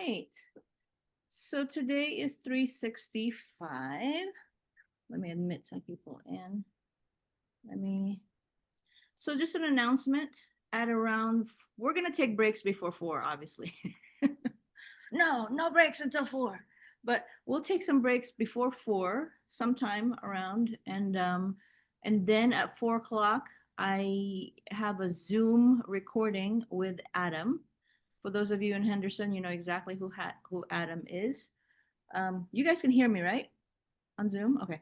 right. So today is 365. Let me admit some people in. So just an announcement at around, we're going to take breaks before 4, obviously. No breaks until 4. But we'll take some breaks before 4, sometime around. And then at 4 o'clock, I have a Zoom recording with Adam. For those of you in Henderson, you know exactly who Adam is. You guys can hear me, right? On Zoom? Okay.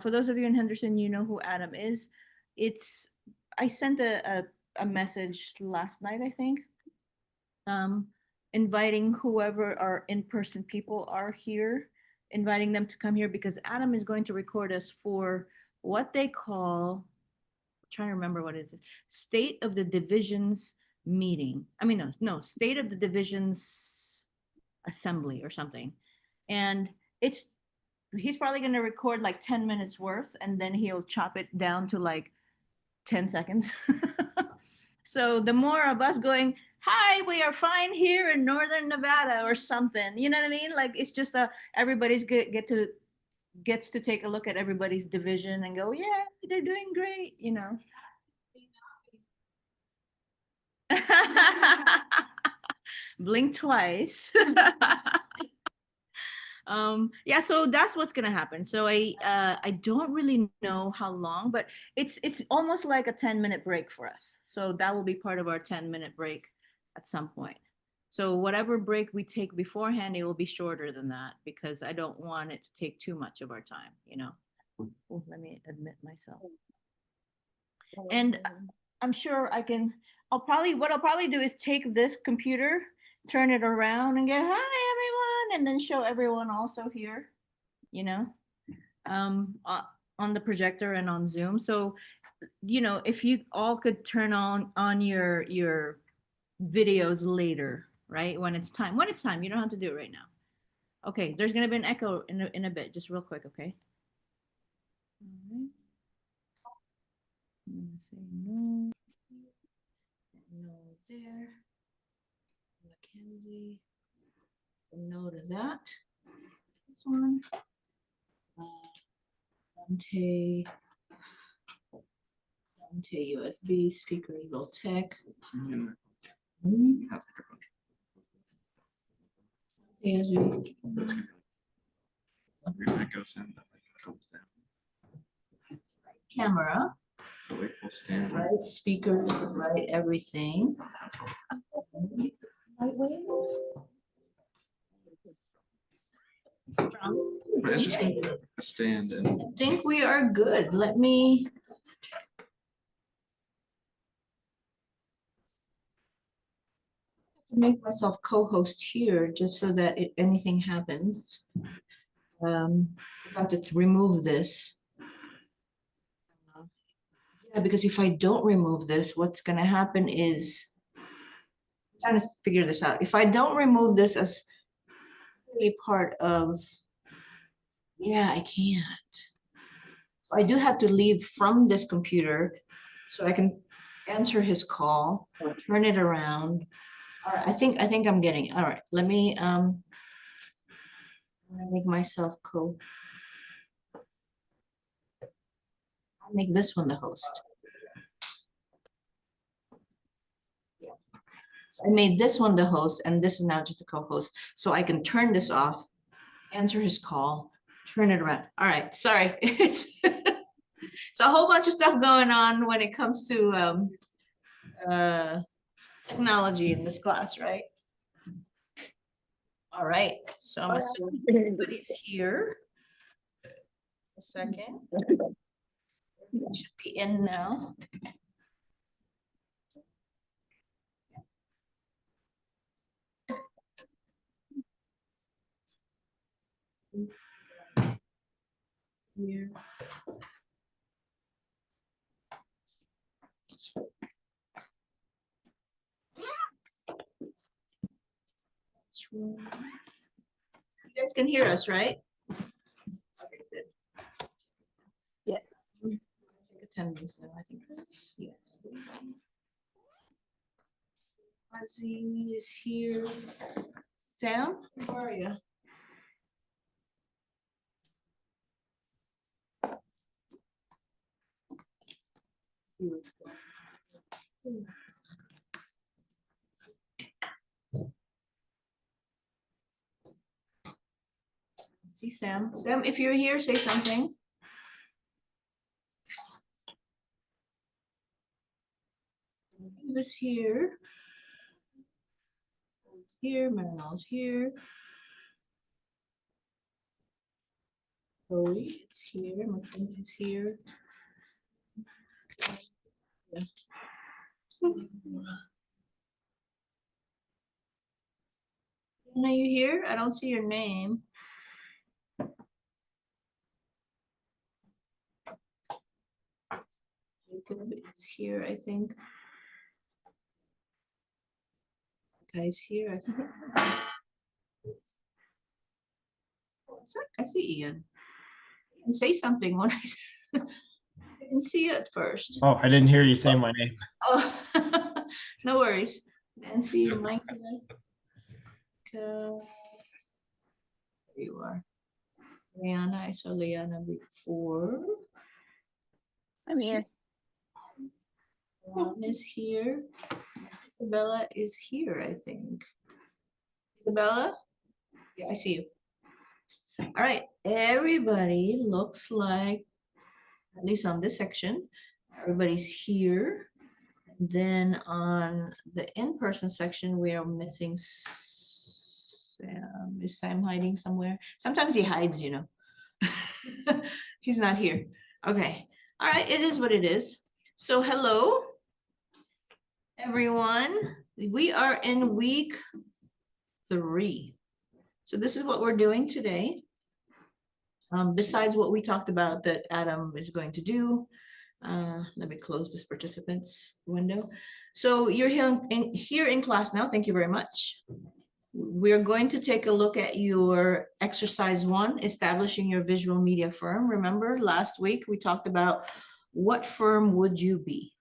For those of you in Henderson, you know who Adam is. I sent a message last night, I think, inviting whoever our in-person people are here, inviting them to come here because Adam is going to record us for what they call, I'm trying to remember what it is, State of the Divisions meeting. I mean, no, State of the Divisions Assembly or something. And he's probably going to record like 10 minutes worth, and then he'll chop it down to like 10 seconds. So the more of us going, hi, we are fine here in Northern Nevada or something, you know what I mean? Like, it's just everybody's gets to take a look at everybody's division and go, yeah, they're doing great, you know. Blink twice. Yeah, so that's what's gonna happen. So I don't really know how long, but it's almost like a 10-minute break for us. So that will be part of our 10-minute break at some point. So whatever break we take beforehand, it will be shorter than that because I don't want it to take too much of our time, you know. Oh, let me admit myself. And I'm sure what I'll probably do is take this computer, turn it around and go, hi everyone, and then show everyone also here, you know, on the projector and on Zoom. So, you know, if you all could turn on your videos later, right? When it's time, you don't have to do it right now. Okay, there's gonna be an echo in a bit, just real quick, okay? All right. I'm gonna say no. No there. Mackenzie. No to that. This one. Dante USB speaker Eagle Tech. USB. It goes in, that comes down. Camera. The weight will stand. Right speaker. Right everything. Strong. But it's just gonna be a stand and I think we are good. Let me. Make myself co-host here just so that if anything happens. If I have to remove this. Yeah, because if I don't remove this, what's gonna happen is. I'm trying to figure this out. If I don't remove this as really part of. Yeah, I can't. So I do have to leave from this computer so I can answer his call or turn it around. All right, I think I'm getting, all right, let me I'm gonna make myself I'll make this one the host. Yeah. So I made this one the host and this is now just a co-host. So I can turn this off, answer his call, turn it around. All right, sorry. It's a whole bunch of stuff going on when it comes to technology in this class, right? All right, so I'm assuming everybody's here. A second. It should be in now. Here. You guys can hear us, right? Okay, good. Yes. Attendance now, I think that's, yes. Ozzy is here. Sam, where are you? See what's going on. See Sam. Sam, if you're here, say something. Eva's here. It's here. Marinel's here. Chloe, it's here. Mackenzie's here. Yeah. Are you here? I don't see your name. Jacob is here, I think. Guy's here, I think. I see Ian. And say something when I didn't see it first. Oh, I didn't hear you say my name. Oh, no worries. Nancy, Michael. There you are. Liana, I saw Liana before. I'm here. Ron is here. Isabella is here, I think. Isabella? Yeah, I see you. All right, everybody looks like, at least on this section, everybody's here. Then on the in-person section, we are missing Sam. Is Sam hiding somewhere? Sometimes he hides, you know. He's not here. Okay. All right, it is what it is. So hello, everyone. We are in week 3. So this is what we're doing today. Besides what we talked about that Adam is going to do. Let me close this participants window. So you're here in class now. Thank you very much. We're going to take a look at your exercise 1, establishing your visual media firm. Remember last week we talked about what firm would you be,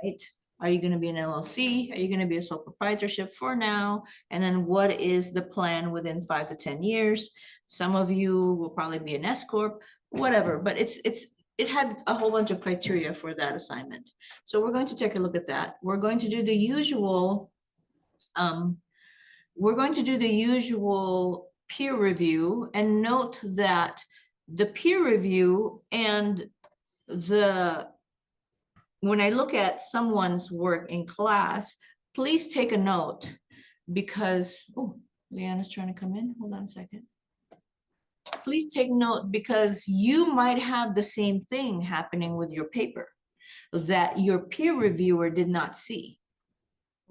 right? Are you going to be an LLC? Are you going to be a sole proprietorship for now? And then what is the plan within 5 to 10 years? Some of you will probably be an S Corp, whatever, but it had a whole bunch of criteria for that assignment. So we're going to take a look at that. We're going to do the usual, peer review, and note that the peer review and when I look at someone's work in class, please take a note because, oh, Leanna's trying to come in. Hold on a second. Please take note because you might have the same thing happening with your paper that your peer reviewer did not see.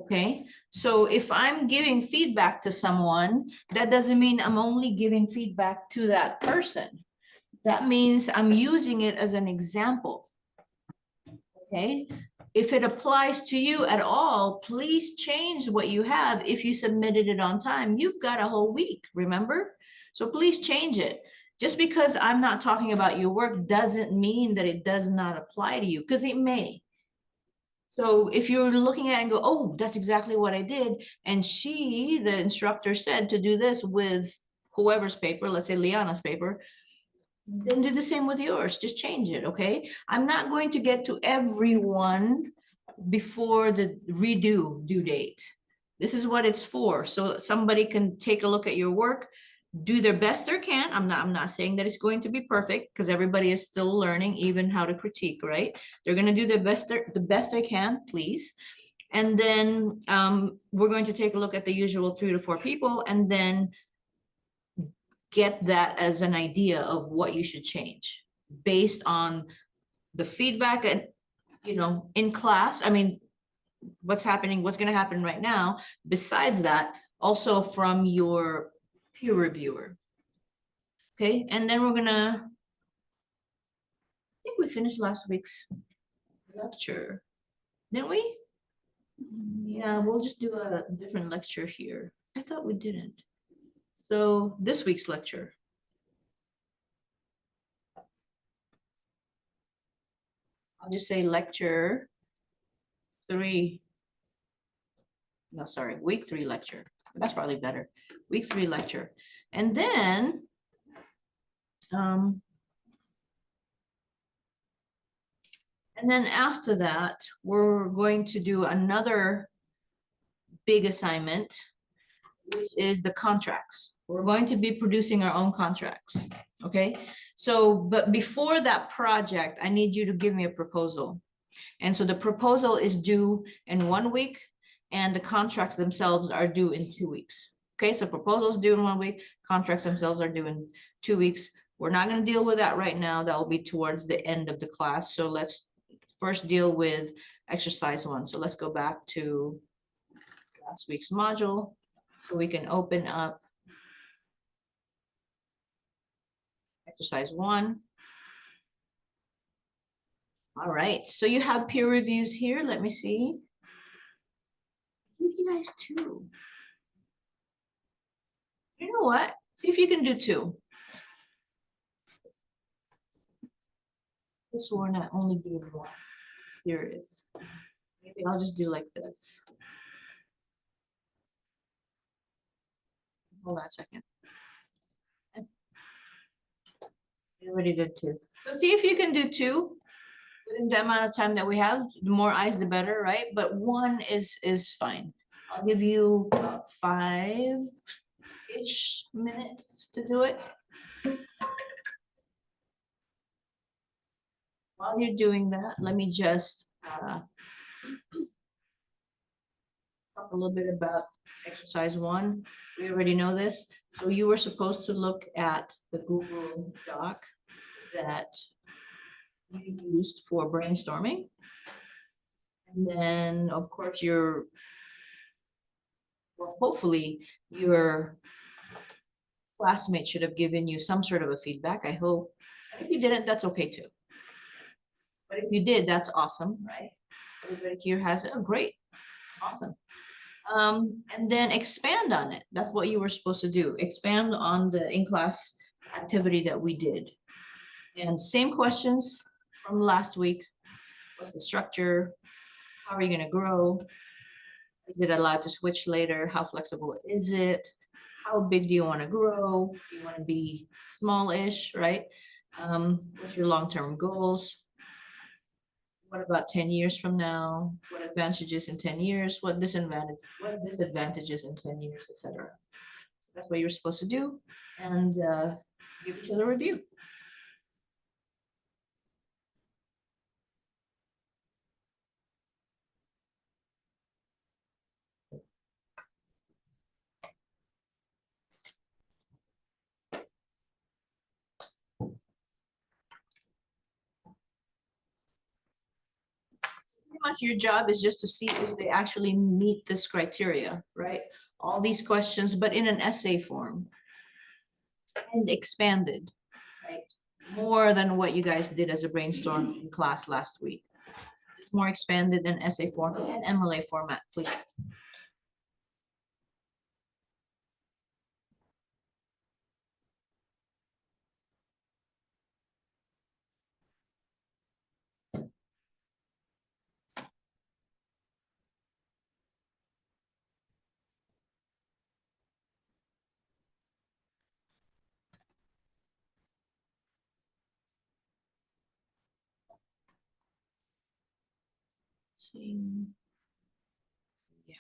Okay, so if I'm giving feedback to someone, that doesn't mean I'm only giving feedback to that person. That means I'm using it as an example. Okay, if it applies to you at all, please change what you have. If you submitted it on time, you've got a whole week, remember? So please change it. Just because I'm not talking about your work doesn't mean that it does not apply to you, because it may. So if you're looking at it and go, oh, that's exactly what I did. And the instructor said to do this with whoever's paper, let's say Liana's paper, then do the same with yours. Just change it, okay? I'm not going to get to everyone before the due date. This is what it's for. So somebody can take a look at your work, do their best they can. I'm not saying that it's going to be perfect because everybody is still learning even how to critique, right? They're going to do their best, the best they can, please. And then we're going to take a look at the usual 3 to 4 people and then get that as an idea of what you should change based on the feedback and, you know, in class. I mean, what's happening, what's going to happen right now. Besides that, also from your peer reviewer. Okay, and then we're gonna, I think we finished last week's lecture, didn't we? Yeah, we'll just do a different lecture here. I thought we didn't. So this week's lecture. I'll just say lecture 3. No, sorry, week 3 lecture. That's probably better. Week 3 lecture. And then, after that, we're going to do another big assignment, which is the contracts. We're going to be producing our own contracts, okay? So, but before that project, I need you to give me a proposal. And so the proposal is due in 1 week, and the contracts themselves are due in 2 weeks. Okay, so proposals due in 1 week, contracts themselves are due in 2 weeks. We're not gonna deal with that right now. That will be towards the end of the class. So let's first deal with exercise 1. So let's go back to last week's module, so we can open up exercise 1. All right, so you have peer reviews here. Let me see. Give you guys 2. You know what? See if you can do 2. This one I only gave 1. Serious. Maybe I'll just do like this. Hold on a second. I already did 2. So see if you can do 2 within the amount of time that we have. The more eyes, the better, right? But 1 is fine. I'll give you about 5-ish minutes to do it. While you're doing that, let me just talk a little bit about exercise 1. We already know this. So you were supposed to look at the Google Doc that you used for brainstorming. And then, of course, hopefully your classmate should have given you some sort of a feedback, I hope. And if you didn't, that's okay too. But if you did, that's awesome, right? Everybody here has it. Oh, great. Awesome. And then expand on it. That's what you were supposed to do. Expand on the in-class activity that we did. And same questions from last week. What's the structure? How are you going to grow? Is it allowed to switch later? How flexible is it? How big do you want to grow? Do you want to be smallish, right? What's your long-term goals? What about 10 years from now? What advantages in 10 years? What disadvantages in 10 years, etc. So that's what you're supposed to do, and give each other a review. Much your job is just to see if they actually meet this criteria, right? All these questions, but in an essay form and expanded, right? More than what you guys did as a brainstorm in class last week. It's more expanded in essay form and MLA format, please. See. Yeah.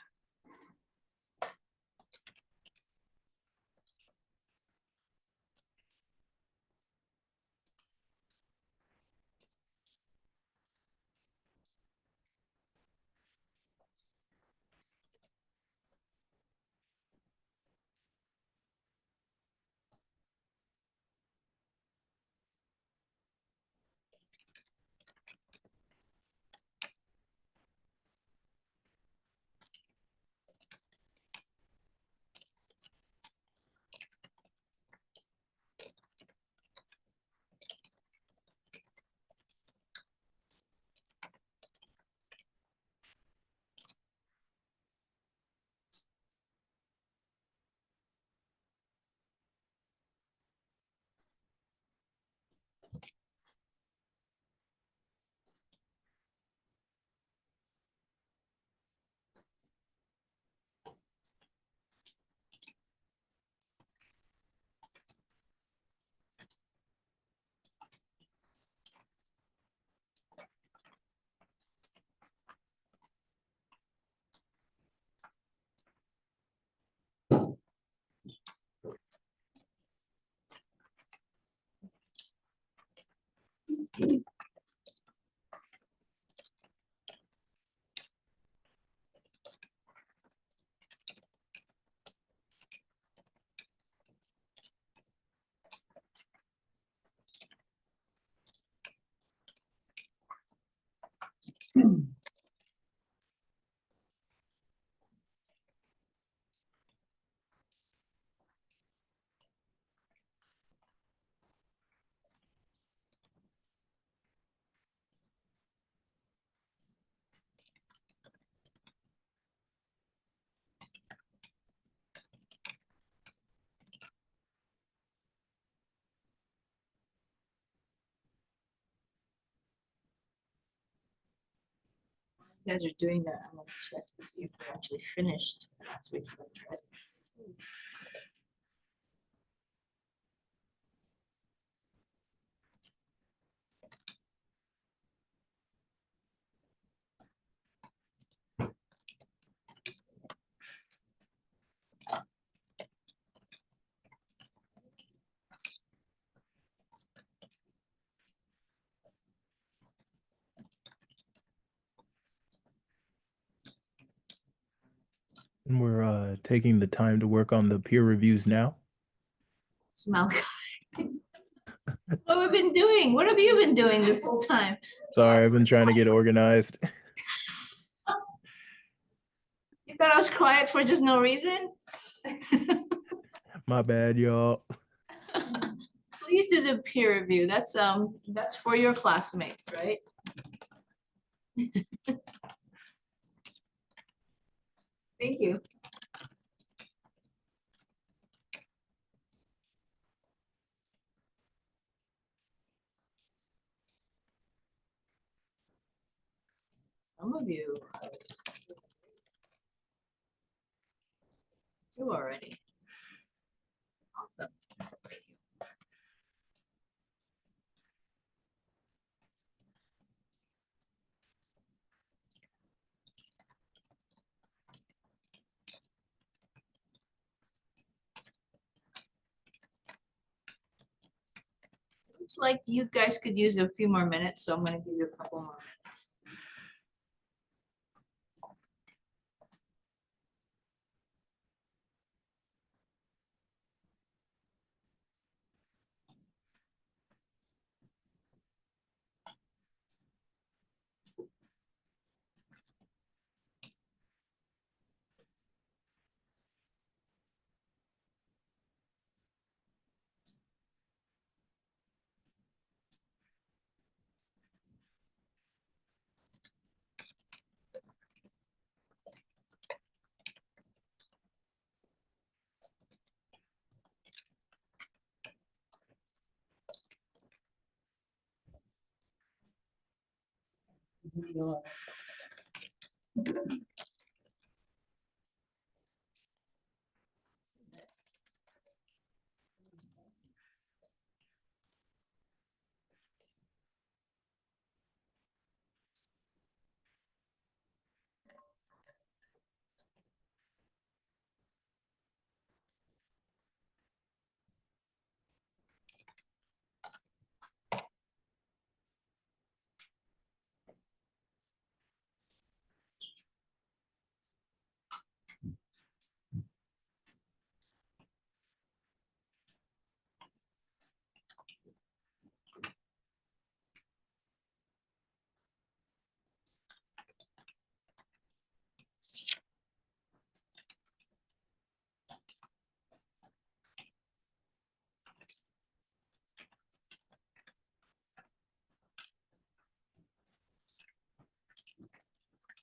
You guys are doing that. I'm gonna check to see if we're actually finished last week's budget. And we're taking the time to work on the peer reviews now. Smell. What have we been doing? What have you been doing this whole time? Sorry, I've been trying to get organized. You thought I was quiet for just no reason? My bad, y'all. Please do the peer review. That's for your classmates, right? Thank you. Some of you do already. Awesome. Thank you. Looks like you guys could use a few more minutes, so I'm gonna give you a couple more minutes.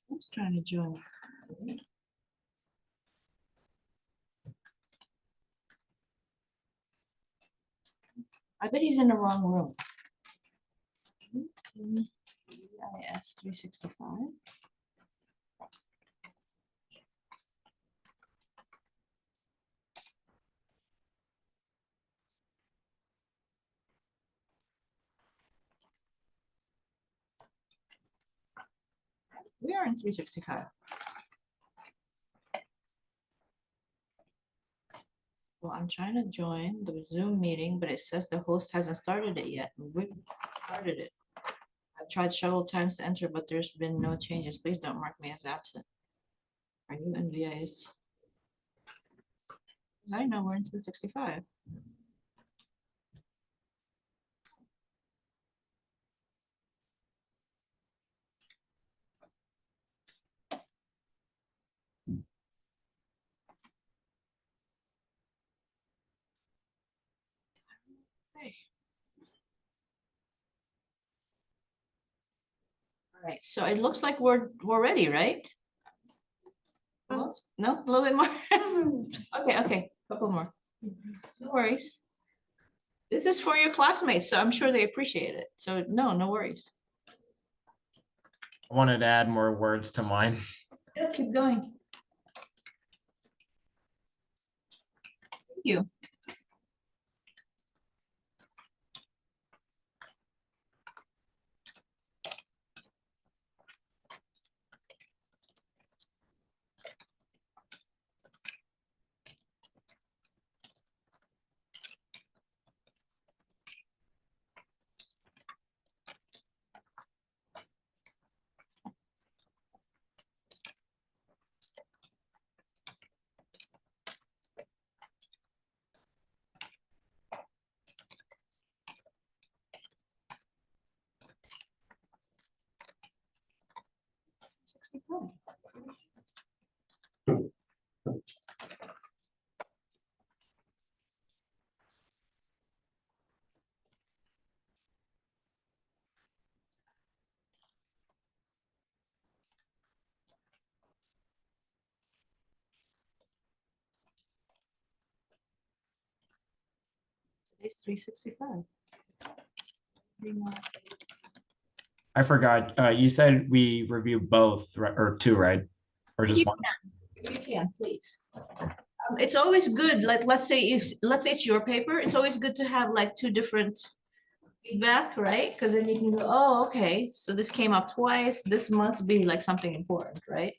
Who's trying to join? I bet he's in the wrong room. IS 365. We are in 365. Well, I'm trying to join the Zoom meeting, but it says the host hasn't started it yet. We started it. I've tried several times to enter, but there's been no changes. Please don't mark me as absent. Are you in VIS? I know we're in 365. Hey. All right, so it looks like we're ready, right? No, a little bit more. Okay, couple more. No worries. This is for your classmates, so I'm sure they appreciate it. So no worries. I wanted to add more words to mine. Yeah, keep going. Thank you. Today's 365. I forgot, you said we review both, or two, right? Or just You one? If you can, please. It's always good, like, let's say it's your paper, it's always good to have like two different feedback, right? Because then you can go, oh, okay, so this came up twice, this must be like something important, right?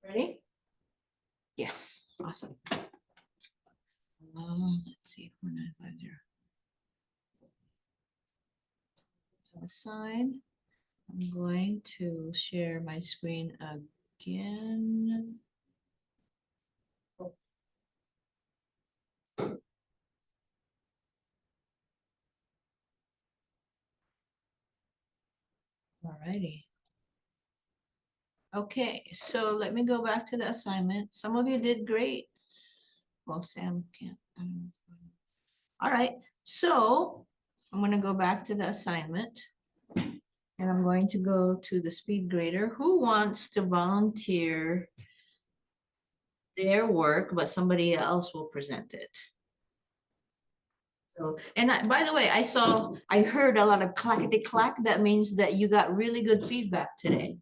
Ready? Yes, awesome. Let's see, 4950. So assign. I'm going to share my screen again. Alrighty. Okay, so let me go back to the assignment. Some of you did great. Well, Sam can't. I don't know what's going on. All right, so I'm gonna go back to the assignment. And I'm going to go to the speed grader. Who wants to volunteer their work, but somebody else will present it? So, and by the way, I heard a lot of clackety clack. That means that you got really good feedback today.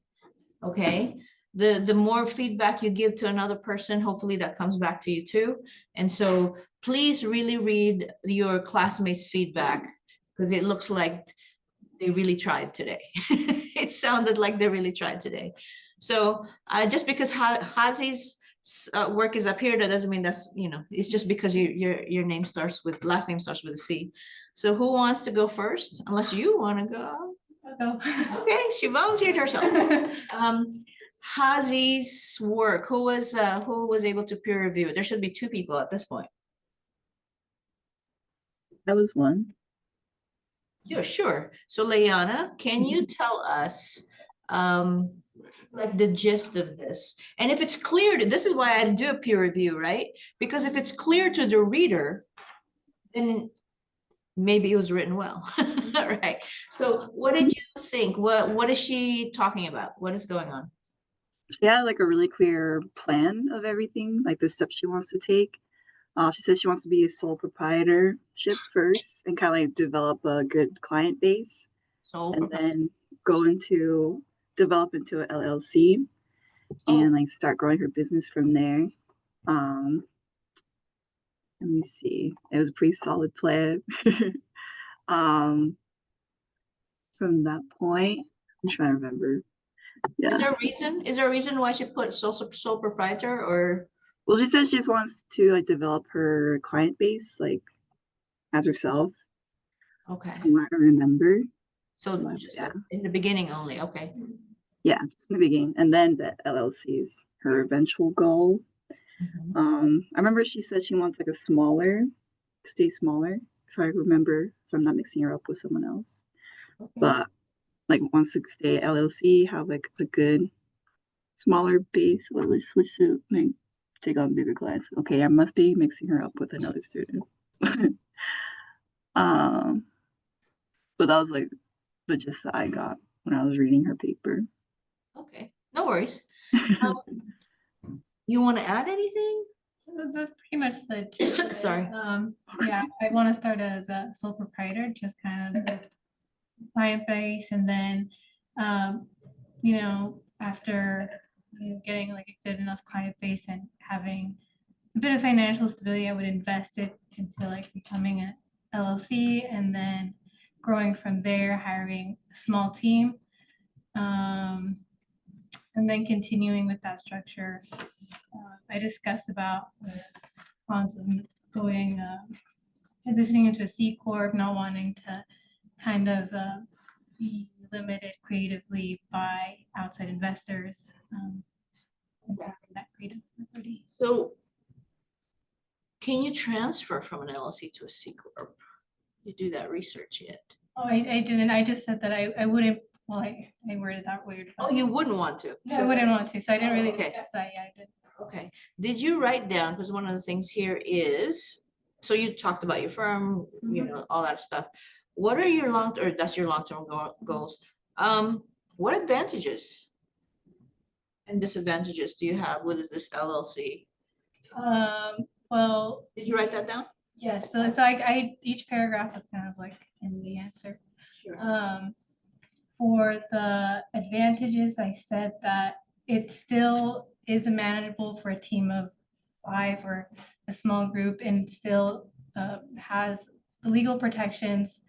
Okay, the more feedback you give to another person, hopefully that comes back to you too. And so please really read your classmates' feedback because it looks like they really tried today. It sounded like they really tried today. So just because Hazi's work is up here, that doesn't mean that's, it's just because your name starts with, last name starts with a C. So who wants to go first? Unless you want to go. Okay, she volunteered herself. Hazi's work, who was able to peer review? There should be two people at this point. That was one. Yeah, sure. So Leanna, can you tell us like the gist of this? And if it's clear, this is why I do a peer review, right? Because if it's clear to the reader, then maybe it was written well, right? So what did you think? What is she talking about? What is going on? She had like a really clear plan of everything, like the steps she wants to take. She said she wants to be a sole proprietorship first and kind of like develop a good client base, So and then develop into an LLC and like start growing her business from there. Let me see. It was a pretty solid plan. From that point, I'm trying to remember. Yeah. Is there a reason why she put sole proprietor or? Well, she says she just wants to like develop her client base like as herself. Okay, From what I remember. so just in the beginning only, okay. Yeah, just in the beginning. And then the LLC is her eventual goal. I remember she said she wants like stay smaller, if I remember, if I'm not mixing her up with someone else. Okay. But like wants to stay LLC, have like a good smaller base, let's switch to like take on bigger clients. Okay, I must be mixing her up with another student. But that was like the gist that I got when I was reading her paper. Okay, no worries. You want to add anything? That's pretty much the gist of it. Sorry. Yeah, I want to start as a sole proprietor, just kind of the client base, and then, after getting like a good enough client base and having a bit of financial stability, I would invest it into like becoming an LLC, and then growing from there, hiring a small team, and then continuing with that structure. I discussed about the cons of going transitioning into a C Corp, not wanting to kind of be limited creatively by outside investors, and having that creative liberty. So can you transfer from an LLC to a C Corp? You do that research yet? Oh, I didn't. I just said that I wouldn't. Well, I worded that weird. Oh, you wouldn't want to? No, I wouldn't want to. So I didn't really Okay. discuss that. Yeah, I did. Okay, did you write down, because one of the things here is, so you talked about your firm, all that stuff. What are your that's your long-term goals. What advantages and disadvantages do you have with this LLC? Well, Did you write that down? yes. So I each paragraph was kind of like in the answer. Sure. For the advantages, I said that it still is manageable for a team of 5 or a small group, and still has the legal protections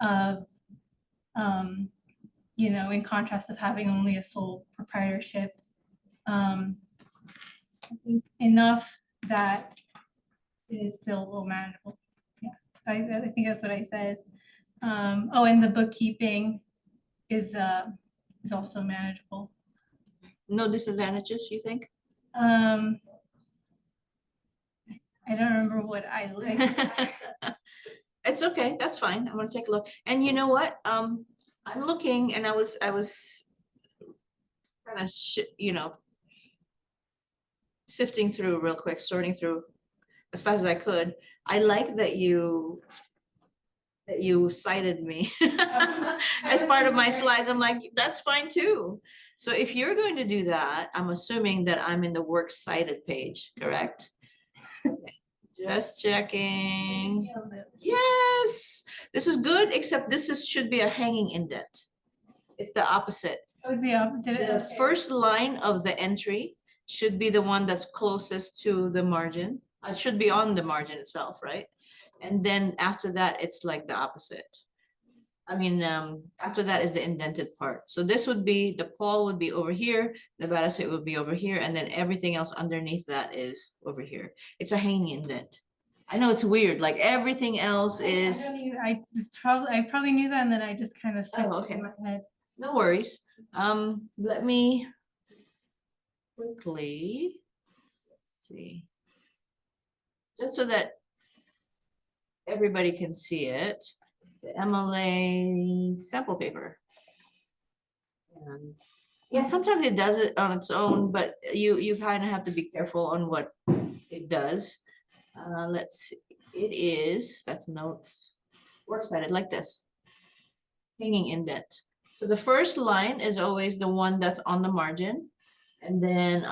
of, in contrast of having only a sole proprietorship. I think enough that it is still a little manageable. Yeah, I think that's what I said. And the bookkeeping is also manageable. No disadvantages, you think? I don't remember what I like. It's okay, that's fine. I'm gonna take a look. And you know what? I'm looking, and I was kind of sifting through real quick, sorting through as fast as I could. I like that you cited me as part of my slides. I'm like, that's fine too. So if you're going to do that, I'm assuming that I'm in the works cited page, correct? Okay. Just checking. Nailed it. Yes, this is good, except should be a hanging indent. It's the opposite. Oh, it's the opposite. The first line of the entry should be the one that's closest to the margin. It should be on the margin itself, right? And then after that, it's like the opposite. I mean, after that is the indented part. So this would be, the pole would be over here, the balustrade would be over here, and then everything else underneath that is over here. It's a hanging indent. I know it's weird, like everything else is, I probably knew that, and then I just kind of switched okay. in my head. no worries. Let me quickly, let's see. Just so that everybody can see it, the MLA sample paper. And yeah, sometimes it does it on its own, but you kind of have to be careful on what it does. Let's see, it is, that's notes, works cited like this, hanging indent. So the first line is always the one that's on the margin. And then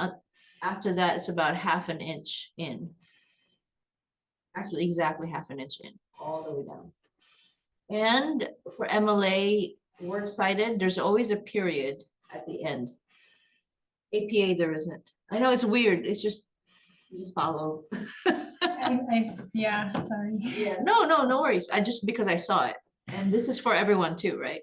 after that, it's about 1/2 inch in. Actually, exactly 1/2 inch in, all the way down. And for MLA works cited, there's always a period at the end. APA, there isn't. I know it's weird. It's just, you just follow. Yeah, sorry. Yeah, no worries. I just, because I saw it. And this is for everyone too, right?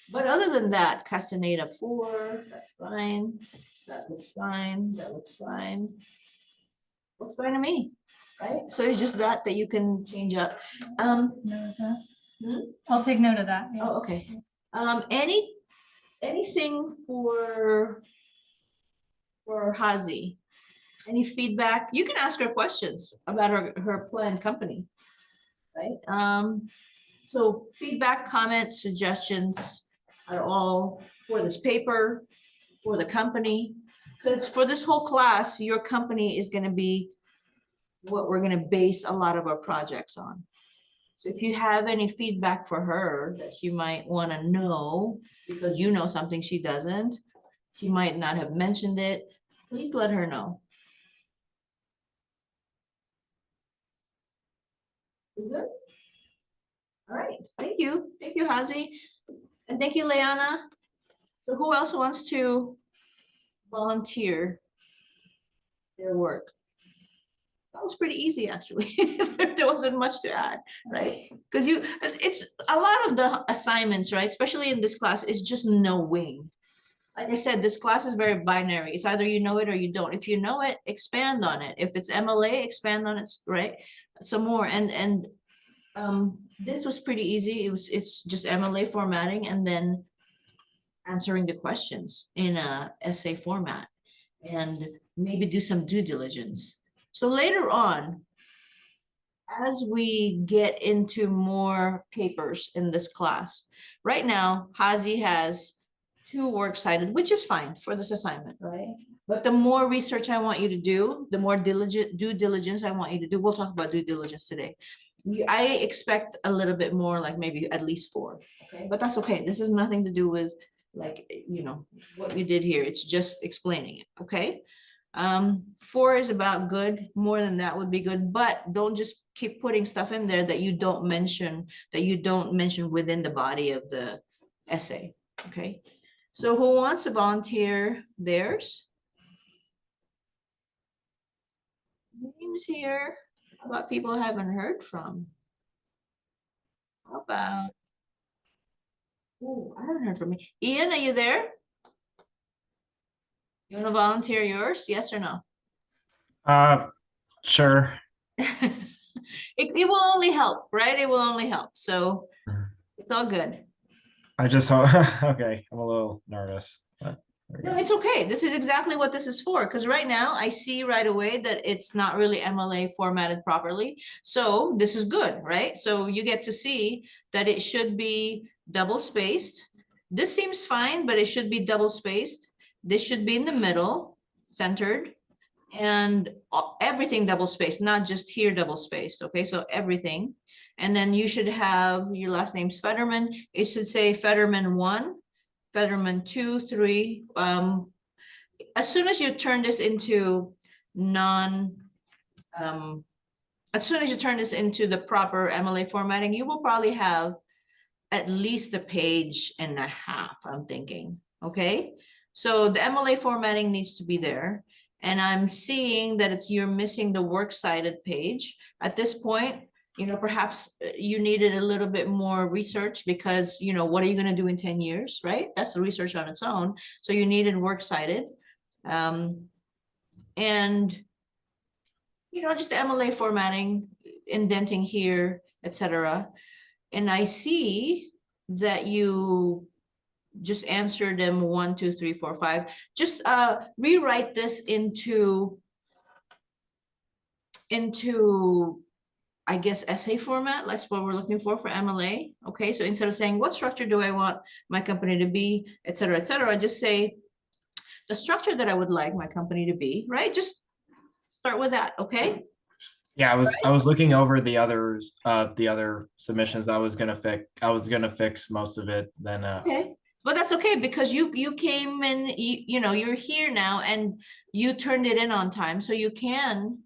But other than that, Castaneda 4, that's fine. That looks fine. That looks fine. Looks fine to me, right? So it's just that you can change up. Note of that. Hmm? I'll take note of that. Yeah. Oh, okay. Anything for Hazi? Any feedback? You can ask her questions about her planned company, right? So feedback, comments, suggestions are all for this paper, for the company, because for this whole class, your company is going to be what we're going to base a lot of our projects on. So if you have any feedback for her that you might want to know, because you know something she doesn't, she might not have mentioned it, please let her know. We good? All right, thank you. Thank you, Hazi. And thank you, Leanna. So who else wants to volunteer their work? That was pretty easy, actually. There wasn't much to add, right? Because it's a lot of the assignments, right? Especially in this class, is just knowing. Like I said, this class is very binary. It's either you know it or you don't. If you know it, expand on it. If it's MLA, expand on it, right? Some more. And this was pretty easy. It's just MLA formatting and then answering the questions in a essay format and maybe do some due diligence. So later on, as we get into more papers in this class, right now, Hazi has 2 works cited, which is fine for this assignment, right? But the more research I want you to do, the more due diligence I want you to do. We'll talk about due diligence today. I expect a little bit more, like maybe at least 4, okay? But that's okay. This has nothing to do with like, you know, what you did here. It's just explaining it, okay? 4 is about good. More than that would be good, but don't just keep putting stuff in there that you don't mention within the body of the essay, okay? So who wants to volunteer theirs? Names here. How about people I haven't heard from? How about, oh, I haven't heard from me. Ian, are you there? You want to volunteer yours? Yes or no? Sure. It will only help, right? It will only help. So it's all good. I just hope, okay, I'm a little nervous, but there we No, go. it's okay. This is exactly what this is for. Because right now I see right away that it's not really MLA formatted properly. So this is good, right? So you get to see that it should be double spaced. This seems fine, but it should be double spaced. This should be in the middle, centered, and everything double spaced, not just here double spaced. Okay, so everything. And then you should have your last name's Fetterman. It should say Fetterman 1, Fetterman 2, 3. As soon as you turn this into non as soon as you turn this into the proper MLA formatting, you will probably have at least a page and a half, I'm thinking, okay? So the MLA formatting needs to be there. And I'm seeing that you're missing the works cited page. At this point, perhaps you needed a little bit more research because, what are you gonna do in 10 years, right? That's the research on its own. So you needed works cited. And just the MLA formatting, indenting here, etc. And I see that you just answered them 1, 2, 3, 4, 5. Just rewrite this into I guess essay format. That's what we're looking for MLA. Okay, so instead of saying what structure do I want my company to be, etc., etc., just say the structure that I would like my company to be, right? Just start with that, okay? Yeah, I was looking over the others, the other submissions. I was gonna fix most of it. Then Okay, but that's okay because you came in, you're here now and you turned it in on time, so you can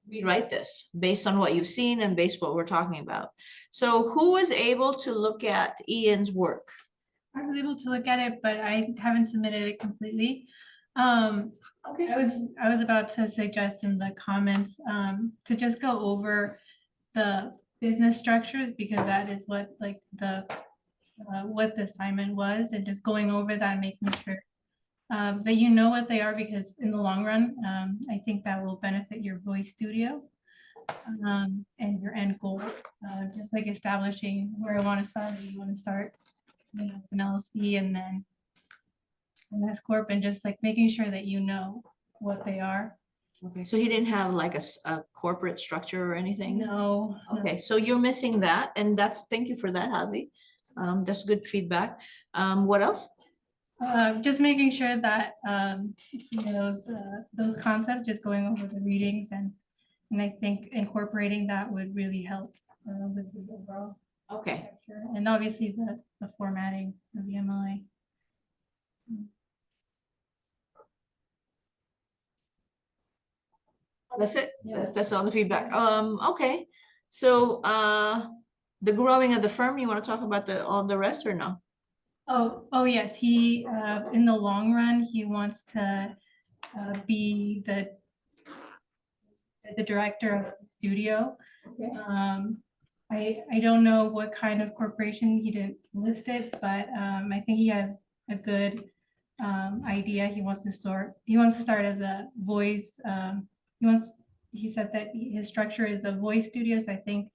rewrite this based on what you've seen and based on what we're talking about. So who was able to look at Ian's work? I was able to look at it, but I haven't submitted it completely. Okay. I was about to suggest in the comments to just go over the business structures because that is what what the assignment was, and just going over that, making sure that you know what they are, because in the long run, I think that will benefit your voice studio and your end goal. Just like establishing where I want to start, where you want to start. It's an LLC and then an S corp, and just like making sure that you know what they are. Okay, so he didn't have like a corporate structure or anything? No. Okay, so you're missing that, and thank you for that, Hazy. That's good feedback. What else? Just making sure that those concepts, just going over the readings, and I think incorporating that would really help with this overall Okay, structure. And obviously the formatting of the MLA. that's it. Yes. That's all the feedback. Okay. So the growing of the firm, you want to talk about all the rest or no? Oh yes, he in the long run, he wants to be the director of the studio. Okay. I don't know what kind of corporation, he didn't list it, but I think he has a good idea. He wants to start as a voice. He said that his structure is a voice studio, so I think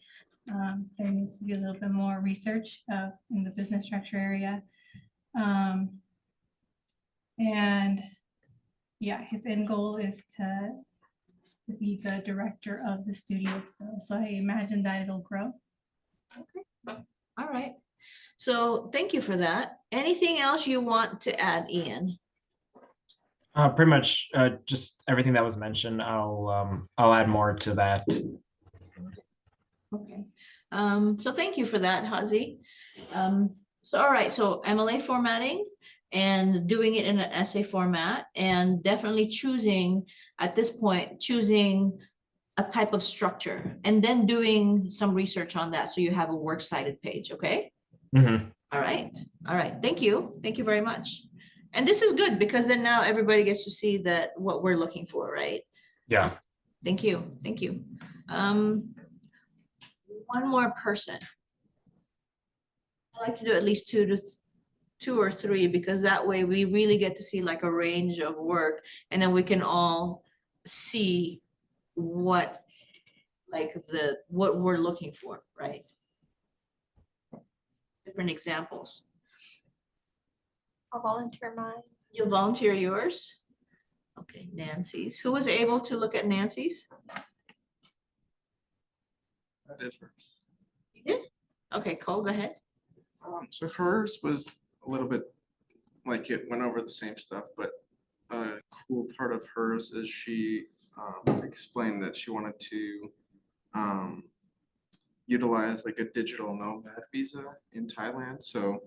there needs to be a little bit more research in the business structure area. And yeah, his end goal is to be the director of the studio. So I imagine that it'll grow. All right. So thank you for that. Anything else you want to add, Ian? pretty much just everything that was mentioned. I'll add more to that. Okay. So thank you for that, Hazy. So all right, so MLA formatting and doing it in an essay format, and definitely at this point, choosing a type of structure and then doing some research on that so you have a works cited page, okay? Mhm. All right, thank you very much. And this is good because then now everybody gets to see what we're looking for, right? Yeah. Thank you. One more person. I like to do at least two or three, because that way we really get to see like a range of work, and then we can all see what we're looking for, right? Different examples. I'll volunteer mine. You'll volunteer yours? Okay, Nancy's. Who was able to look at Nancy's? I did hers. You did? Okay, Cole, go ahead. So hers was a little bit like it went over the same stuff, but a cool part of hers is she explained that she wanted to utilize like a digital nomad visa in Thailand. So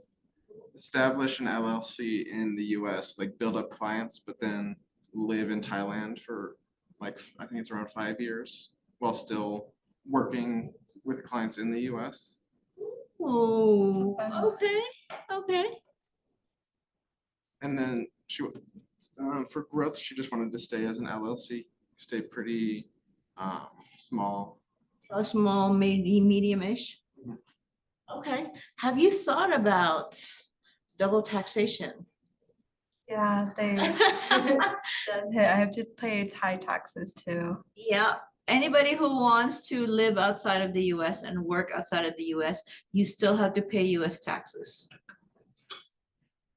establish an LLC in the US, like build up clients, but then live in Thailand for like, I think it's around 5 years while still working with clients in the US. Oh, fun. okay, okay. And then for growth, she just wanted to stay as an LLC, stay pretty small. A small, medium-ish. Mhm. Okay, have you thought about double taxation? Yeah, they, I have to pay Thai taxes too. Yeah, anybody who wants to live outside of the US and work outside of the US, you still have to pay US taxes.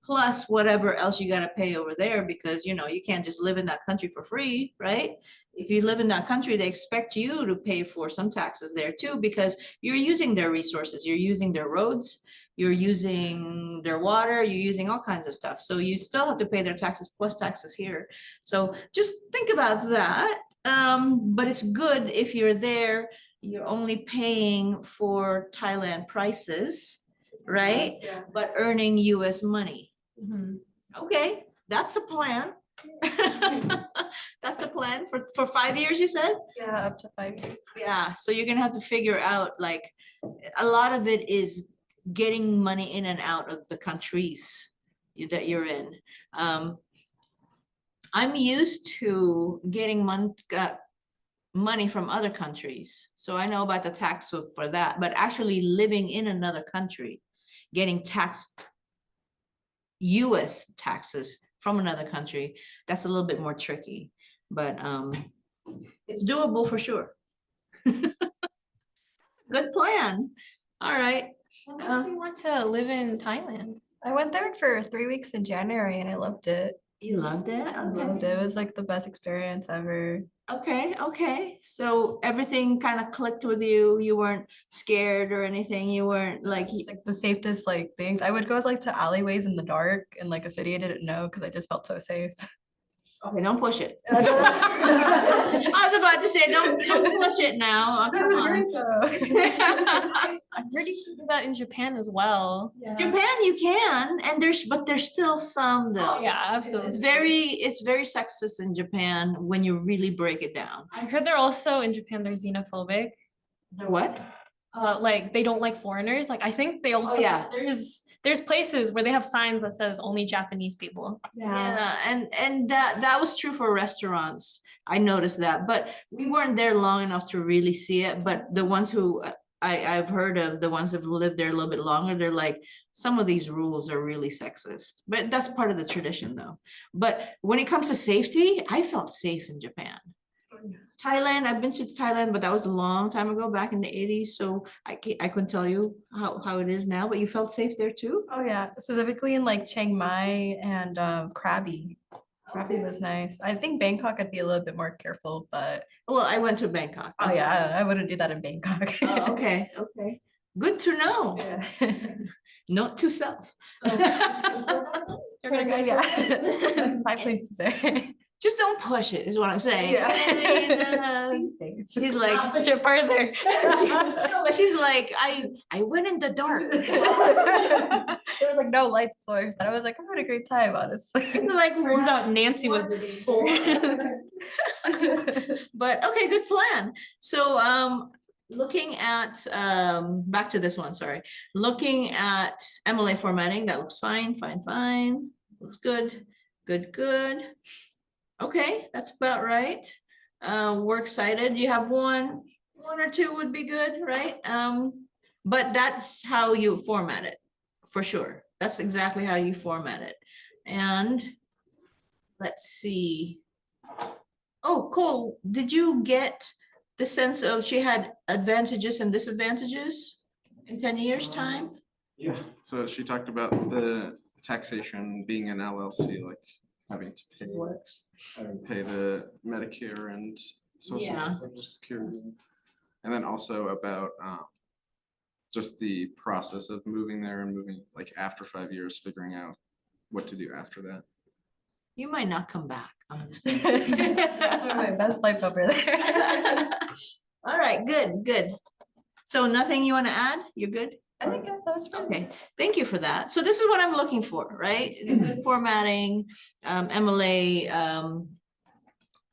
Plus whatever else you gotta pay over there, because you know, you can't just live in that country for free, right? If you live in that country, they expect you to pay for some taxes there too, because you're using their resources, you're using their roads, you're using their water, you're using all kinds of stuff. So you still have to pay their taxes plus taxes here. So just think about that. But it's good if you're there, you're only paying for Thailand prices, right? Yeah. But earning US money. Mhm. Okay, that's a plan. That's a plan for 5 years, you said? Yeah, up to 5 years. Yeah, so you're gonna have to figure out, like, a lot of it is getting money in and out of the countries that you're in. I'm used to getting money from other countries, so I know about the tax for that, but actually living in another country, getting taxed US taxes from another country, that's a little bit more tricky, but it's doable for sure. Good plan. All right. What makes you want to live in Thailand? I went there for 3 weeks in January and I loved it. You loved it? I loved it. It was like the best experience ever. Okay, okay. So everything kind of clicked with you. You weren't scared or anything. You weren't like, It's like the safest like things. I would go like to alleyways in the dark in like a city I didn't know because I just felt so safe. okay, don't push it. I know. I was about to say, don't push it now. Oh, That come was on. great though. I've heard you can do that in Japan as well. Japan, you can, and but there's still some though. Oh, yeah, It's absolutely. it's very sexist in Japan when you really break it down. I heard they're also in Japan, they're xenophobic. What? Like they don't like foreigners. Like I think they also, yeah. there's places where they have signs that says only Japanese people. Yeah, and that was true for restaurants. I noticed that, but we weren't there long enough to really see it. But the ones who I've heard of, the ones that have lived there a little bit longer, they're like, some of these rules are really sexist. But that's part of the tradition though. But when it comes to safety, I felt safe in Japan. Thailand, I've been to Thailand, but that was a long time ago, back in the 80s. So I couldn't tell you how it is now, but you felt safe there too? Oh yeah, specifically in like Chiang Mai and Krabi. Krabi was nice. I think Bangkok I'd be a little bit more careful, but Well, I went to Bangkok. oh yeah, I wouldn't do that in Bangkok. Oh, okay, okay. Good to know. Yeah. Note to self. You're gonna go Yeah. for That's my place to say. Just don't push it, is what I'm saying. Yeah. I mean, she's like, push it further. no, but she's like, I went in the dark. There was like no light source, and I was like, I'm having a great time, honestly. It's like, Turns out Nancy was the four. But okay, good plan. So looking at back to this one, sorry. Looking at MLA formatting, that looks fine, fine. Looks good, good. Okay, that's about right. We're excited. You have one or two would be good, right? But that's how you format it, for sure. That's exactly how you format it. And let's see. Oh, Cole, did you get the sense of she had advantages and disadvantages in 10 years' time? Yeah. So she talked about the taxation being an LLC, like having to pay the Medicare and Social Security. And then also about just the process of moving there and moving like after 5 years, figuring out what to do after that. You might not come back. My best life over there. All right, good. So nothing you want to add? You're good? I think that's good. Okay, thank you for that. So this is what I'm looking for, right? Good formatting, MLA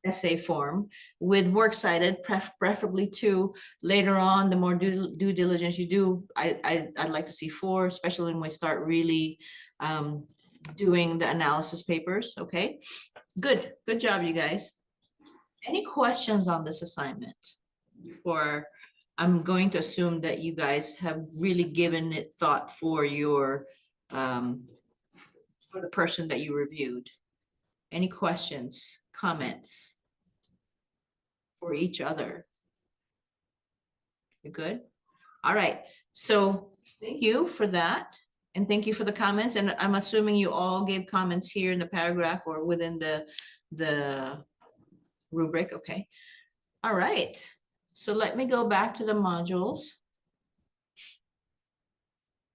essay form with works cited, preferably 2. Later on, the more due diligence you do, I'd like to see 4, especially when we start really doing the analysis papers, okay? Good job, you guys. Any questions on this assignment? Before, I'm going to assume that you guys have really given it thought for your, for the person that you reviewed. Any questions, comments for each other? You good? All right, so thank you for that. And thank you for the comments. And I'm assuming you all gave comments here in the paragraph or within the rubric, okay? All right, so let me go back to the modules.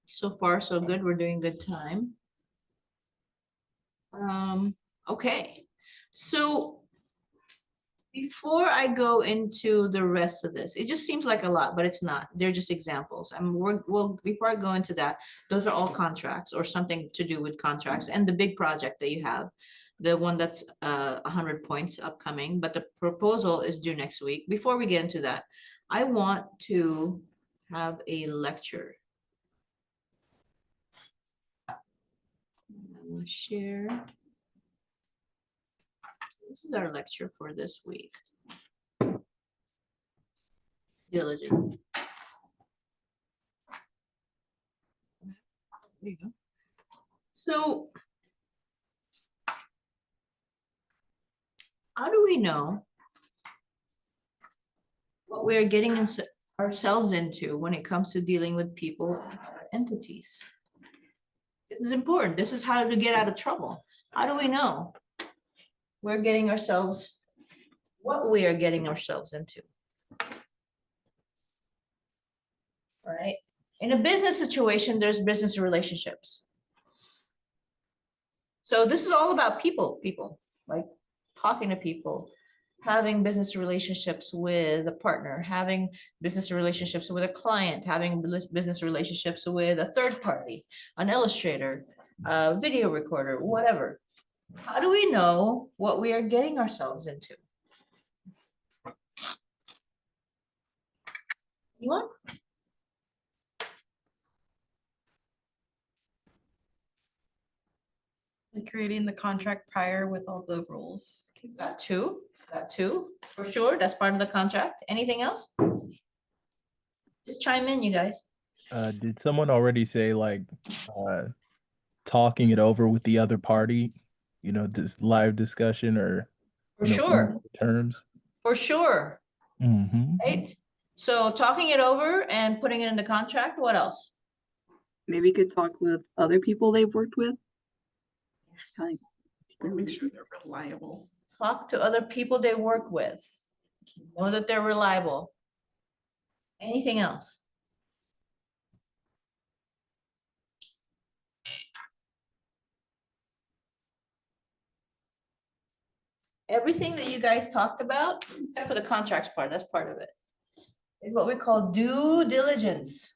So far, so good. We're doing good time. Okay, so before I go into the rest of this, it just seems like a lot, but it's not. They're just examples. Well, before I go into that, those are all contracts or something to do with contracts and the big project that you have, the one that's 100 points upcoming, but the proposal is due next week. Before we get into that, I want to have a lecture. I will share. This is our lecture for this week. Diligence. There you go. So, how do we know what we're getting ourselves into when it comes to dealing with people, entities? This is important. This is how to get out of trouble. How do we know we're getting ourselves, what we are getting ourselves into? All right. In a business situation, there's business relationships. So this is all about people, like talking to people, having business relationships with a partner, having business relationships with a client, having business relationships with a third party, an illustrator, a video recorder, whatever. How do we know what we are getting ourselves into? Anyone? Like creating the contract prior with all the rules. Got two, for sure. That's part of the contract. Anything else? Just chime in, you guys. Did someone already say like talking it over with the other party? You know, this live discussion or For you know, sure, terms. for sure. Mm-hmm. Right? So talking it over and putting it in the contract, what else? Maybe you could talk with other people they've worked with. Yes. Make sure they're reliable. Talk to other people they work with. Know that they're reliable. Anything else? Everything that you guys talked about, except for the contracts part, that's part of it, is what we call due diligence.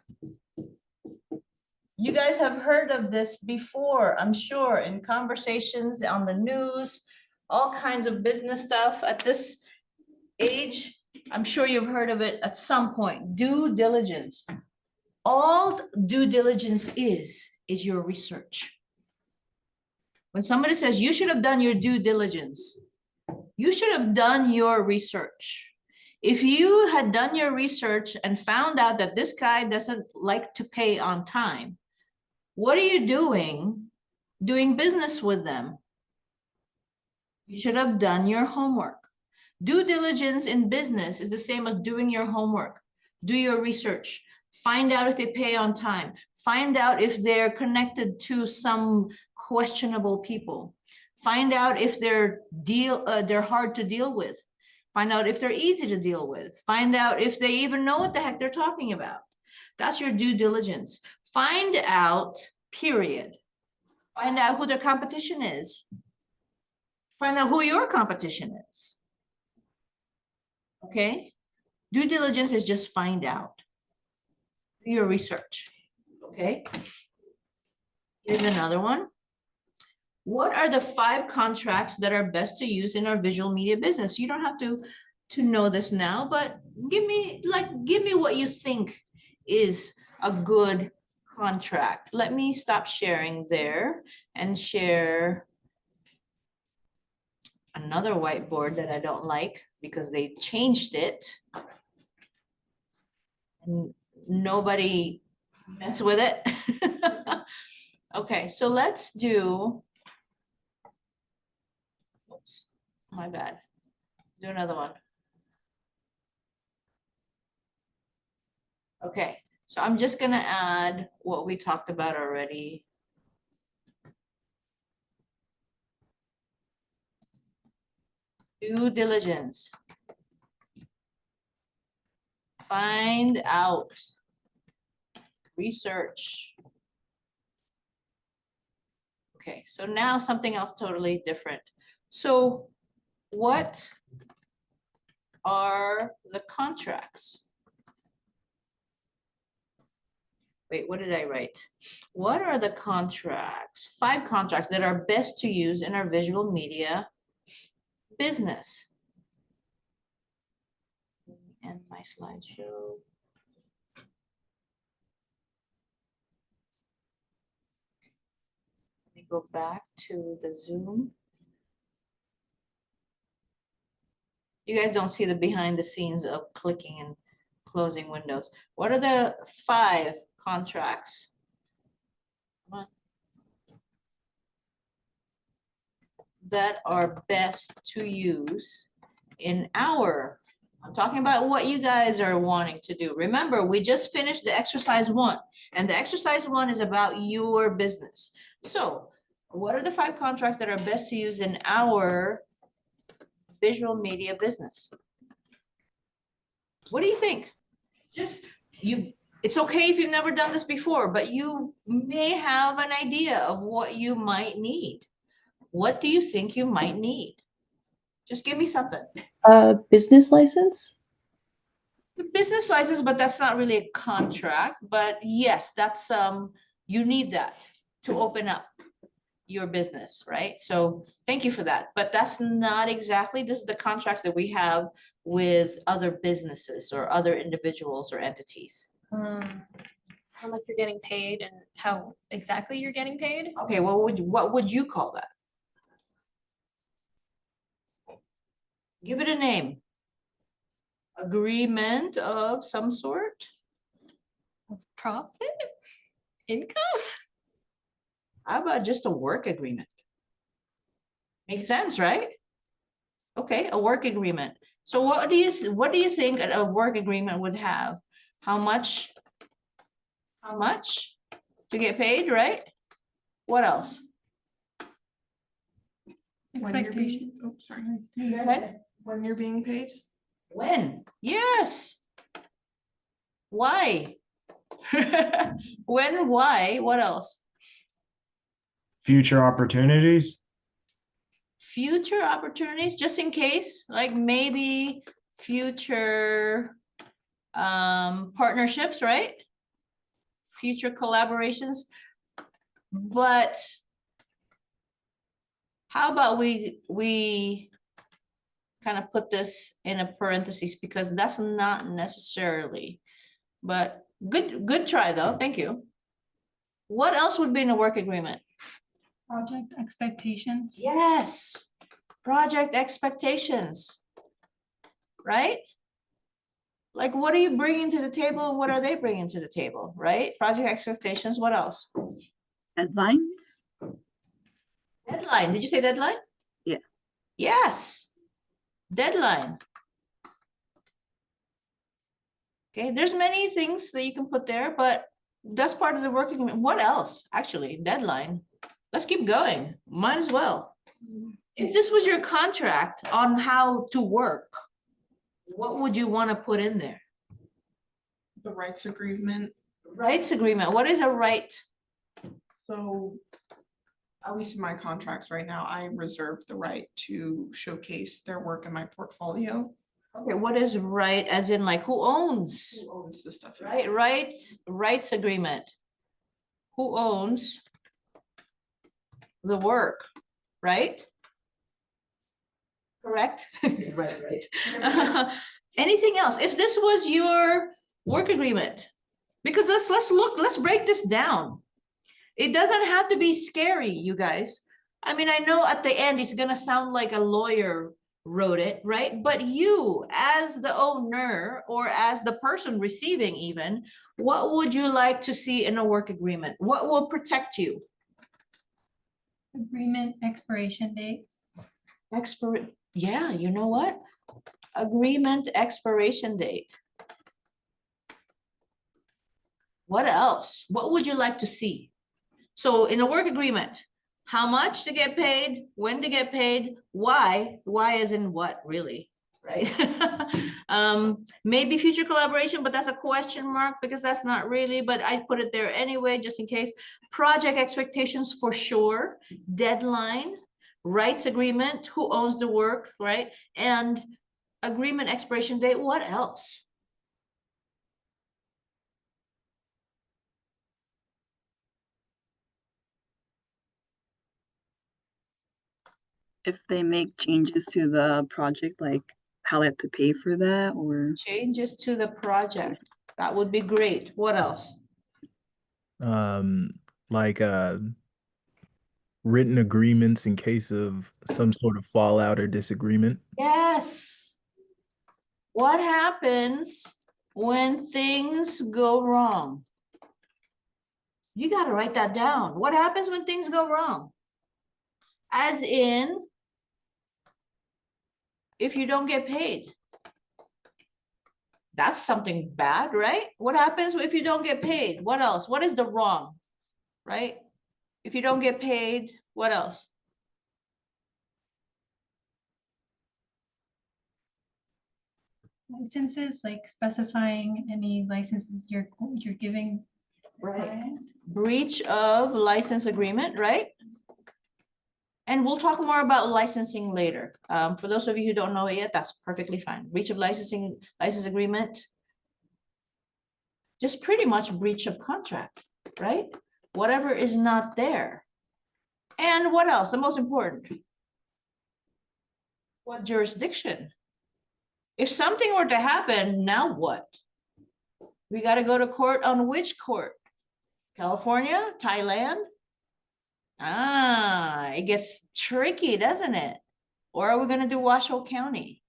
You guys have heard of this before, I'm sure, in conversations on the news, all kinds of business stuff at this age. I'm sure you've heard of it at some point, due diligence. All due diligence is your research. When somebody says you should have done your due diligence, you should have done your research. If you had done your research and found out that this guy doesn't like to pay on time, what are you doing business with them? You should have done your homework. Due diligence in business is the same as doing your homework. Do your research. Find out if they pay on time. Find out if they're connected to some questionable people. Find out if they're hard to deal with. Find out if they're easy to deal with. Find out if they even know what the heck they're talking about. That's your due diligence. Find out, period. Find out who their competition is. Find out who your competition is. Okay? Due diligence is just find out. Do your research. Okay? Here's another one. what are the 5 contracts that are best to use in our visual media business? You don't have to know this now, but give me what you think is a good contract. Let me stop sharing there and share another whiteboard that I don't like because they changed it. And nobody mess with it. Okay, so let's do, oops, my bad. Do another one. Okay, so I'm just gonna add what we talked about already. Due diligence. Find out. Research. Okay, so now something else totally different. So what are the contracts? Wait, what did I write? What are the contracts? 5 contracts that are best to use in our visual media business. And my slideshow. Let me go back to the Zoom. You guys don't see the behind the scenes of clicking and closing windows. What are the 5 contracts? Come on. That are best to use in our, I'm talking about what you guys are wanting to do. Remember, we just finished the exercise 1, and the exercise 1 is about your business. So what are the 5 contracts that are best to use in our visual media business? What do you think? Just it's okay if you've never done this before, but you may have an idea of what you might need. What do you think you might need? Just give me something. Business license? The business license, but that's not really a contract, but yes, that's you need that to open up your business, right? So thank you for that, but that's not exactly, this is the contracts that we have with other businesses or other individuals or entities. How much you're getting paid and how exactly you're getting paid? Okay, what would you call that? Give it a name. Agreement of some sort? Profit? Income? How about just a work agreement? Makes sense, right? Okay, a work agreement. So what do you think a work agreement would have? How much to get paid, right? What else? Expectation. Oh, sorry. Go ahead. When you're being paid? When? Yes. Why? When, why? What else? Future opportunities. Future opportunities, just in case, like maybe future partnerships, right? Future collaborations. But how about we kind of put this in a parentheses, because that's not necessarily, but good try though. Thank you. What else would be in a work agreement? Project expectations. Yes, project expectations, right? Like, what are you bringing to the table and what are they bringing to the table, right? Project expectations, what else? Deadlines? Deadline, did you say deadline? Yeah. Yes, deadline. Okay, there's many things that you can put there, but that's part of the work agreement. What else? Actually, deadline. Let's keep going. Might as well. If this was your contract on how to work, what would you want to put in there? The rights agreement. Rights agreement. What is a right? So at least in my contracts right now, I reserve the right to showcase their work in my portfolio. Okay, what is right as in like who owns? Who owns the stuff? Right, rights agreement. Who owns the work, right? Correct? Right, right. Anything else? If this was your work agreement, because let's break this down. It doesn't have to be scary, you guys. I mean, I know at the end it's gonna sound like a lawyer wrote it, right? But you, as the owner or as the person receiving even, what would you like to see in a work agreement? What will protect you? Agreement expiration date. Yeah, you know what? Agreement expiration date. What else? What would you like to see? So in a work agreement, how much to get paid, when to get paid, why is in what really, right? Maybe future collaboration, but that's a question mark because that's not really, but I put it there anyway, just in case. Project expectations for sure, deadline, rights agreement, who owns the work, right? And agreement expiration date, what else? If they make changes to the project, like how they have to pay for that, or Changes to the project, that would be great. What else? Like written agreements in case of some sort of fallout or disagreement. Yes. What happens when things go wrong? You got to write that down. What happens when things go wrong? As in, if you don't get paid. That's something bad, right? What happens if you don't get paid? What else? What is the wrong, right? If you don't get paid, what else? Licenses, like specifying any licenses you're giving. the Right. client. Breach of license agreement, right? And we'll talk more about licensing later. For those of you who don't know it yet, that's perfectly fine. Breach of license agreement. Just pretty much breach of contract, right? Whatever is not there. And what else? The most important. What jurisdiction? If something were to happen, now what? We got to go to court on which court? California, Thailand? Ah, it gets tricky, doesn't it? Or are we going to do Washoe County?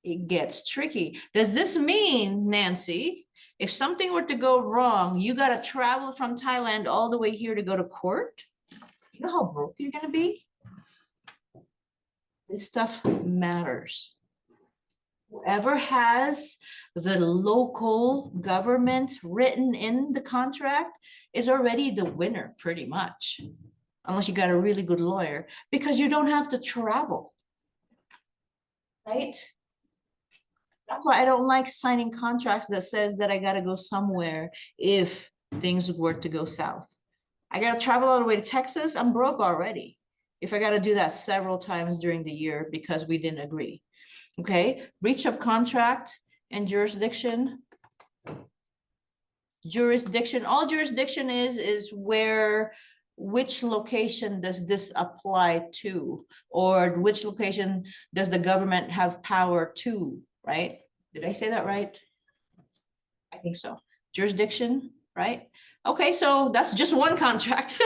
It gets tricky. Does this mean, Nancy, if something were to go wrong, you got to travel from Thailand all the way here to go to court? You know how broke you're going to be? This stuff matters. Whoever has the local government written in the contract is already the winner, pretty much. Unless you got a really good lawyer, because you don't have to travel. Right? That's why I don't like signing contracts that says that I gotta go somewhere if things were to go south. I gotta travel all the way to Texas, I'm broke already. If I gotta do that several times during the year because we didn't agree. Okay, breach of contract and jurisdiction. Jurisdiction, all jurisdiction is where, which location does this apply to? Or which location does the government have power to, right? Did I say that right? I think so. Jurisdiction, right? Okay, so that's just one contract.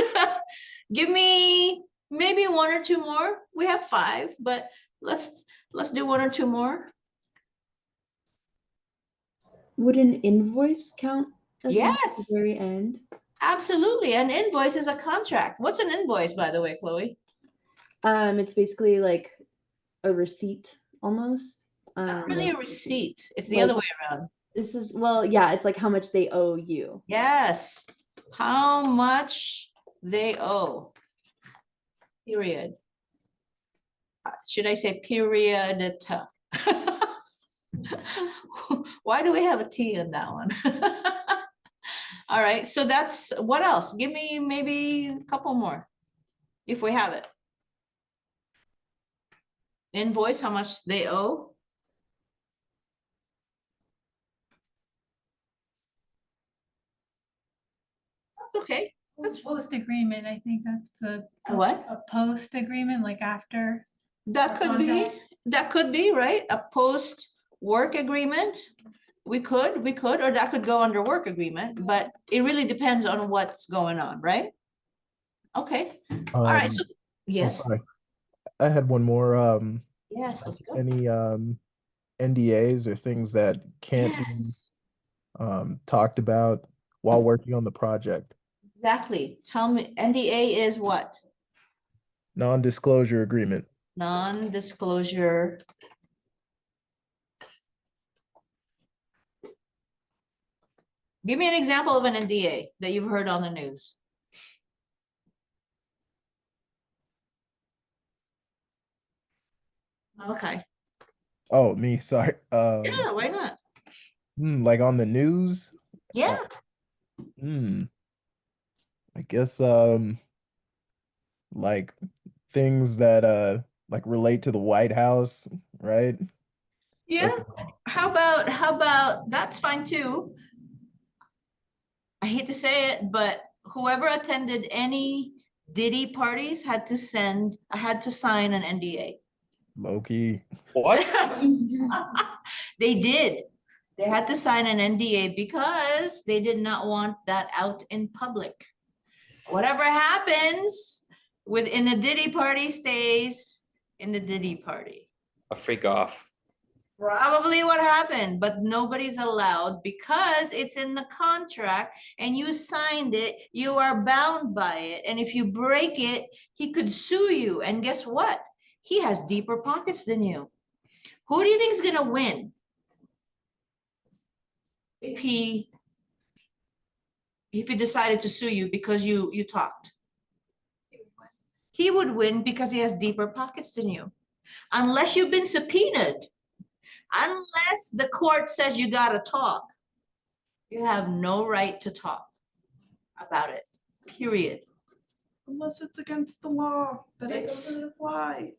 Give me maybe one or two more. We have 5, but let's do one or two more. Would an invoice count as well at Yes. the very end? Absolutely. An invoice is a contract. What's an invoice, by the way, Chloe? It's basically like a receipt almost. Not really a receipt. It's the like- other way around. This is, well, yeah, it's like how much they owe you. Yes. How much they owe. Period. Should I say period? Why do we have a T in that one? All right, so that's, what else? Give me maybe a couple more, if we have it. Invoice, how much they owe. That's okay. That's post agreement. I think that's the. A what? A post agreement, like after. That could be, right? A post-work agreement. We could, or that could go under work agreement, but it really depends on what's going on, right? Okay, all right, so, yes, sorry. I had one more. yes, let's go. Any NDAs or things that can't be Yes, talked about while working on the project? exactly. Tell me, NDA is what? Non-disclosure agreement. Non-disclosure. Give me an example of an NDA that you've heard on the news. Okay, Oh, me, sorry. yeah, why not? Like on the news? Yeah, Hmm. I guess like things that like relate to the White House, right? yeah. How about, that's fine too. I hate to say it, but whoever attended any Diddy parties had to sign an NDA. Low-key. What? They did. They had to sign an NDA because they did not want that out in public. Whatever happens within the Diddy party stays in the Diddy party. A freak off. Probably what happened, but nobody's allowed because it's in the contract and you signed it, you are bound by it. And if you break it, he could sue you. And guess what? He has deeper pockets than you. Who do you think is going to win? If he decided to sue you because you talked. He would win because he has deeper pockets than you. Unless you've been subpoenaed. Unless the court says you gotta talk, you have no right to talk about it, period. Unless it's against the law, then it It's- doesn't apply.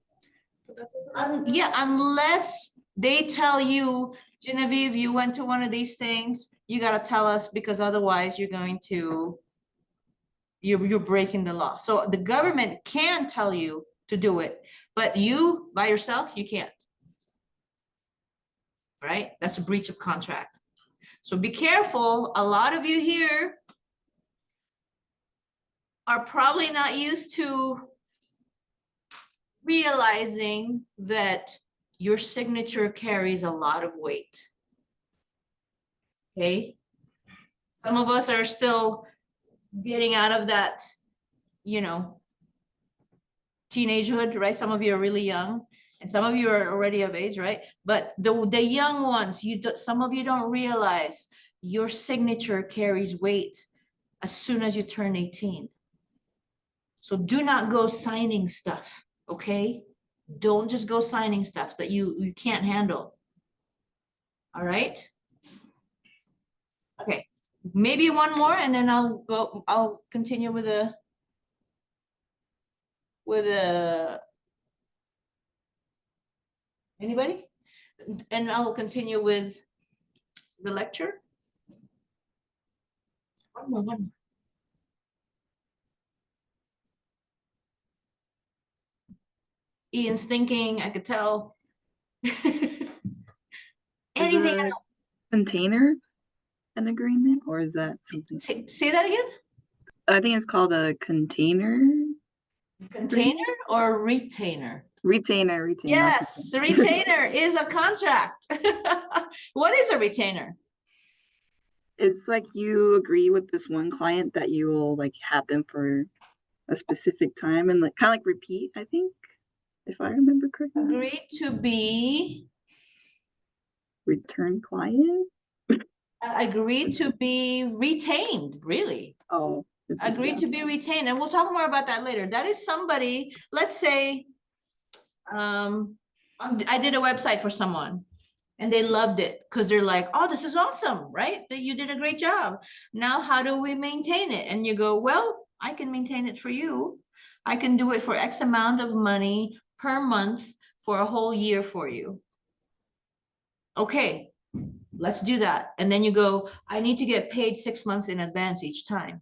But that doesn't Yeah, unless they tell you, Genevieve, you went to one of these things, you gotta tell us because otherwise you're going to, you're breaking the law. So the government can tell you to do it, but you by yourself, you can't. Right? That's a breach of contract. So be careful. A lot of you here are probably not used to realizing that your signature carries a lot of weight. Okay? Some of us are still getting out of that, you know, teenagehood, right? Some of you are really young. And some of you are already of age, right? But the young ones, some of you don't realize your signature carries weight as soon as you turn 18. So do not go signing stuff, okay? Don't just go signing stuff that you can't handle. All right? Okay, maybe one more and then I'll continue with the anybody? And I'll continue with the lecture. One more. Ian's thinking, I could tell. Anything else? Container an agreement, or is that something? Say that again? I think it's called a container. Container or retainer? Retainer. Yes, a retainer is a contract. What is a retainer? It's like you agree with this one client that you will like have them for a specific time and like kind of like repeat, I think, if I remember correctly. Agree to be return client. Agree to be retained, really. Oh. Agree to be retained, and we'll talk more about that later. That is somebody, let's say, I did a website for someone and they loved it because they're like, oh, this is awesome, right? That you did a great job. Now, how do we maintain it? And you go, well, I can maintain it for you. I can do it for X amount of money per month for a whole year for you. Okay, let's do that. And then you go, I need to get paid 6 months in advance each time.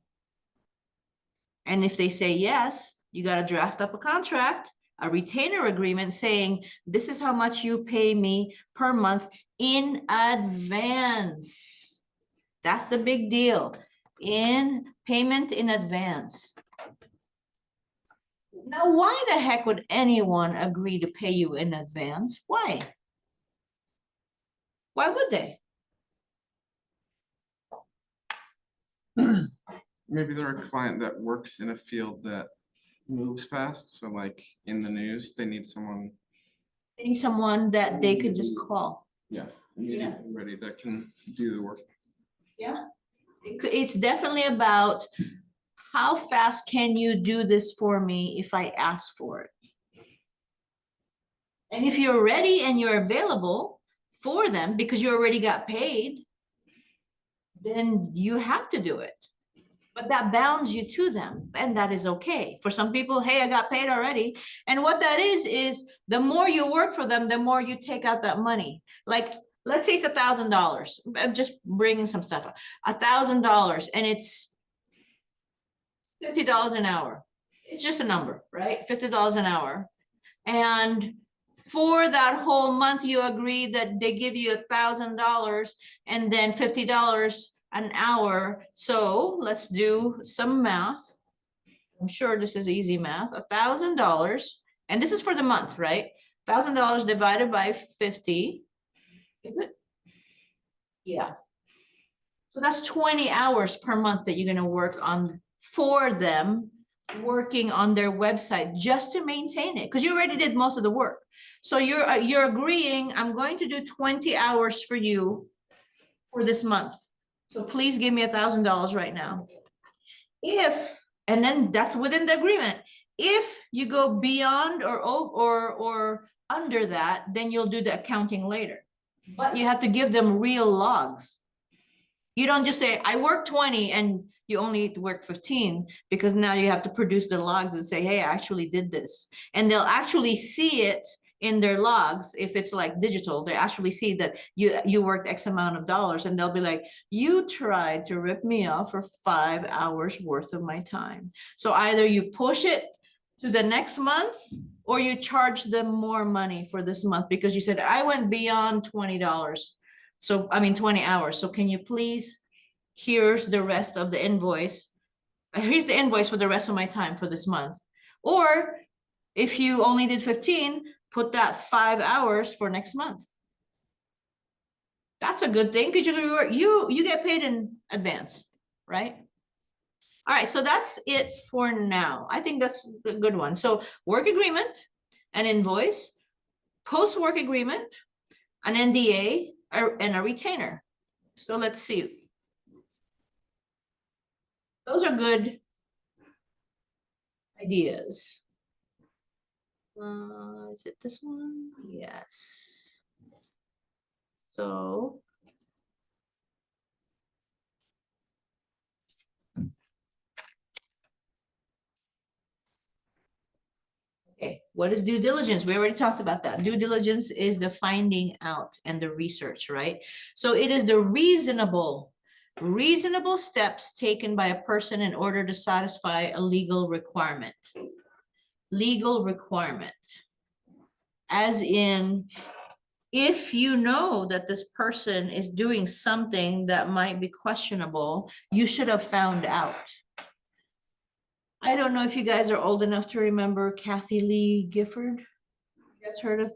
And if they say yes, you got to draft up a contract, a retainer agreement saying, this is how much you pay me per month in advance. That's the big deal. In payment in advance. Now, why the heck would anyone agree to pay you in advance? Why? Why would they? Maybe they're a client that works in a field that moves fast, so like in the news, they need someone, They need someone that they could just call. yeah, immediately ready that can do the work. Yeah. It's definitely about how fast can you do this for me if I ask for it? And if you're ready and you're available for them because you already got paid, then you have to do it. But that bounds you to them, and that is okay. For some people, hey, I got paid already. And what that is the more you work for them, the more you take out that money. Like, let's say it's $1,000. I'm just bringing some stuff up. $1,000, and it's $50 an hour. It's just a number, right? $50 an hour. And for that whole month, you agree that they give you $1,000 and then $50 an hour. So let's do some math. I'm sure this is easy math. $1,000, and this is for the month, right? $1,000 divided by 50. Is it? Yeah. So that's 20 hours per month that you're going to work on for them, working on their website just to maintain it, because you already did most of the work. So you're agreeing, I'm going to do 20 hours for you for this month. So please give me $1,000 right now. And then that's within the agreement. If you go beyond or under that, then you'll do the accounting later. But you have to give them real logs. You don't just say, I work 20 and you only work 15, because now you have to produce the logs and say, hey, I actually did this. And they'll actually see it in their logs. If it's like digital, they actually see that you worked X amount of dollars, and they'll be like, you tried to rip me off for 5 hours worth of my time. So either you push it to the next month, or you charge them more money for this month because you said, I went beyond $20. So, I mean, 20 hours. So can you please, here's the rest of the invoice. Here's the invoice for the rest of my time for this month. Or if you only did 15, put that 5 hours for next month. That's a good thing, because you get paid in advance, right? All right, so that's it for now. I think that's a good one. So work agreement, an invoice, post-work agreement, an NDA, and a retainer. So let's see. Those are good ideas. Is it this one? Yes. So okay, what is due diligence? We already talked about that. Due diligence is the finding out and the research, right? So it is the reasonable steps taken by a person in order to satisfy a legal requirement. Legal requirement. As in, if you know that this person is doing something that might be questionable, you should have found out. I don't know if you guys are old enough to remember Kathy Lee Gifford. You guys heard of?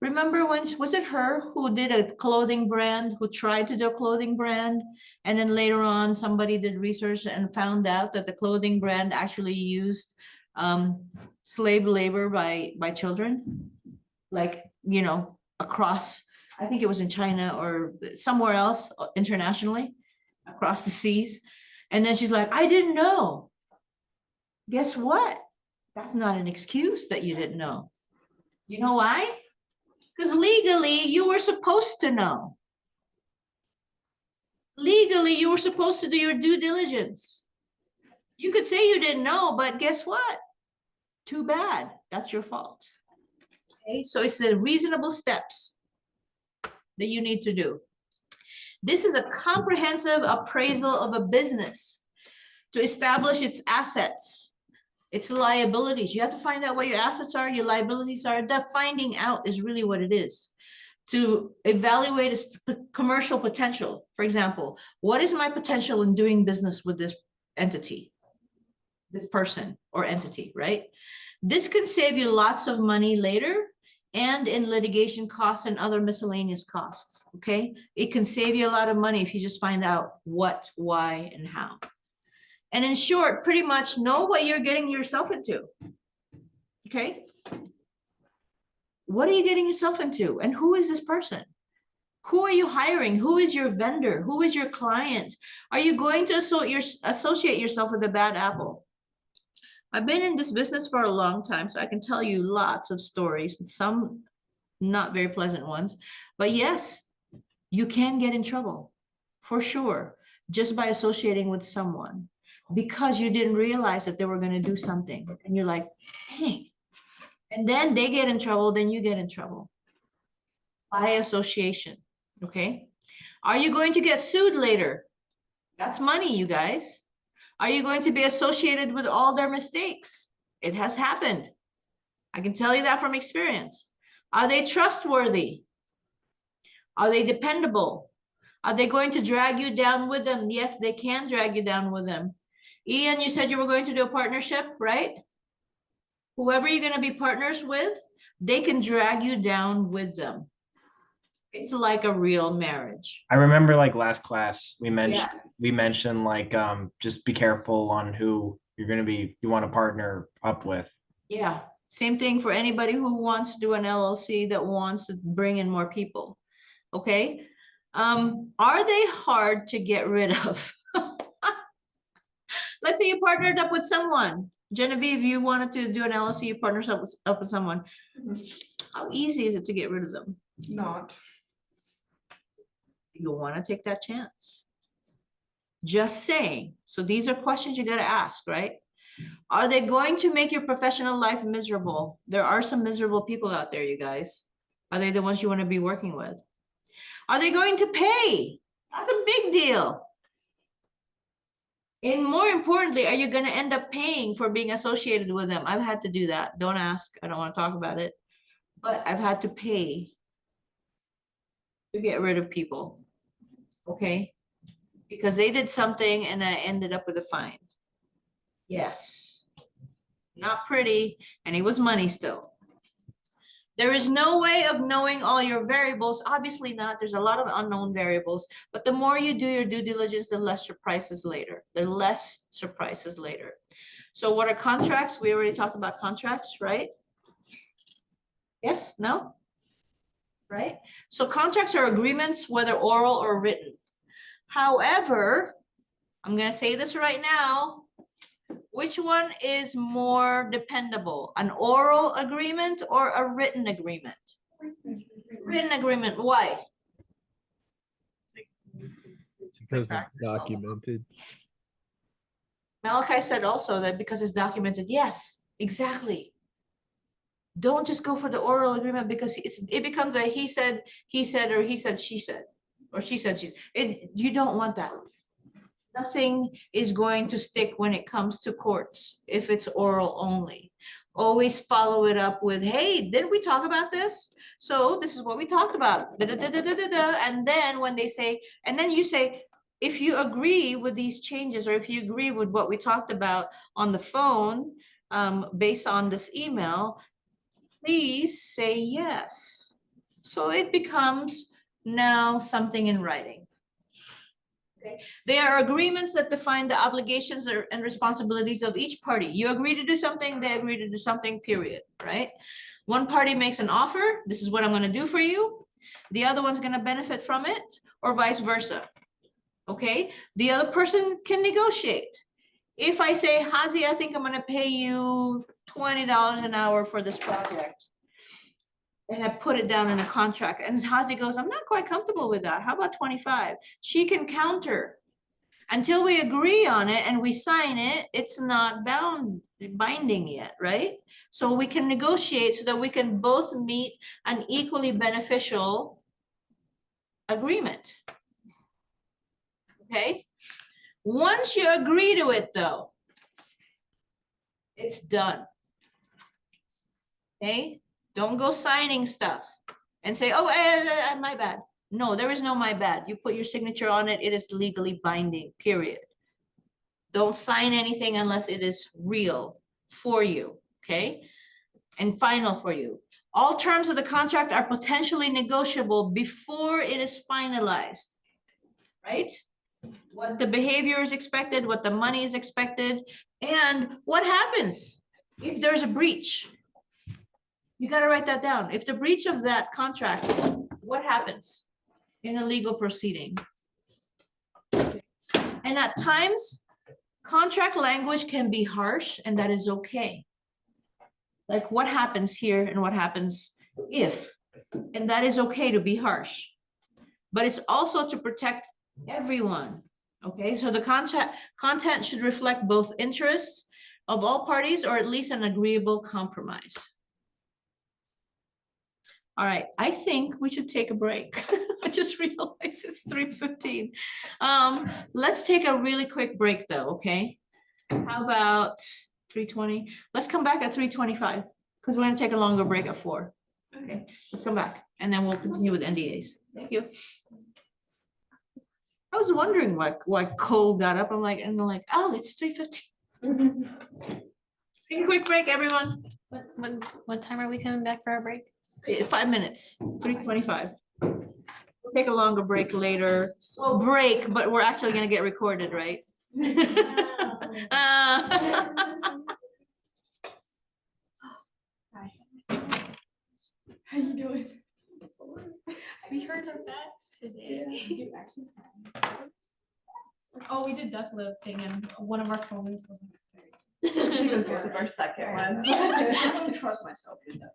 Remember when, was it her who did a clothing brand, who tried to do a clothing brand? And then later on, somebody did research and found out that the clothing brand actually used slave labor by children, like, you know, across, I think it was in China or somewhere else internationally, across the seas. And then she's like, I didn't know. Guess what? That's not an excuse that you didn't know. You know why? Because legally you were supposed to know. Legally, you were supposed to do your due diligence. You could say you didn't know, but guess what? Too bad. That's your fault. Okay, so it's the reasonable steps that you need to do. This is a comprehensive appraisal of a business. to establish its assets, its liabilities. You have to find out what your assets are, your liabilities are. That finding out is really what it is. To evaluate its commercial potential. For example, what is my potential in doing business with this entity, this person or entity, right? This can save you lots of money later and in litigation costs and other miscellaneous costs, okay? It can save you a lot of money if you just find out what, why, and how. And in short, pretty much know what you're getting yourself into, okay? What are you getting yourself into? And who is this person? Who are you hiring? Who is your vendor? Who is your client? Are you going to associate yourself with a bad apple? I've been in this business for a long time, so I can tell you lots of stories, some not very pleasant ones. But yes, you can get in trouble, for sure, just by associating with someone because you didn't realize that they were going to do something. And you're like, dang. And then they get in trouble, then you get in trouble by association, okay? Are you going to get sued later? That's money, you guys. Are you going to be associated with all their mistakes? It has happened. I can tell you that from experience. Are they trustworthy? Are they dependable? Are they going to drag you down with them? Yes, they can drag you down with them. Ian, you said you were going to do a partnership, right? Whoever you're going to be partners with, they can drag you down with them. It's like a real marriage. I remember like last class, we mentioned like just be careful on who you want to partner up with. Yeah, same thing for anybody who wants to do an LLC that wants to bring in more people. Okay. Are they hard to get rid of? Let's say you partnered up with someone. Genevieve, you wanted to do an LLC, you partnered up with someone. How easy is it to get rid of them? Not. You want to take that chance. Just saying. So these are questions you got to ask, right? Are they going to make your professional life miserable? There are some miserable people out there, you guys. Are they the ones you want to be working with? Are they going to pay? That's a big deal. And more importantly, are you going to end up paying for being associated with them? I've had to do that. Don't ask. I don't want to talk about it. But I've had to pay to get rid of people. Okay? Because they did something and I ended up with a fine. Yes. Not pretty. And it was money still. There is no way of knowing all your variables. Obviously not. There's a lot of unknown variables. But the more you do your due diligence, the less surprises later. The less surprises later. So what are contracts? We already talked about contracts, right? Yes? No? Right? So contracts are agreements, whether oral or written. However, I'm going to say this right now. Which one is more dependable? An oral agreement or a written agreement? Written agreement. Why? Because it's documented. Malachi said also that because it's documented. Yes, exactly. Don't just go for the oral agreement because it becomes a he said, or he said, she said, or she said, she said. You don't want that. Nothing is going to stick when it comes to courts if it's oral only. Always follow it up with, hey, didn't we talk about this? So this is what we talked about. Da, da, da, da, da, da, da. And then when they say, and then you say, if you agree with these changes or if you agree with what we talked about on the phone, based on this email, please say yes. So it becomes now something in writing. Okay. They are agreements that define the obligations and responsibilities of each party. You agree to do something, they agree to do something, period, right? One party makes an offer, this is what I'm going to do for you. The other one's going to benefit from it, or vice versa. Okay, the other person can negotiate. If I say, Hazi, I think I'm going to pay you $20 an hour for this project. And I put it down in a contract. And Hazi goes, I'm not quite comfortable with that. How about 25? She can counter. Until we agree on it and we sign it, it's not binding yet, right? So we can negotiate so that we can both meet an equally beneficial agreement. Okay? Once you agree to it though, it's done. Okay, don't go signing stuff and say, oh, my bad. No, there is no my bad. You put your signature on it, it is legally binding, period. Don't sign anything unless it is real for you, okay? And final for you. All terms of the contract are potentially negotiable before it is finalized, right? What the behavior is expected, what the money is expected, and what happens if there's a breach. You gotta write that down. If the breach of that contract, what happens in a legal proceeding? And at times, contract language can be harsh, and that is okay. Like what happens here and what happens if, and that is okay to be harsh. But it's also to protect everyone, okay? So the content should reflect both interests of all parties or at least an agreeable compromise. All right, I think we should take a break. I just realized it's 3:15. Let's take a really quick break though, okay? How about 3:20? Let's come back at 3:25 because we're gonna take a longer break at 4. Okay, let's come back and then we'll continue with NDAs. Thank you. I was wondering why Cole got up. I'm like, and they're like, oh, it's 3:15. Take a quick break, everyone. What time are we coming back for our break? 5 minutes, 3:25. We'll take a longer break later. Well, break, but we're actually gonna get recorded, right? How you doing? We heard of that today. Oh, we did deadlifting and one of our phones wasn't very. Our second one. I don't trust myself in that.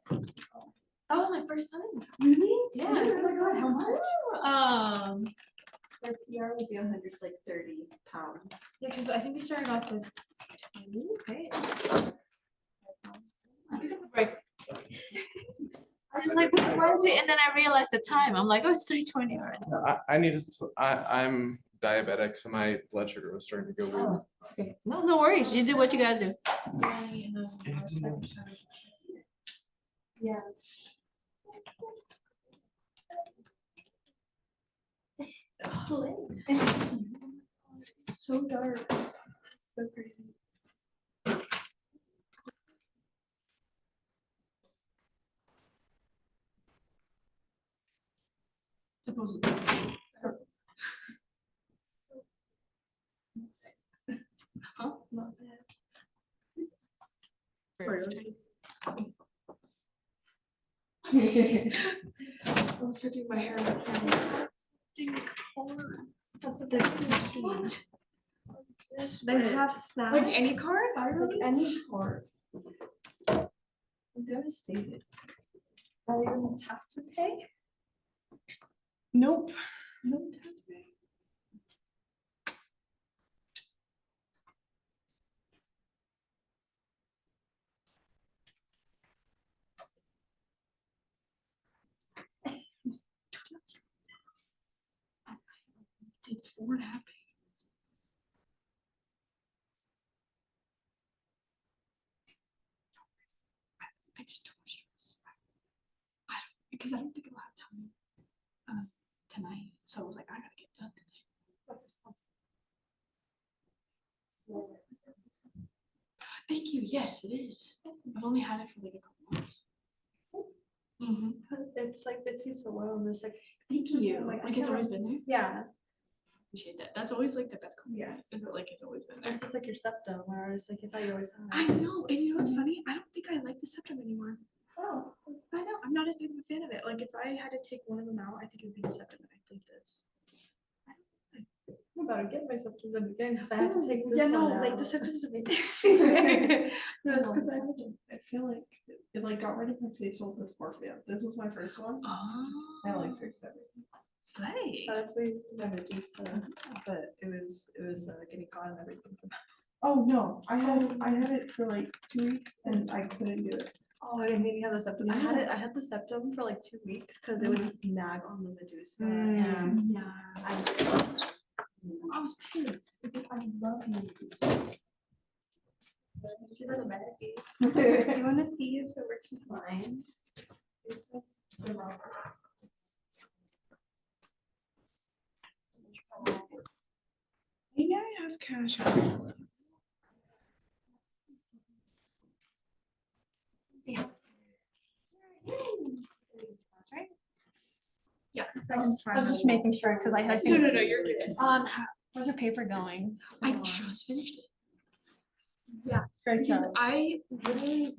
That was my first time. Really? Yeah. Oh my God, how much? Their PR would be 130 pounds. Yeah, because I think we started off with 20. Okay. We took a break. I was like, why is it? And then I realized the time. I'm like, oh, it's 3:20 already. I needed to, I'm diabetic, so my blood sugar was starting to go weird. Oh, okay. No worries. You do what you gotta do. Yeah. So dark. It's so crazy. Supposedly. Huh? Not bad. I'm flicking my hair. They have snacks. Like any card? Like any card. I'm devastated. Are you gonna tap to pay? Nope. No tap to pay. Did 4.5 pages. I just too much stress. Because I don't think I'll have time tonight. So I was like, I gotta get done today. Thank you. Yes, it is. I've only had it for like a couple months. It's like fits you so well, and it's like Thank you. Like it's always been there. yeah. Appreciate that. That's always like the best compliment. Is it like it's always been there? It's just like your septum, where it's like I thought you always I had. know. And you know what's funny? I don't think I like the septum anymore. Oh, I know. I'm not as big of a fan of it. Like if I had to take one of them out, I think it would be the septum, and I think this. I'm about to get my septum done again because I had to take this Yeah, no, one like out. the septum's amazing. No, it's No, because I feel like it like got rid of my facial dysmorphia. This was my first one. I like fixed everything. Slay. That's we never used to, but it was getting caught and everything. So. Oh no, I had it for like 2 weeks and I couldn't do it. Oh, I didn't have the septum. I had the septum for like 2 weeks because it would just nag on the medusa. And Yeah. I was pissed. because I love you. She's like a baggy. Do you wanna see if it works with mine? This is the wrong- Maybe I have cash out. Yeah, I'm I was just making sure, because I No, think. no, no, you're good. How's your paper going? I just finished it. Yeah. Great Because job. I literally.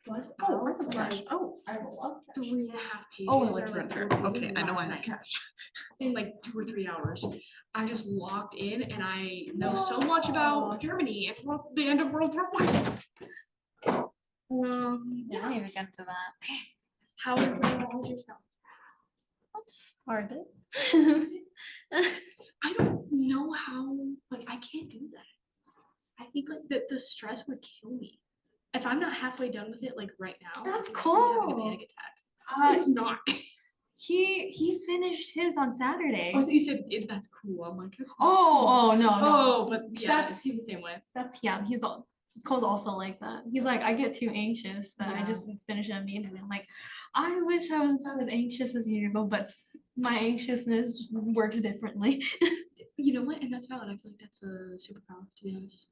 Oh, my gosh. Oh, I have a lot. 3.5 pages. Oh, or like like, for- okay, I know I last had cash. In like 2 or 3 hours. I just logged in and I know so much about Germany and the end of World War I. Yeah, I need to get to that. How's your spell? Started. I don't know how, like, I can't do that. I think like the stress would kill me. If I'm not halfway done with it, like right now. That's I'm having a cool. panic attack. It's not. He finished his on Saturday. Oh, you said that's cool. I'm like, that's not Oh, cool. no, no. Oh, but yeah, That's- he's the same way. That's, yeah, Cole's also like that. He's like, I get too anxious that I Yeah. just finish it immediately. I'm like, I wish I was not as anxious as you, but my anxiousness works differently. You know what? And that's valid. I feel like that's a superpower, to be honest.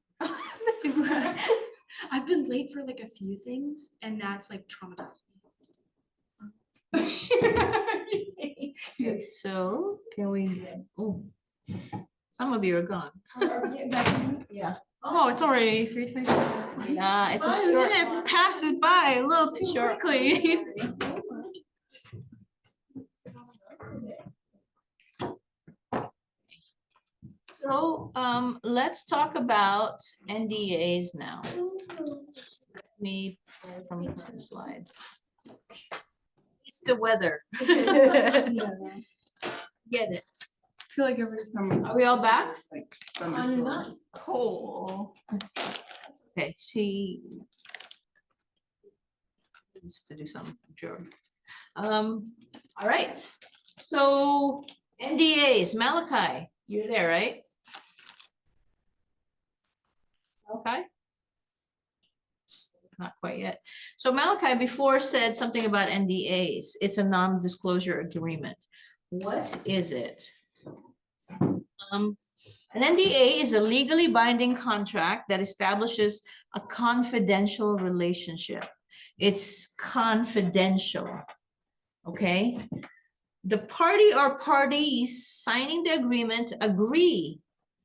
Super. I've been late for like a few things, and that's like traumatized me. She's like, so can we, oh, some of you are gone. Yeah. Oh, it's already 3:20. Yeah, it's a 5 short. minutes passes by a little too Sure. quickly. So, let's talk about NDAs now. Let me pull from the 10 slides. It's the weather. Get it. I feel like every time. Are we all back? It's like I'm thunderstorm. not cold. Okay, she needs to do something, sure. All right, so NDAs, Malachi, you're there, right? Okay. Not quite yet. So Malachi before said something about NDAs. It's a non-disclosure agreement. What is it? An NDA is a legally binding contract that establishes a confidential relationship. It's confidential, okay? The party or parties signing the agreement agree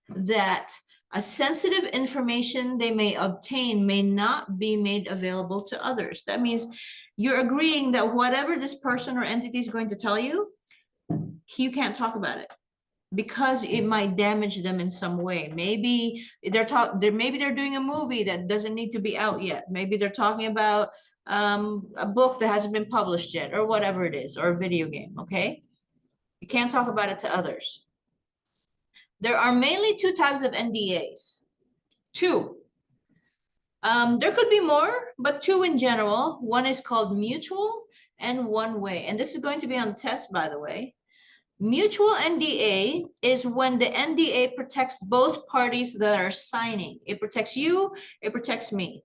that a sensitive information they may obtain may not be made available to others. That means you're agreeing that whatever this person or entity is going to tell you, you can't talk about it because it might damage them in some way. Maybe maybe they're doing a movie that doesn't need to be out yet. Maybe they're talking about a book that hasn't been published yet, or whatever it is, or a video game, okay? You can't talk about it to others. There are mainly 2 types of NDAs. 2. There could be more, but 2 in general. One is called mutual and one-way. And this is going to be on the test, by the way. Mutual NDA is when the NDA protects both parties that are signing. It protects you, it protects me.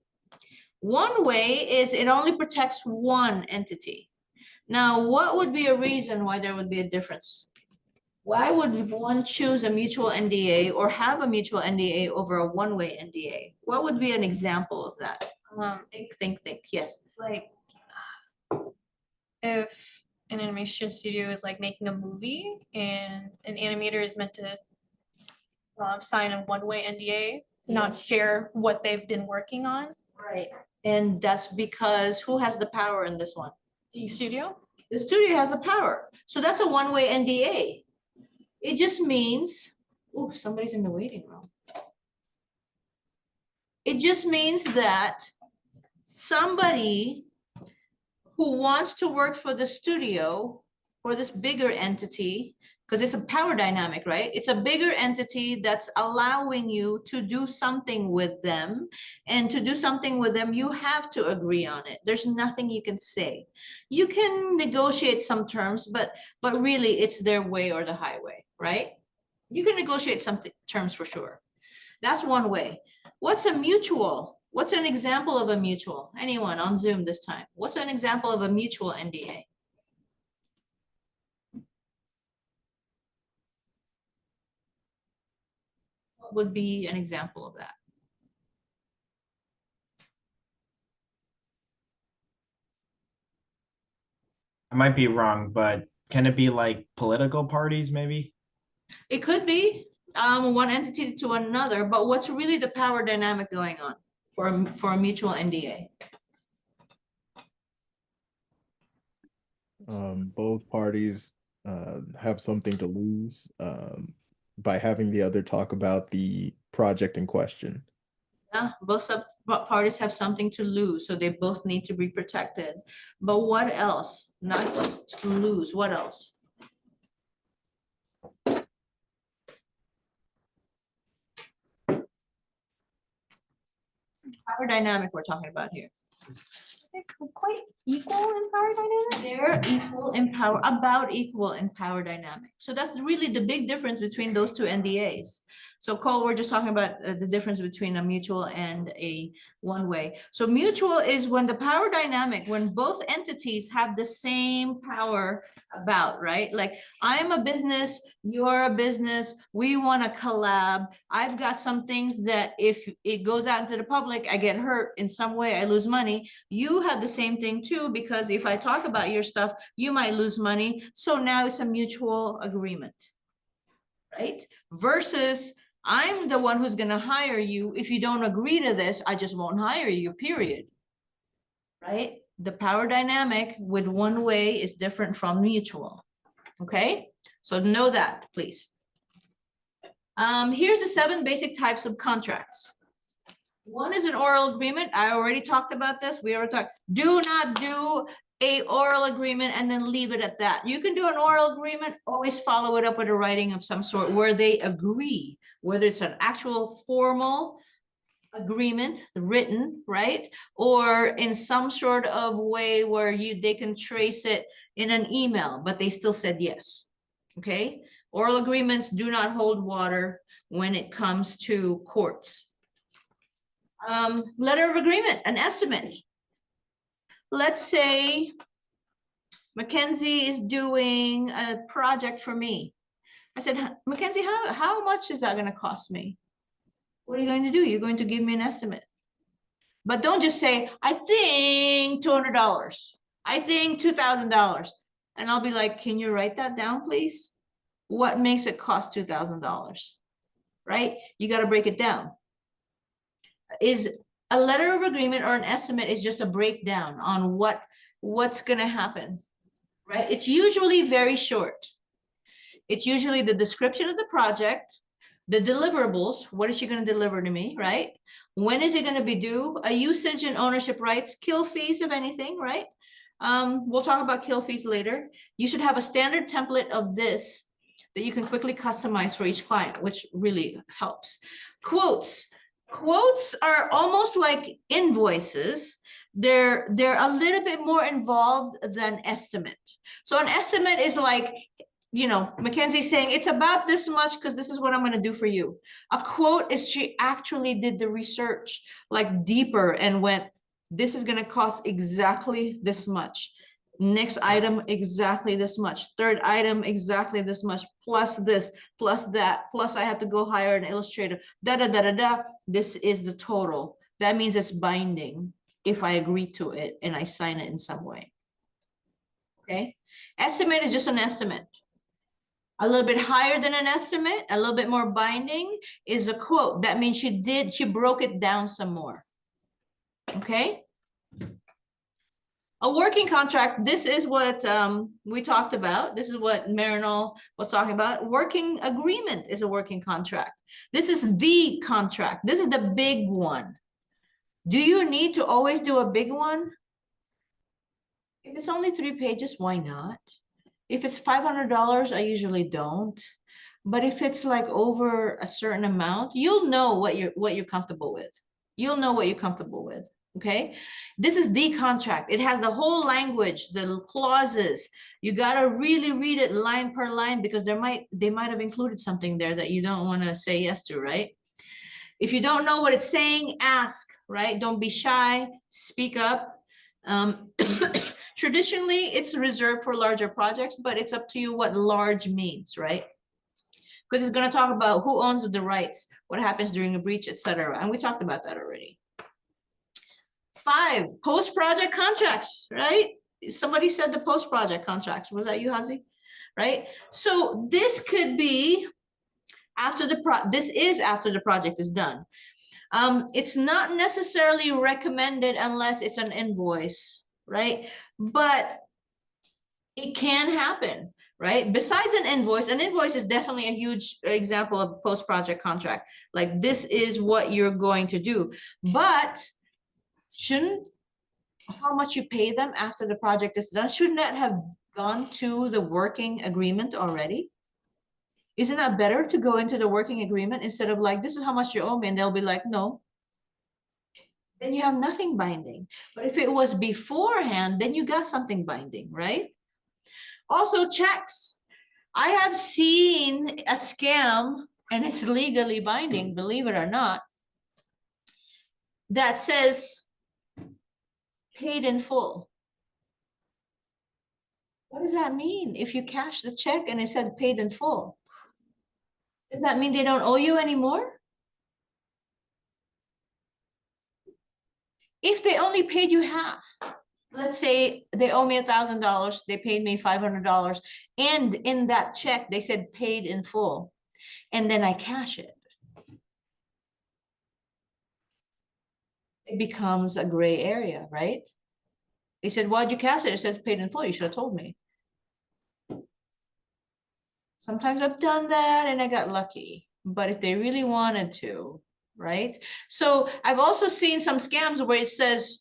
One-way is it only protects one entity. Now, what would be a reason why there would be a difference? Why would one choose a mutual NDA or have a mutual NDA over a one-way NDA? What would be an example of that? Think. Yes. Like, if an animation studio is like making a movie and an animator is meant to sign a one-way NDA to not share what they've been working on. Right. And that's because who has the power in this one? The studio? The studio has the power. So that's a one-way NDA. It just means, oh, somebody's in the waiting room. It just means that somebody who wants to work for the studio or this bigger entity, because it's a power dynamic, right? It's a bigger entity that's allowing you to do something with them. And to do something with them, you have to agree on it. There's nothing you can say. You can negotiate some terms, but really it's their way or the highway, right? You can negotiate some terms for sure. That's one way. What's a mutual? What's an example of a mutual? Anyone on Zoom this time? What's an example of a mutual NDA? What would be an example of that? I might be wrong, but can it be like political parties maybe? It could be one entity to another, but what's really the power dynamic going on for a mutual NDA? Both parties have something to lose by having the other talk about the project in question. Yeah, both parties have something to lose, so they both need to be protected. But what else? Not just to lose, what else? Power dynamic we're talking about here. They're quite equal in power dynamics. They're equal in power, about equal in power dynamic. So that's really the big difference between those two NDAs. So Cole, we're just talking about the difference between a mutual and a one-way. So mutual is when the power dynamic, when both entities have the same power about, right? Like I'm a business, you're a business, we want to collab. I've got some things that if it goes out into the public, I get hurt in some way, I lose money. You have the same thing too, because if I talk about your stuff, you might lose money. So now it's a mutual agreement, right? Versus I'm the one who's going to hire you. If you don't agree to this, I just won't hire you, period. Right? The power dynamic with one way is different from mutual. Okay? So know that, please. Here's the 7 basic types of contracts. One is an oral agreement. I already talked about this. We already talked. Do not do a oral agreement and then leave it at that. You can do an oral agreement, always follow it up with a writing of some sort where they agree, whether it's an actual formal agreement written, right? Or in some sort of way where they can trace it in an email, but they still said yes. Okay? Oral agreements do not hold water when it comes to courts. Letter of agreement, an estimate. Let's say Mackenzie is doing a project for me. I said, Mackenzie, how much is that going to cost me? What are you going to do? You're going to give me an estimate. But don't just say, I think $200. I think $2,000. And I'll be like, can you write that down, please? What makes it cost $2,000? Right? You got to break it down. Is a letter of agreement or an estimate is just a breakdown on what's going to happen, right? It's usually very short. It's usually the description of the project, the deliverables. What is she going to deliver to me, right? When is it going to be due? A usage and ownership rights, kill fees, if anything, right? We'll talk about kill fees later. You should have a standard template of this that you can quickly customize for each client, which really helps. Quotes. Quotes are almost like invoices. They're a little bit more involved than estimate. So an estimate is like, you know, Mackenzie's saying it's about this much because this is what I'm going to do for you. A quote is she actually did the research like deeper and went, this is going to cost exactly this much. Next item, exactly this much. Third item, exactly this much, plus this, plus that, plus I have to go hire an illustrator, da-da-da-da-da. This is the total. That means it's binding if I agree to it and I sign it in some way. Okay? Estimate is just an estimate. A little bit higher than an estimate, a little bit more binding is a quote. That means she broke it down some more. Okay? A working contract, this is what we talked about. This is what Marinol was talking about. Working agreement is a working contract. This is the contract. This is the big one. Do you need to always do a big one? If it's only 3 pages, why not? If it's $500, I usually don't. But if it's like over a certain amount, you'll know what you're comfortable with. You'll know what you're comfortable with. Okay, this is the contract. It has the whole language, the clauses. You gotta really read it line per line because they might have included something there that you don't want to say yes to, right? If you don't know what it's saying, ask, right? Don't be shy, speak up. Traditionally, it's reserved for larger projects, but it's up to you what large means, right? Because it's going to talk about who owns the rights, what happens during a breach, etc. And we talked about that already. 5, post-project contracts, right? Somebody said the post-project contracts. Was that you, Hazi? Right? So this could be after this is after the project is done. It's not necessarily recommended unless it's an invoice, right? But it can happen, right? Besides an invoice is definitely a huge example of post-project contract. Like this is what you're going to do, but shouldn't how much you pay them after the project is done, shouldn't that have gone to the working agreement already? Isn't that better to go into the working agreement instead of like, this is how much you owe me, and they'll be like, no. Then you have nothing binding. But if it was beforehand, then you got something binding, right? Also checks. I have seen a scam, and it's legally binding, believe it or not, that says paid in full. What does that mean? If you cash the check and it said paid in full, does that mean they don't owe you anymore? If they only paid you half, let's say they owe me $1,000, they paid me $500, and in that check they said paid in full, and then I cash it, it becomes a gray area, right? They said, why'd you cash it? It says paid in full. You should have told me. Sometimes I've done that and I got lucky, but if they really wanted to, right? So I've also seen some scams where it says,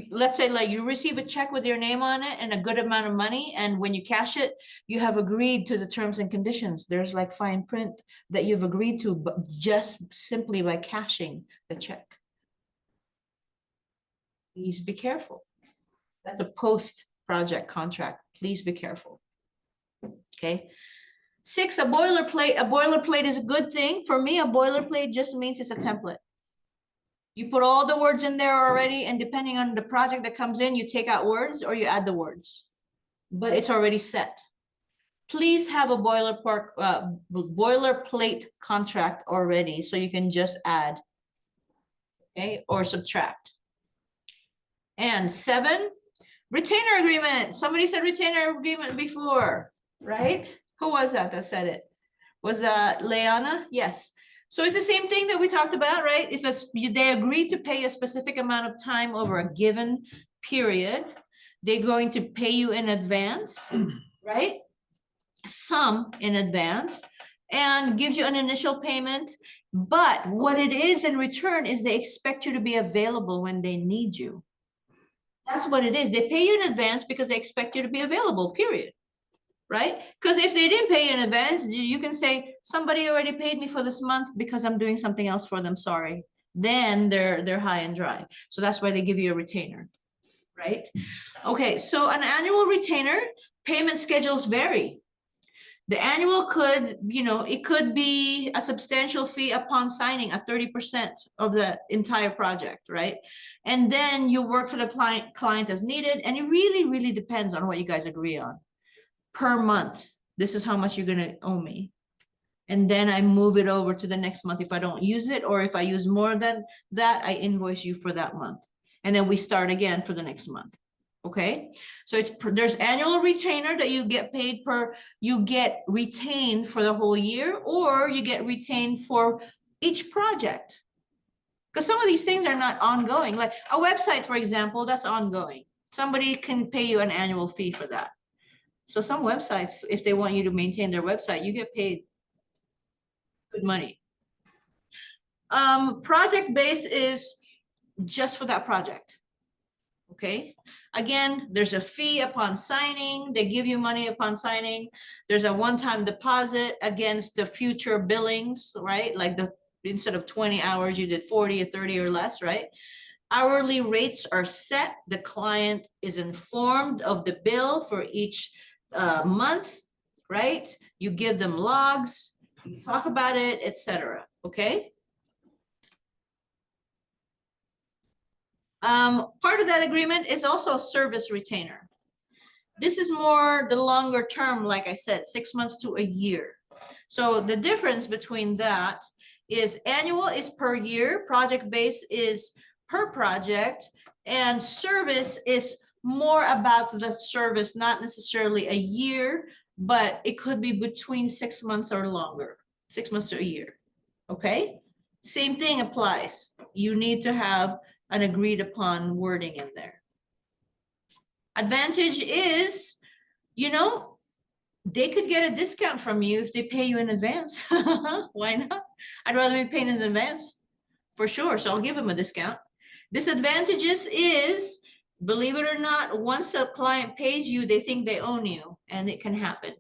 let's say like you receive a check with your name on it and a good amount of money, and when you cash it, you have agreed to the terms and conditions. There's like fine print that you've agreed to, but just simply by cashing the check. Please be careful. That's a post-project contract. Please be careful. Okay. 6, a boilerplate. A boilerplate is a good thing. For me, a boilerplate just means it's a template. You put all the words in there already, and depending on the project that comes in, you take out words or you add the words, but it's already set. Please have a boilerplate contract already so you can just add, okay, or subtract. And 7, retainer agreement. Somebody said retainer agreement before, right? Who was that said it? Was Leanna? Yes. So it's the same thing that we talked about, right? It's just they agreed to pay a specific amount of time over a given period. They're going to pay you in advance, right? Some in advance, and gives you an initial payment. But what it is in return is they expect you to be available when they need you. That's what it is. They pay you in advance because they expect you to be available, period. Right? Because if they didn't pay you in advance, you can say, somebody already paid me for this month because I'm doing something else for them, sorry. Then they're high and dry. So that's why they give you a retainer, right? Okay, so an annual retainer, payment schedules vary. The annual could, it could be a substantial fee upon signing, a 30% of the entire project, right? And then you work for the client as needed, and it really, really depends on what you guys agree on. Per month, this is how much you're gonna owe me. And then I move it over to the next month if I don't use it, or if I use more than that, I invoice you for that month. And then we start again for the next month. Okay, so there's annual retainer that you get paid you get retained for the whole year, or you get retained for each project. Because some of these things are not ongoing. Like a website, for example, that's ongoing. Somebody can pay you an annual fee for that. So some websites, if they want you to maintain their website, you get paid good money. Project base is just for that project. Okay, again, there's a fee upon signing. They give you money upon signing. There's a one-time deposit against the future billings, right? Like instead of 20 hours, you did 40 or 30 or less, right? Hourly rates are set. The client is informed of the bill for each month, right? You give them logs, you talk about it, etc. Okay? Part of that agreement is also a service retainer. This is more the longer term, like I said, 6 months to a year. So the difference between that is annual is per year, project base is per project, and service is more about the service, not necessarily a year, but it could be between 6 months or longer, 6 months to a year. Okay? Same thing applies. You need to have an agreed upon wording in there. Advantage is, you know, they could get a discount from you if they pay you in advance. Why not? I'd rather be paid in advance for sure. So I'll give them a discount. Disadvantages is, believe it or not, once a client pays you, they think they own you, and it can happen.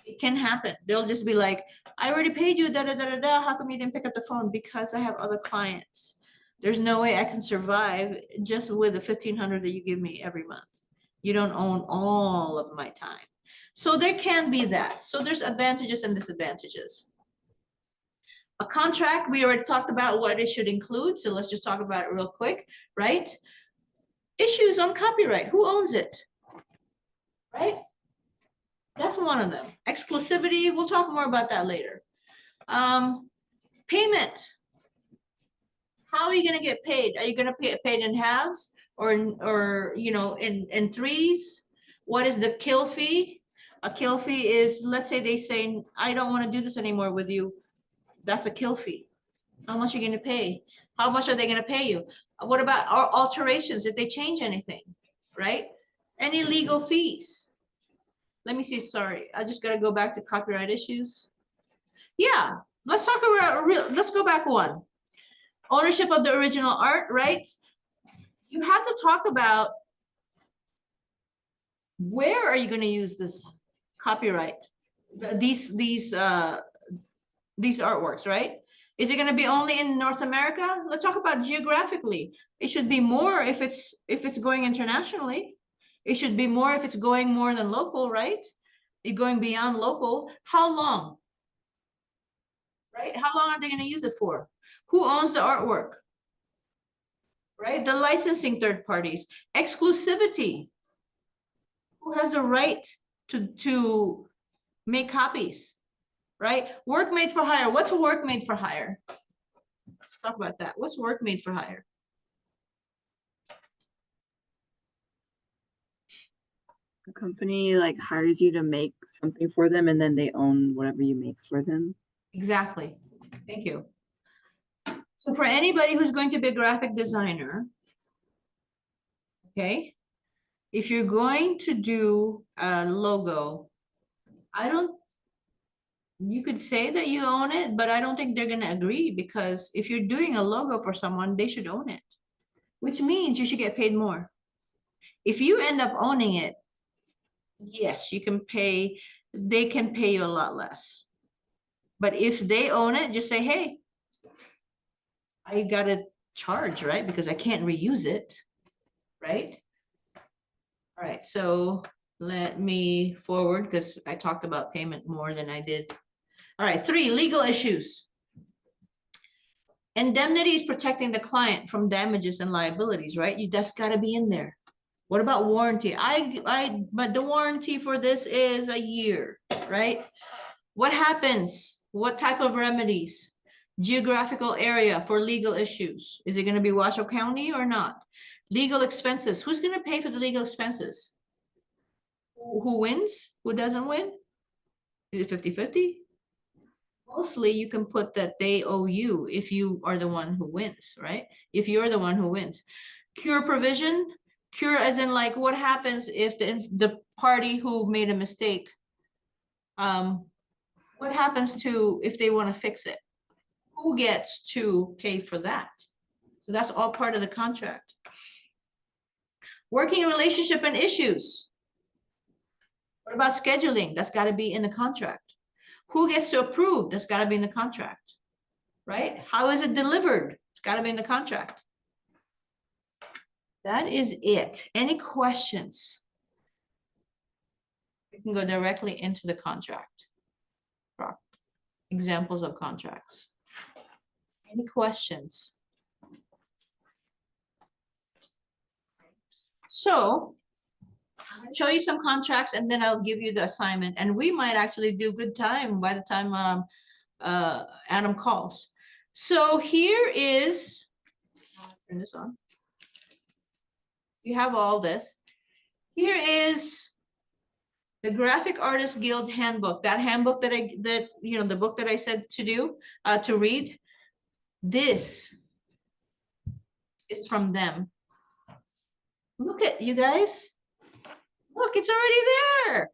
It can happen. They'll just be like, I already paid you, da da da da da. How come you didn't pick up the phone? Because I have other clients. There's no way I can survive just with the $1,500 that you give me every month. You don't own all of my time. So there can be that. So there's advantages and disadvantages. A contract, we already talked about what it should include. So let's just talk about it real quick, right? Issues on copyright. Who owns it? Right? That's one of them. Exclusivity, we'll talk more about that later. Payment. How are you going to get paid? Are you going to get paid in halves or you know, in threes? What is the kill fee? A kill fee is, let's say they say, I don't want to do this anymore with you. That's a kill fee. How much are you going to pay? How much are they going to pay you? What about alterations if they change anything, right? Any legal fees? Let me see, sorry. I just got to go back to copyright issues. Yeah, let's talk about, let's go back one. Ownership of the original art, right? You have to talk about where are you going to use this copyright, these artworks, right? Is it going to be only in North America? Let's talk about geographically. It should be more if it's going internationally. It should be more if it's going more than local, right? It's going beyond local. How long? Right? How long are they going to use it for? Who owns the artwork? Right? The licensing third parties. Exclusivity. Who has the right to make copies? Right? Work made for hire. What's a work made for hire? Let's talk about that. What's work made for hire? A company like hires you to make something for them and then they own whatever you make for them. Exactly. Thank you. So for anybody who's going to be a graphic designer, okay, if you're going to do a logo, you could say that you own it, but I don't think they're going to agree, because if you're doing a logo for someone, they should own it, which means you should get paid more. If you end up owning it, yes, you can pay, they can pay you a lot less. But if they own it, just say, hey, I got to charge, right? Because I can't reuse it, right? All right, so let me forward because I talked about payment more than I did. All right, 3, legal issues. Indemnity is protecting the client from damages and liabilities, right? That's got to be in there. What about warranty? But the warranty for this is a year, right? What happens? What type of remedies? Geographical area for legal issues. Is it going to be Washoe County or not? Legal expenses. Who's going to pay for the legal expenses? Who wins? Who doesn't win? Is it 50-50? Mostly you can put that they owe you if you are the one who wins, right? If you're the one who wins. Cure provision. Cure as in like what happens if the party who made a mistake, what happens to if they want to fix it? Who gets to pay for that? So that's all part of the contract. Working relationship and issues. What about scheduling? That's got to be in the contract. Who gets to approve? That's got to be in the contract, right? How is it delivered? It's got to be in the contract. That is it. Any questions? We can go directly into the contract. Examples of contracts. Any questions? So I'll show you some contracts and then I'll give you the assignment, and we might actually do good time by the time Adam calls. So here is, turn this on. You have all this. Here is the Graphic Artists Guild handbook, that handbook that the book that I said to do, to read. This is from them. Look at you guys. Look, it's already there.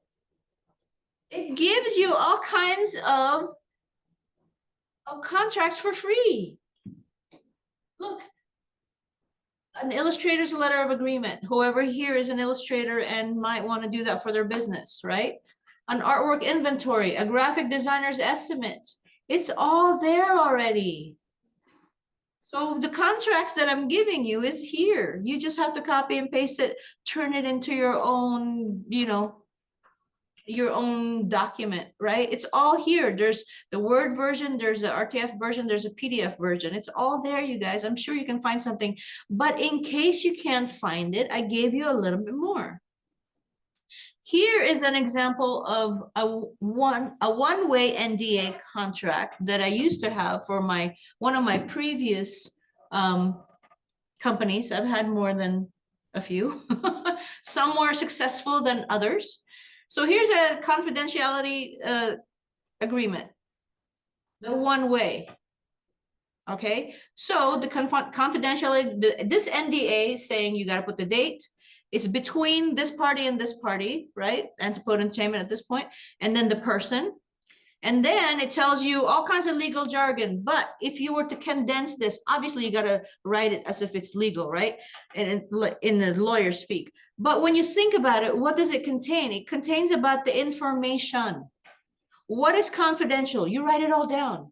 It gives you all kinds of contracts for free. Look, an illustrator's letter of agreement. Whoever here is an illustrator and might want to do that for their business, right? An artwork inventory, a graphic designer's estimate. It's all there already. So the contracts that I'm giving you is here. You just have to copy and paste it, turn it into your own, your own document, right? It's all here. There's the Word version, there's the RTF version, there's a PDF version. It's all there, you guys. I'm sure you can find something. But in case you can't find it, I gave you a little bit more. Here is an example of a one-way NDA contract that I used to have for one of my previous companies. I've had more than a few. Some more successful than others. So here's a confidentiality agreement, the one way. Okay, so the confidentiality, this NDA is saying you got to put the date. It's between this party and this party, right? Antipode Entertainment at this point, and then the person. And then it tells you all kinds of legal jargon. But if you were to condense this, obviously you got to write it as if it's legal, right? And in the lawyer speak. But when you think about it, what does it contain? It contains about the information. What is confidential? You write it all down.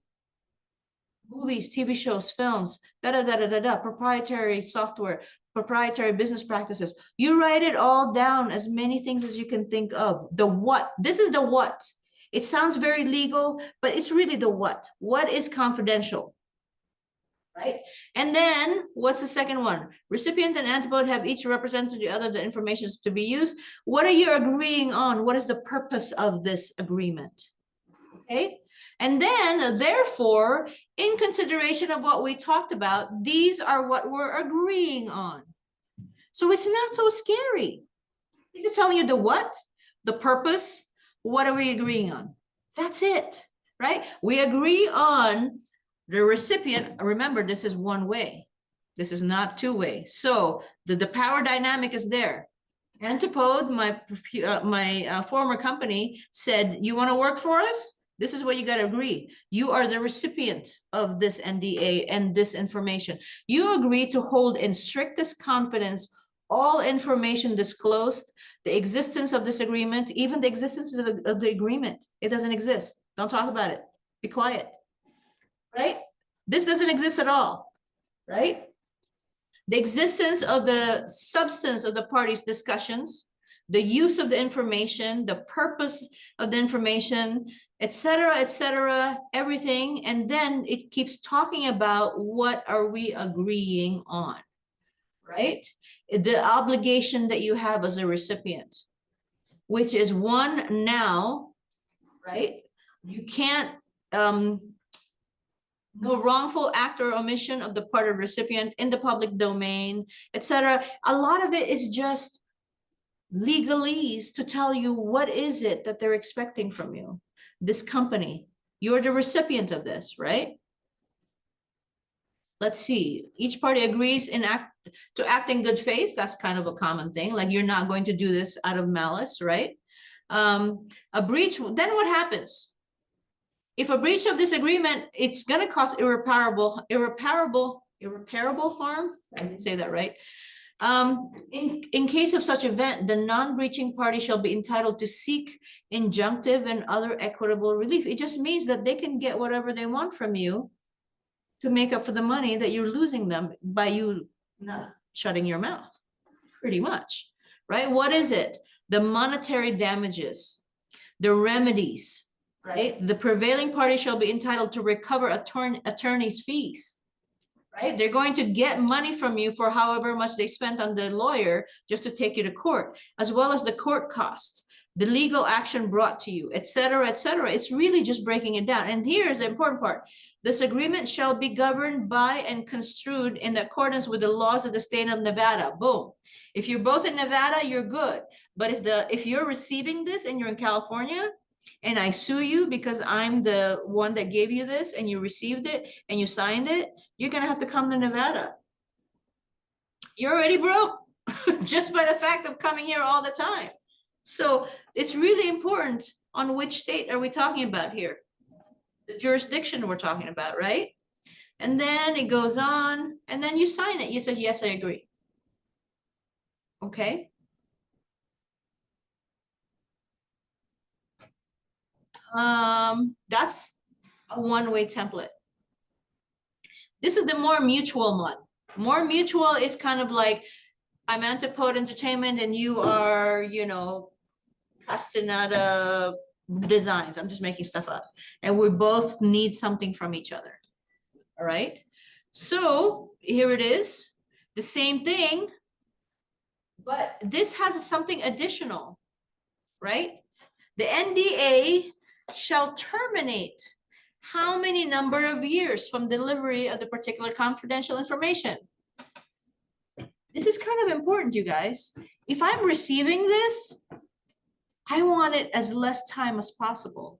Movies, TV shows, films, proprietary software, proprietary business practices. You write it all down, as many things as you can think of. The what, this is the what. It sounds very legal, but it's really the what. What is confidential, right? And then what's the second one? Recipient and antipode have each represented the other, the information is to be used. What are you agreeing on? What is the purpose of this agreement? Okay. And then, therefore, in consideration of what we talked about, these are what we're agreeing on. So it's not so scary. Is it telling you the what, the purpose? What are we agreeing on? That's it, right? We agree on the recipient. Remember, this is one way. This is not two way. So the power dynamic is there. Antipode, my former company, said, you want to work for us? This is what you got to agree. You are the recipient of this NDA and this information. You agree to hold in strictest confidence all information disclosed, the existence of this agreement, even the existence of the agreement. It doesn't exist. Don't talk about it. Be quiet, right? This doesn't exist at all, right? The existence of the substance of the parties' discussions, the use of the information, the purpose of the information, etc., everything. And then it keeps talking about what are we agreeing on, right? The obligation that you have as a recipient, which is one now, right? You can't, no wrongful act or omission of the part of recipient in the public domain, etc. A lot of it is just legalese to tell you what is it that they're expecting from you. This company, you're the recipient of this, right? Let's see, each party agrees to act in good faith. That's kind of a common thing. Like, you're not going to do this out of malice, right? A breach, then what happens? If a breach of this agreement, it's going to cause irreparable harm. I didn't say that right. In case of such event, the non-breaching party shall be entitled to seek injunctive and other equitable relief. It just means that they can get whatever they want from you to make up for the money that you're losing them by you not shutting your mouth, pretty much, right? What is it? The monetary damages, the remedies, right? The prevailing party shall be entitled to recover attorney's fees, right? They're going to get money from you for however much they spent on the lawyer just to take you to court, as well as the court costs, the legal action brought to you, et cetera, et cetera. It's really just breaking it down. And here's the important part. This agreement shall be governed by and construed in accordance with the laws of the state of Nevada. Boom. If you're both in Nevada, you're good. But if you're receiving this and you're in California, and I sue you because I'm the one that gave you this and you received it and you signed it, you're gonna have to come to Nevada. You're already broke just by the fact of coming here all the time. So it's really important on which state are we talking about here? The jurisdiction we're talking about, right? And then it goes on, and then you sign it. You said, yes, I agree. Okay. That's a one-way template. This is the more mutual one. More mutual is kind of like, I'm Antipode Entertainment and you are, you know, Castaneda Designs. I'm just making stuff up. And we both need something from each other. All right. So here it is, the same thing, but this has something additional, right? The NDA shall terminate how many number of years from delivery of the particular confidential information. This is kind of important, you guys. If I'm receiving this, I want it as less time as possible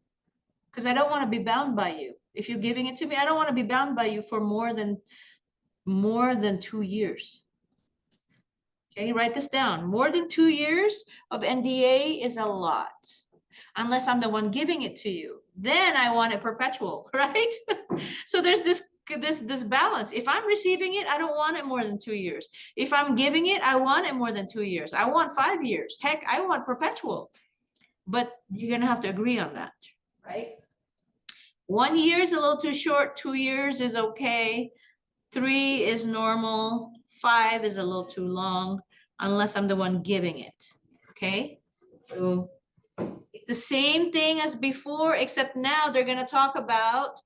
because I don't want to be bound by you. If you're giving it to me, I don't want to be bound by you for more than 2 years. Okay, write this down. More than 2 years of NDA is a lot. Unless I'm the one giving it to you, then I want it perpetual, right? So there's this balance. If I'm receiving it, I don't want it more than 2 years. If I'm giving it, I want it more than 2 years. I want 5 years. Heck, I want perpetual. But you're gonna have to agree on that, right? 1 year is a little too short. 2 years is okay. 3 is normal. 5 is a little too long, unless I'm the one giving it, okay? So it's the same thing as before, except now they're gonna talk about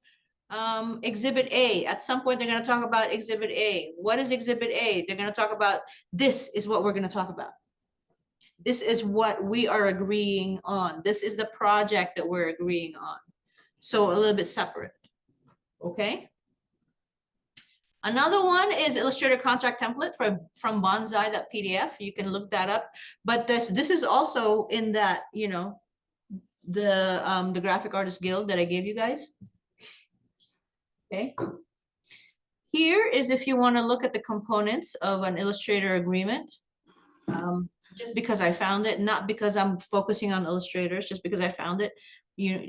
Exhibit A. At some point, they're gonna talk about Exhibit A. What is Exhibit A? They're gonna talk about, this is what we're gonna talk about. This is what we are agreeing on. This is the project that we're agreeing on. So a little bit separate, okay? Another one is Illustrator contract template from bonsai.pdf. You can look that up. But this is also in that, you know, the Graphic Artists Guild that I gave you guys. Okay. Here is if you want to look at the components of an Illustrator agreement. Just because I found it, not because I'm focusing on illustrators, just because I found it.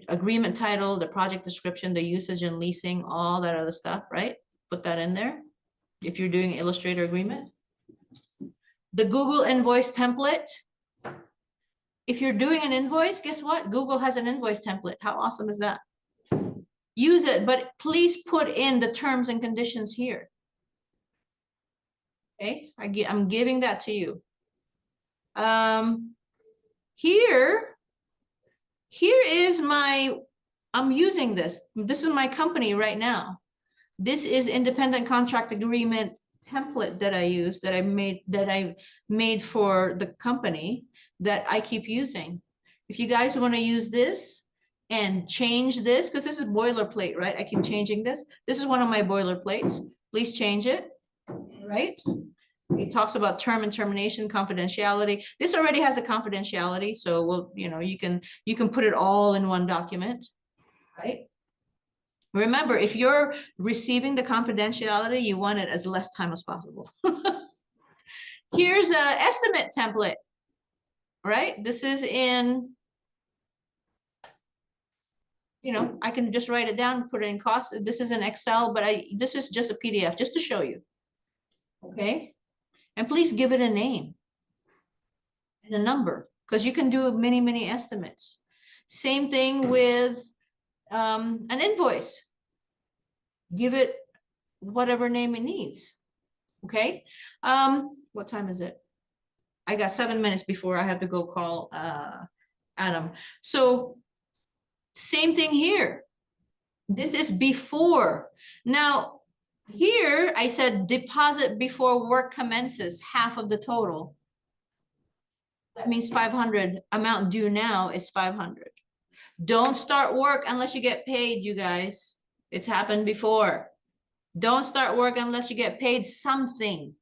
Agreement title, the project description, the usage and leasing, all that other stuff, right? Put that in there if you're doing Illustrator agreement. The Google invoice template. If you're doing an invoice, guess what? Google has an invoice template. How awesome is that? Use it, but please put in the terms and conditions here. Okay, I'm giving that to you. Here is I'm using this. This is my company right now. This is independent contract agreement template that I use, that I've made for the company that I keep using. If you guys want to use this and change this, because this is boilerplate, right? I keep changing this. This is one of my boilerplates. Please change it, right? It talks about term and termination, confidentiality. This already has a confidentiality, so we'll, you can put it all in one document, right? Remember, if you're receiving the confidentiality, you want it as less time as possible. Here's an estimate template, right? This is in, I can just write it down, put it in cost. This is in Excel, but this is just a PDF, just to show you. Okay. And please give it a name and a number, because you can do many, many estimates. Same thing with an invoice. Give it whatever name it needs. Okay. What time is it? I got 7 minutes before I have to go call Adam. So same thing here. This is before. Now, here I said deposit before work commences, half of the total. That means 500. Amount due now is 500. Don't start work unless you get paid, you guys. It's happened before. Don't start work unless you get paid something.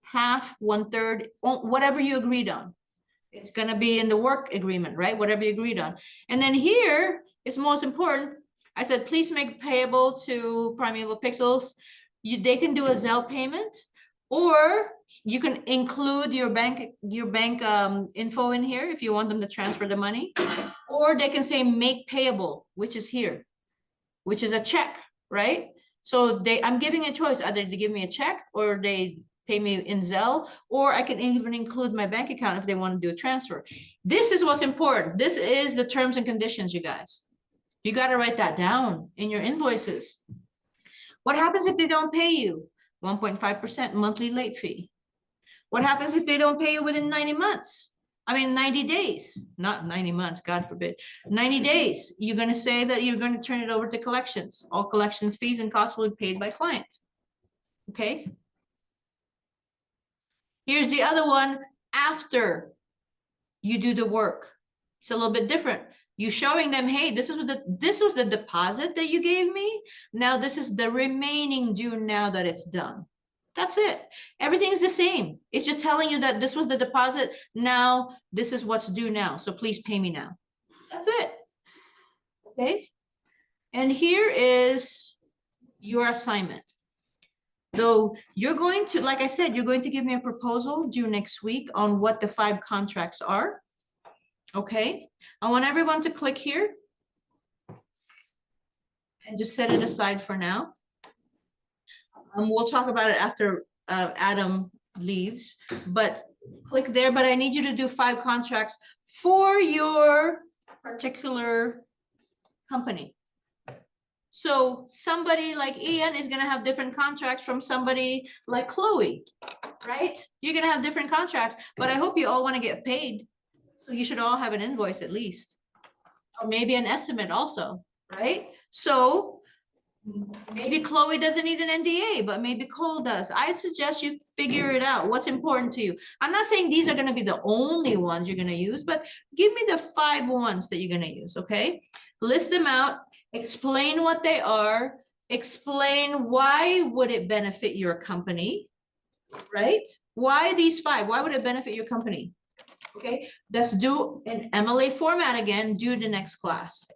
Half, 1/3, whatever you agreed on. It's gonna be in the work agreement, right? Whatever you agreed on. And then here is most important. I said, please make payable to Primeval Pixels. They can do a Zelle payment, or you can include your bank info in here if you want them to transfer the money, or they can say make payable, which is here, which is a check, right? So I'm giving a choice, either they give me a check or they pay me in Zelle, or I can even include my bank account if they want to do a transfer. This is what's important. This is the terms and conditions, you guys. You got to write that down in your invoices. What happens if they don't pay you? 1.5% monthly late fee. What happens if they don't pay you within 90 months? I mean, 90 days, not 90 months, God forbid. 90 days, you're going to say that you're going to turn it over to collections. All collection fees and costs will be paid by client. Okay. Here's the other one after you do the work. It's a little bit different. You showing them, hey, this was the deposit that you gave me. Now this is the remaining due now that it's done. That's it. Everything's the same. It's just telling you that this was the deposit. Now this is what's due now. So please pay me now. That's it. Okay. And here is your assignment. Though you're going to, like I said, you're going to give me a proposal due next week on what the 5 contracts are. Okay. I want everyone to click here and just set it aside for now. We'll talk about it after Adam leaves, but click there. But I need you to do 5 contracts for your particular company. So somebody like Ian is going to have different contracts from somebody like Chloe, right? You're going to have different contracts, but I hope you all want to get paid. So you should all have an invoice at least, or maybe an estimate also, right? So maybe Chloe doesn't need an NDA, but maybe Cole does. I'd suggest you figure it out. What's important to you? I'm not saying these are going to be the only ones you're going to use, but give me the 5 ones that you're going to use, okay? List them out, explain what they are, explain why would it benefit your company, right? Why these 5? Why would it benefit your company? Okay, let's do an MLA format again, due to next class.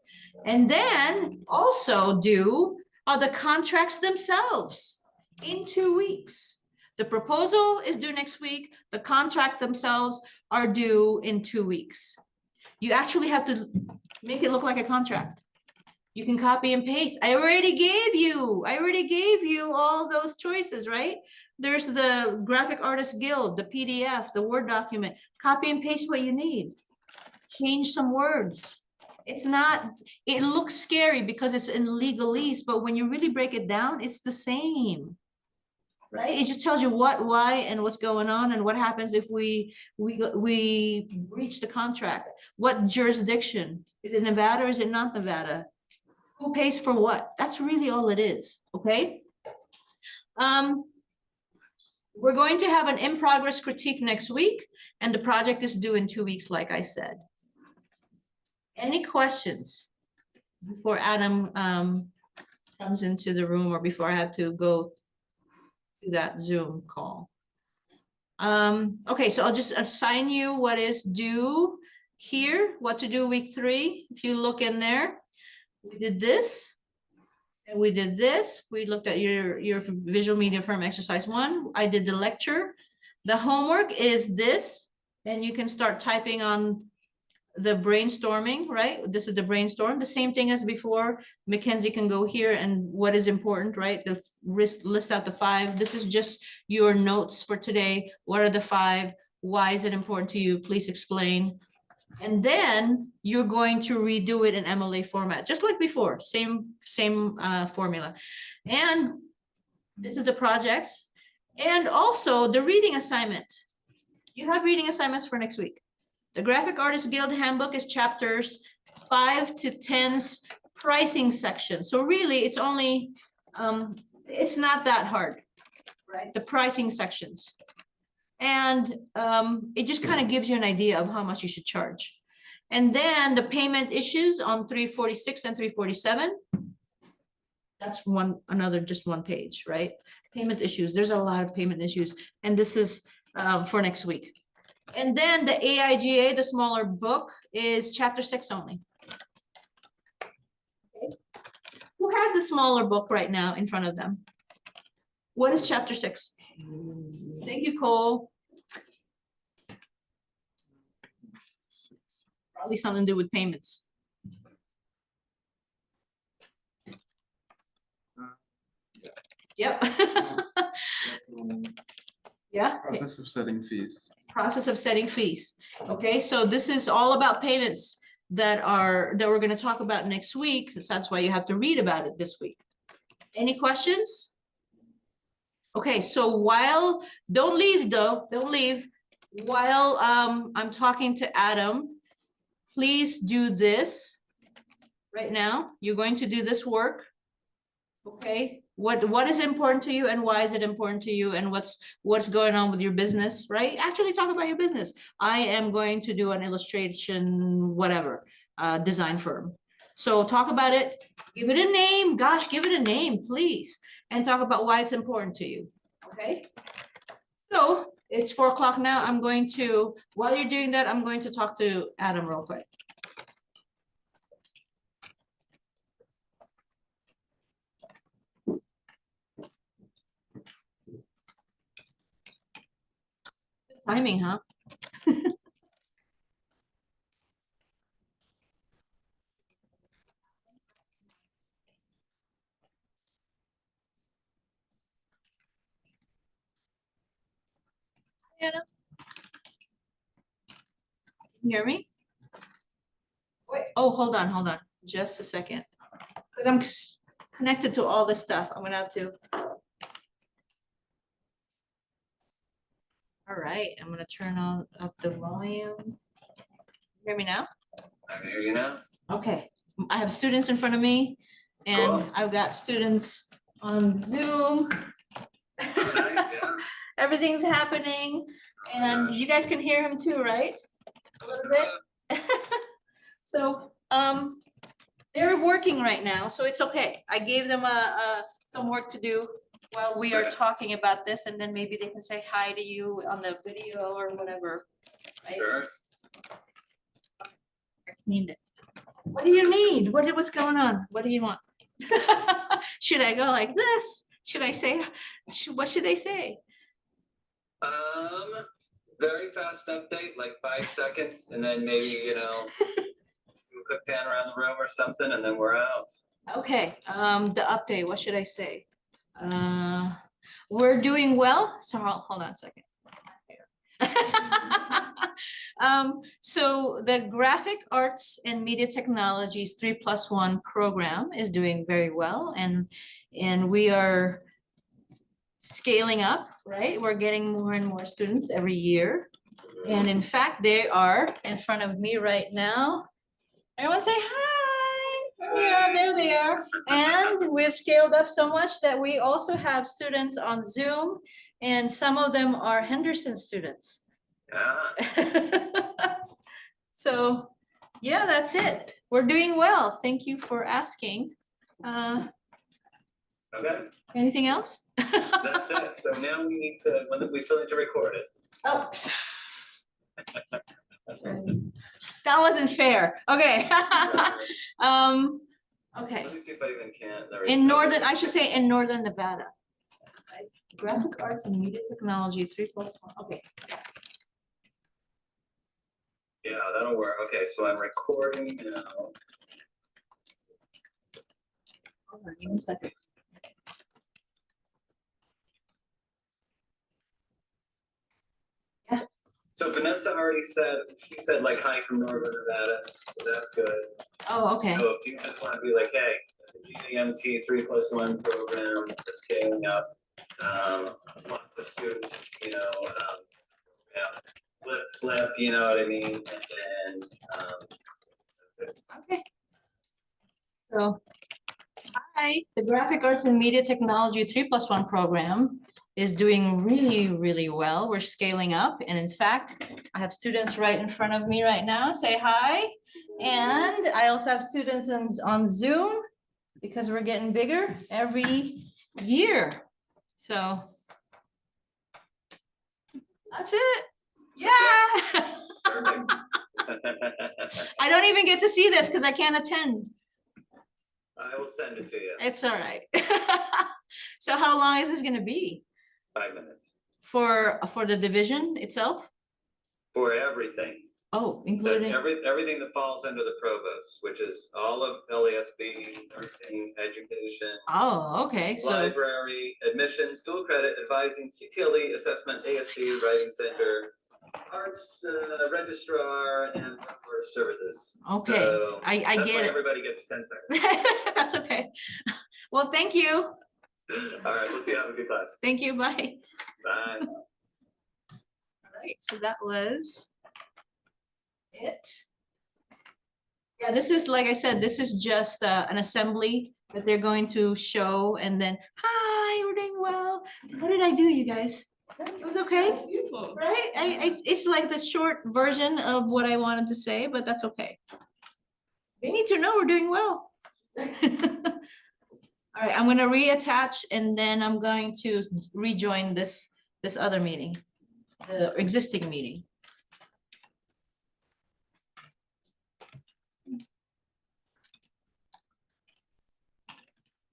And then also do the contracts themselves in 2 weeks. The proposal is due next week. The contract themselves are due in 2 weeks. You actually have to make it look like a contract. You can copy and paste. I already gave you all those choices, right? There's the Graphic Artists Guild, the PDF, the Word document. Copy and paste what you need. Change some words. It's not, it looks scary because it's in legalese, but when you really break it down, it's the same, right? It just tells you what, why, and what's going on, and what happens if we breach the contract. What jurisdiction? Is it Nevada or is it not Nevada? Who pays for what? That's really all it is, okay? We're going to have an in-progress critique next week, and the project is due in 2 weeks, like I said. Any questions before Adam comes into the room, or before I have to go to that Zoom call? Okay, so I'll just assign you what is due here, what to do week 3. If you look in there, we did this, and we did this. We looked at your visual media firm exercise 1. I did the lecture. The homework is this, and you can start typing on the brainstorming, right? This is the brainstorm, the same thing as before. Mackenzie can go here and what is important, right? The list out the 5. This is just your notes for today. What are the 5? Why is it important to you? Please explain. And then you're going to redo it in MLA format, just like before, same formula. And this is the projects. And also the reading assignment. You have reading assignments for next week. The Graphic Artists Guild Handbook is chapters 5 to 10's pricing section. So really, it's only, it's not that hard, right? The pricing sections. And it just kind of gives you an idea of how much you should charge. And then the payment issues on 346 and 347. That's just one page, right? Payment issues, there's a lot of payment issues. And this is for next week. And then the AIGA, the smaller book, is chapter 6 only. Okay. Who has a smaller book right now in front of them? What is chapter 6? Thank you, Cole. Probably something to do with payments. Yep. Yeah. Process of setting fees. Process of setting fees. Okay, so this is all about payments that we're going to talk about next week. So that's why you have to read about it this week. Any questions? Okay, so don't leave though, don't leave. While I'm talking to Adam, please do this right now. You're going to do this work. Okay, what is important to you and why is it important to you and what's going on with your business, right? Actually talk about your business. I am going to do an illustration, whatever, design firm. So talk about it, give it a name, gosh, give it a name, please. And talk about why it's important to you, okay? So it's 4 o'clock now. While you're doing that, I'm going to talk to Adam real quick. Timing, huh? Anna? Can you hear me? Wait, oh, hold on, just a second. Because I'm connected to all this stuff. I'm gonna have to. All right, I'm gonna turn up the volume. Hear me now? I can hear you now. Okay, I have students in front of me and Cool. I've got students on Zoom. Nice, yeah. Everything's happening and you guys can hear him too, right? A little bit. So, they're working right now, so it's okay. I gave them some work to do while we are talking about this, and then maybe they can say hi to you on the video or whatever. Right? Sure. I cleaned it. What do you need? What's going on? What do you want? Should I go like this? Should I say, what should they say? Very fast update, like 5 seconds, and then maybe, do a quick pan around the room or something, and then we're out. Okay, the update, what should I say? We're doing well. So hold on a second. So the Graphic Arts and Media Technologies 3+1 program is doing very well, and we are scaling up, right? We're getting more and more students every year. And in fact, they are in front of me right now. Everyone say hi. Yeah, there they are. And we've scaled up so much that we also have students on Zoom, and some of them are Henderson students. Yeah. So, yeah, that's it. We're doing well. Thank you for asking. Okay, Anything else? that's it. So now we still need to record it. Oh. That wasn't fair. Okay. Okay. Let me see if I even can. I should say in Northern Nevada. Right? Graphic Arts and Media Technology 3+1. Okay. Yeah, that'll work. Okay, so I'm recording now. Hold on, give me a second. So Vanessa already she said like hi from Northern Nevada, so that's good. Oh, okay. So if you just want to be like, hey, the GDMT 3+1 program is scaling up. Lots of students, yeah, flip, you know what I mean? And then, Okay. So, hi, the Graphic Arts and Media Technology 3+1 program is doing really, really well. We're scaling up. And in fact, I have students right in front of me right now. Say hi. And I also have students on Zoom because we're getting bigger every year. So that's it. Yeah. perfect. I don't even get to see this because I can't attend. I will send it to you. It's all right. So how long is this gonna be 5 minutes for the division itself? for everything. Oh, That's including, everything that falls under the provost, which is all of LASB, nursing, education, oh, okay, so, library, admissions, dual credit, advising, CTLE, assessment, ASC, writing center, arts, registrar, and workforce services. okay, So I that's why get it. everybody gets 10 seconds. That's okay. Well, thank you. All right, we'll see you. Have a good class. Thank you, bye. Bye. All right, so that was it. Yeah, this is, like I said, this is just an assembly that they're going to show and then, hi, we're doing well. What did I do, you guys? It was okay, Beautiful. right? It's like the short version of what I wanted to say, but that's okay. They need to know we're doing well. All right, I'm gonna reattach and then I'm going to rejoin this other meeting, the existing meeting.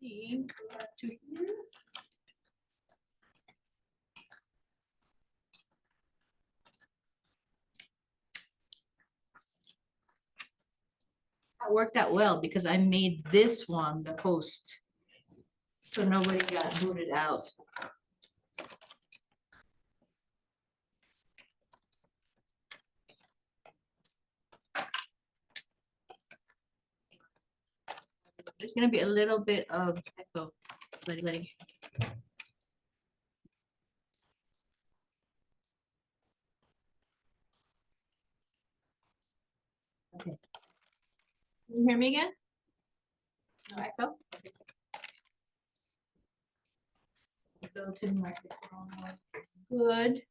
See, go back to here. That worked out well because I made this one the host. So nobody got booted out. There's gonna be a little bit of echo. Letting. Okay. Can you hear me again? No echo? Okay. Built-in microphone, is good.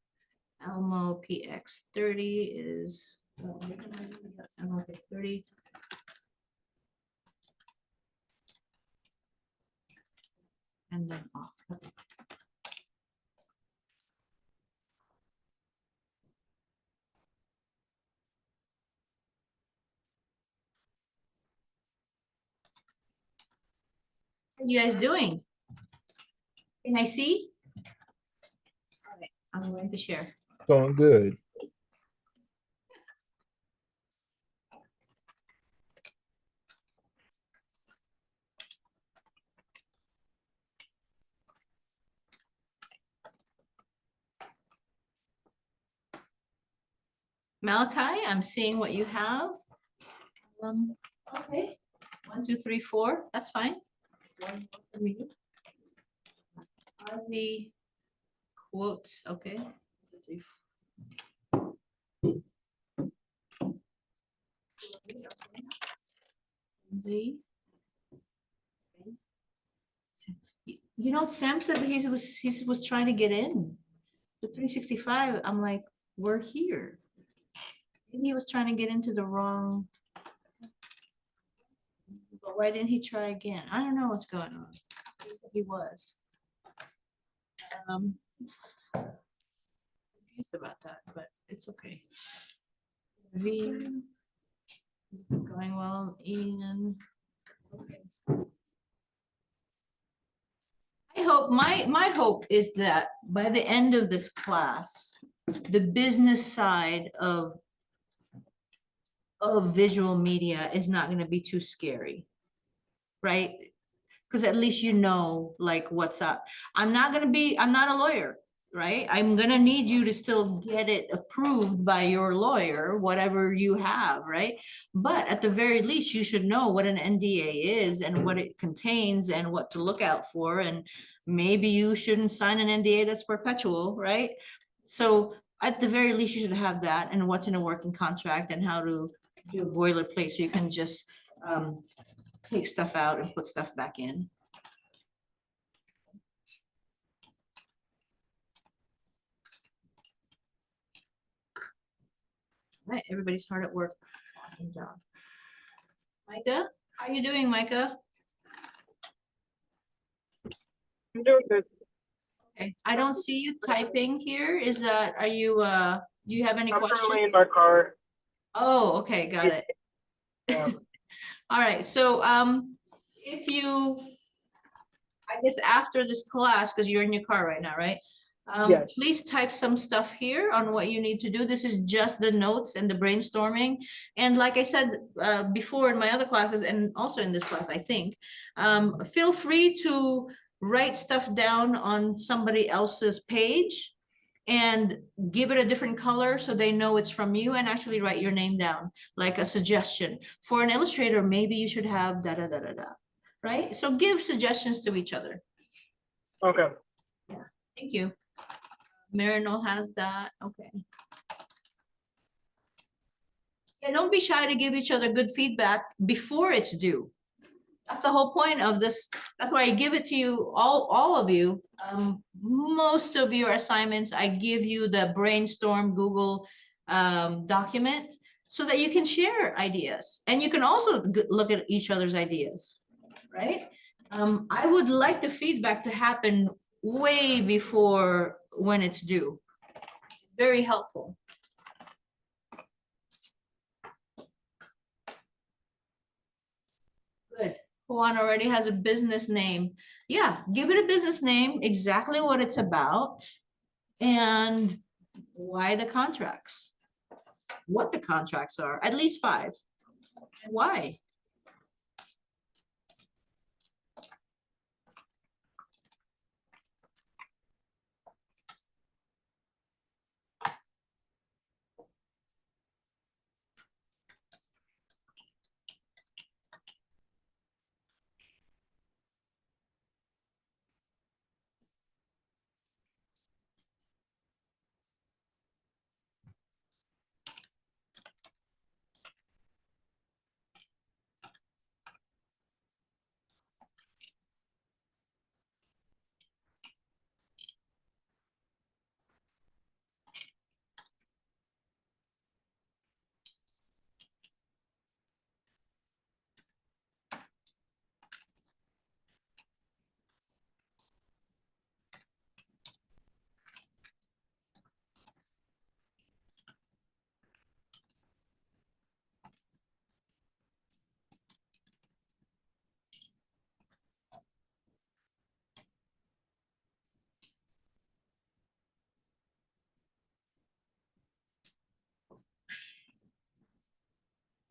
Almo PX30 is, Almo PX30. And then off. Okay. What are you guys doing? Can I see? All right, I'm going to share. Going good. Malachi, I'm seeing what you have. Okay, 1, 2, 3, 4. That's fine. One for me. Ozzy quotes. Okay. 1, 2, 3, 4. Z. You know, Sam said that he was trying to get in the 365. I'm like, we're here. Maybe he was trying to get into the wrong. But why didn't he try again? I don't know what's going on. He said he was. Confused about that, but it's okay. V going well, Ian. Okay. I hope my hope is that by the end of this class, the business side of visual media is not going to be too scary, right? Because at least you know like what's up. I'm not a lawyer, right? I'm gonna need you to still get it approved by your lawyer, whatever you have, right? But at the very least, you should know what an NDA is and what it contains and what to look out for. And maybe you shouldn't sign an NDA that's perpetual, right? So at the very least, you should have that and what's in a working contract and how to do a boilerplate so you can just take stuff out and put stuff back in. Right, everybody's hard at work. Awesome job. Micah, how you doing, Micah? I'm doing good. Okay, I don't see you typing here. Is that, are you, do you have any I'm currently in questions? my car. Oh, okay, got it. Yeah. All right, so, if you, I guess after this class, because you're in your car right now, right? Yes. Please type some stuff here on what you need to do. This is just the notes and the brainstorming. And like I said, before in my other classes and also in this class, I think, feel free to write stuff down on somebody else's page and give it a different color so they know it's from you, and actually write your name down, like a suggestion. For an illustrator, maybe you should have da da da da da, right? So give suggestions to each other. Okay. Thank you. Marinol has that, okay. And don't be shy to give each other good feedback before it's due. That's the whole point of this. That's why I give it to you, all of you. Most of your assignments, I give you the brainstorm Google document so that you can share ideas. And you can also look at each other's ideas, right? I would like the feedback to happen way before when it's due. Very helpful. Good. Juan already has a business name. Yeah, give it a business name, exactly what it's about, and why the contracts. What the contracts are, at least 5. And why?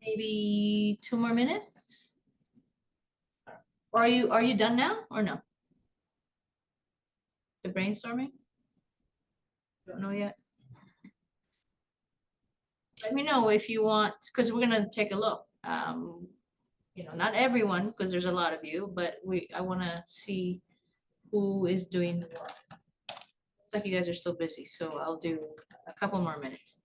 Maybe 2 more minutes? Or are you done now or no? The brainstorming? Don't know yet. Let me know if you want, because we're gonna take a look. You know, not everyone, because there's a lot of you, but I wanna see who is doing the work. Looks like you guys are still busy, so I'll do a couple more minutes.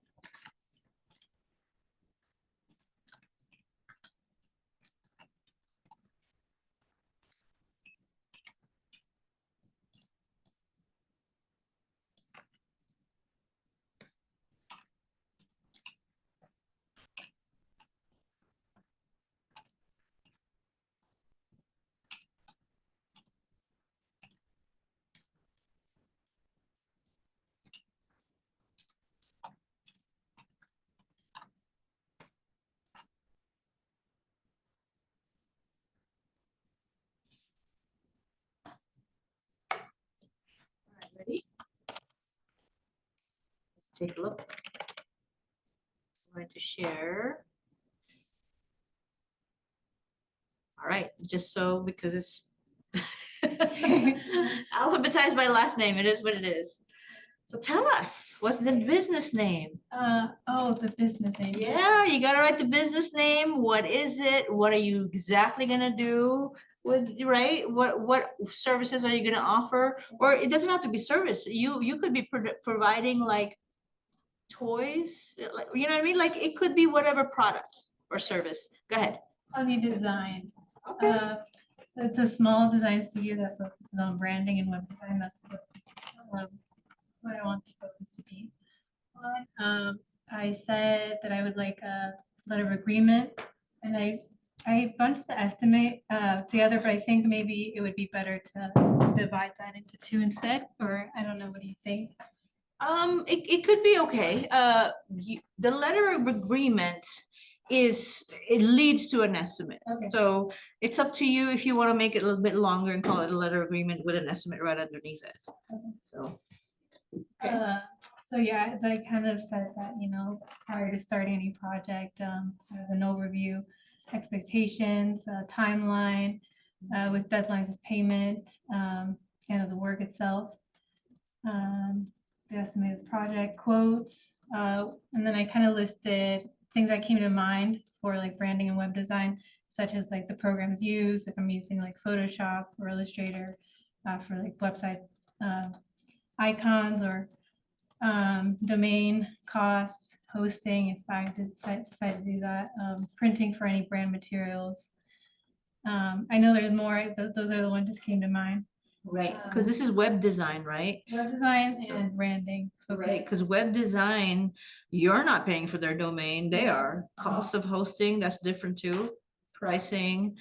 Ready? Let's take a look. I'm going to share. All right, just so, because it's alphabetized by last name, it is what it is. So tell us, what's the business name? Oh, the business name. Yeah, you gotta write the business name. What is it? What are you exactly gonna do with, right? What services are you gonna offer? Or it doesn't have to be service. You could be providing like toys, like, you know what I mean? Like it could be whatever product or service. Go ahead. Quality design. Okay. So it's a small design studio that focuses on branding and web design. That's what I want the focus to be on. I said that I would like a letter of agreement, and I bunched the estimate together, but I think maybe it would be better to divide that into two instead, or I don't know, what do you think? It could be okay. The letter of agreement it leads to an estimate. Okay. So it's up to you if you want to make it a little bit longer and call it a letter of agreement with an estimate right underneath it. So. Okay. So yeah, as I kind of said that, prior to starting any project, I have an overview, expectations, timeline, with deadlines of payment, the work itself, the estimated project quotes, and then I kind of listed things that came to mind for like branding and web design, such as like the programs used, if I'm using like Photoshop or Illustrator, for like website icons, or domain costs, hosting, if I decide to do that, printing for any brand materials. I know there's more, those are the ones just came to mind. Right, because this is web design, right? Web design and branding. Right, because web design, you're not paying for their domain, they are. Cost of hosting, that's different too. Pricing.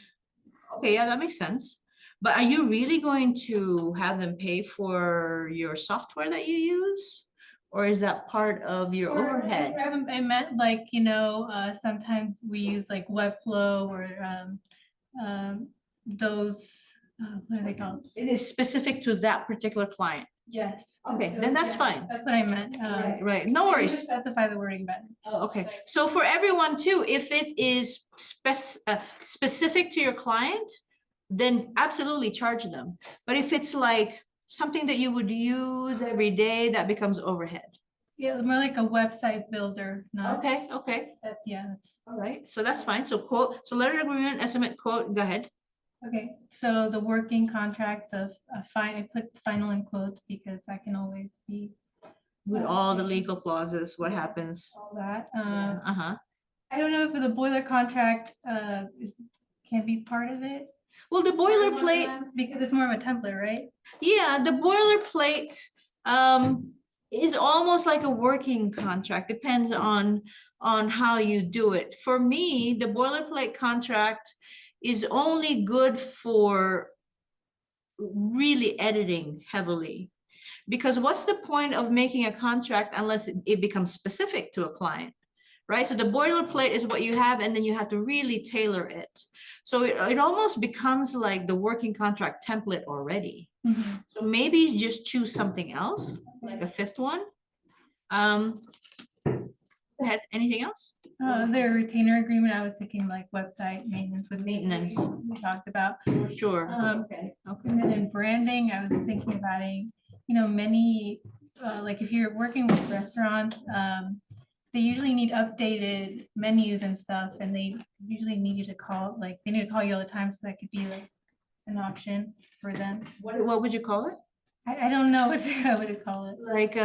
Okay, yeah, that makes sense. But are you really going to have them pay for your software that you use? Or is that part of your overhead? I meant like, sometimes we use like Webflow or those, what are they called? It is specific to that particular client. Yes. Okay, So, then that's yeah, fine. That's what I meant. Right, no you worries. Specify the wording better. Oh, okay, so for everyone too, if it is specific to your client, then absolutely charge them. But if it's like something that you would use every day, that becomes overhead. Yeah, it was more like a website builder, not. Okay, That's. all right, so that's fine. So quote, so letter of agreement, estimate, quote, go ahead. Okay, so the working contract of I put final in quotes because that can always be. With all the legal clauses, what happens? All that. Uh-huh. I don't know if the boiler contract can be part of it. Well, the boilerplate, Because it's more of a template, right? yeah, the boilerplate is almost like a working contract, depends on how you do it. For me, the boilerplate contract is only good for really editing heavily. Because what's the point of making a contract unless it becomes specific to a client? Right, so the boilerplate is what you have, and then you have to really tailor it. So it almost becomes like the working contract template already. So maybe just choose something else, like a fifth one. Had anything else? The retainer agreement, I was thinking like website maintenance with Maintenance. we talked about. Sure. Okay. And then in branding, I was thinking about many, like if you're working with restaurants, they usually need updated menus and stuff, and they usually need you to call, like they need to call you all the time, so that could be like an option for them. What would you call it? I don't know what to call it. Like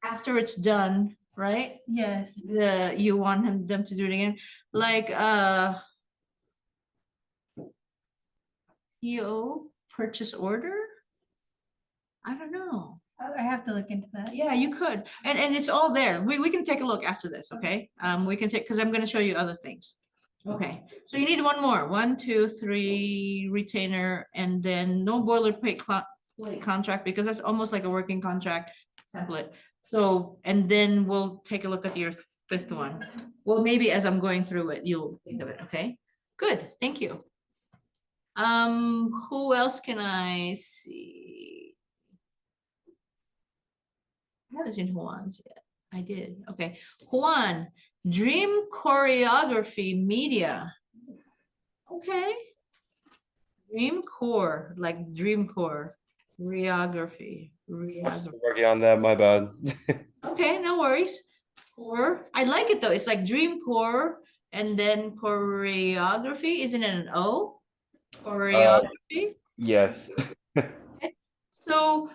after it's done, right? Yes. You want them to do it again, like PO, purchase order? I don't know. I have to look into that. Yeah, you could. And it's all there. We can take a look after this, okay? We can take, because I'm gonna show you other things. Okay, so you need one more. 1, 2, 3 retainer, and then no boilerplate contract, because that's almost like a working contract template. So, and then we'll take a look at your fifth one. Well, maybe as I'm going through it, you'll think of it, okay? Good, thank you. Who else can I see? I haven't seen Juan's yet. I did. Okay. Juan, Dream Choreography Media. Okay. Dream Core, like Dream Core. Choreography. Still working on that, my bad. Okay, no worries. Core. I like it though. It's like Dream Core and then choreography. Isn't it an O? Choreography? Yes. So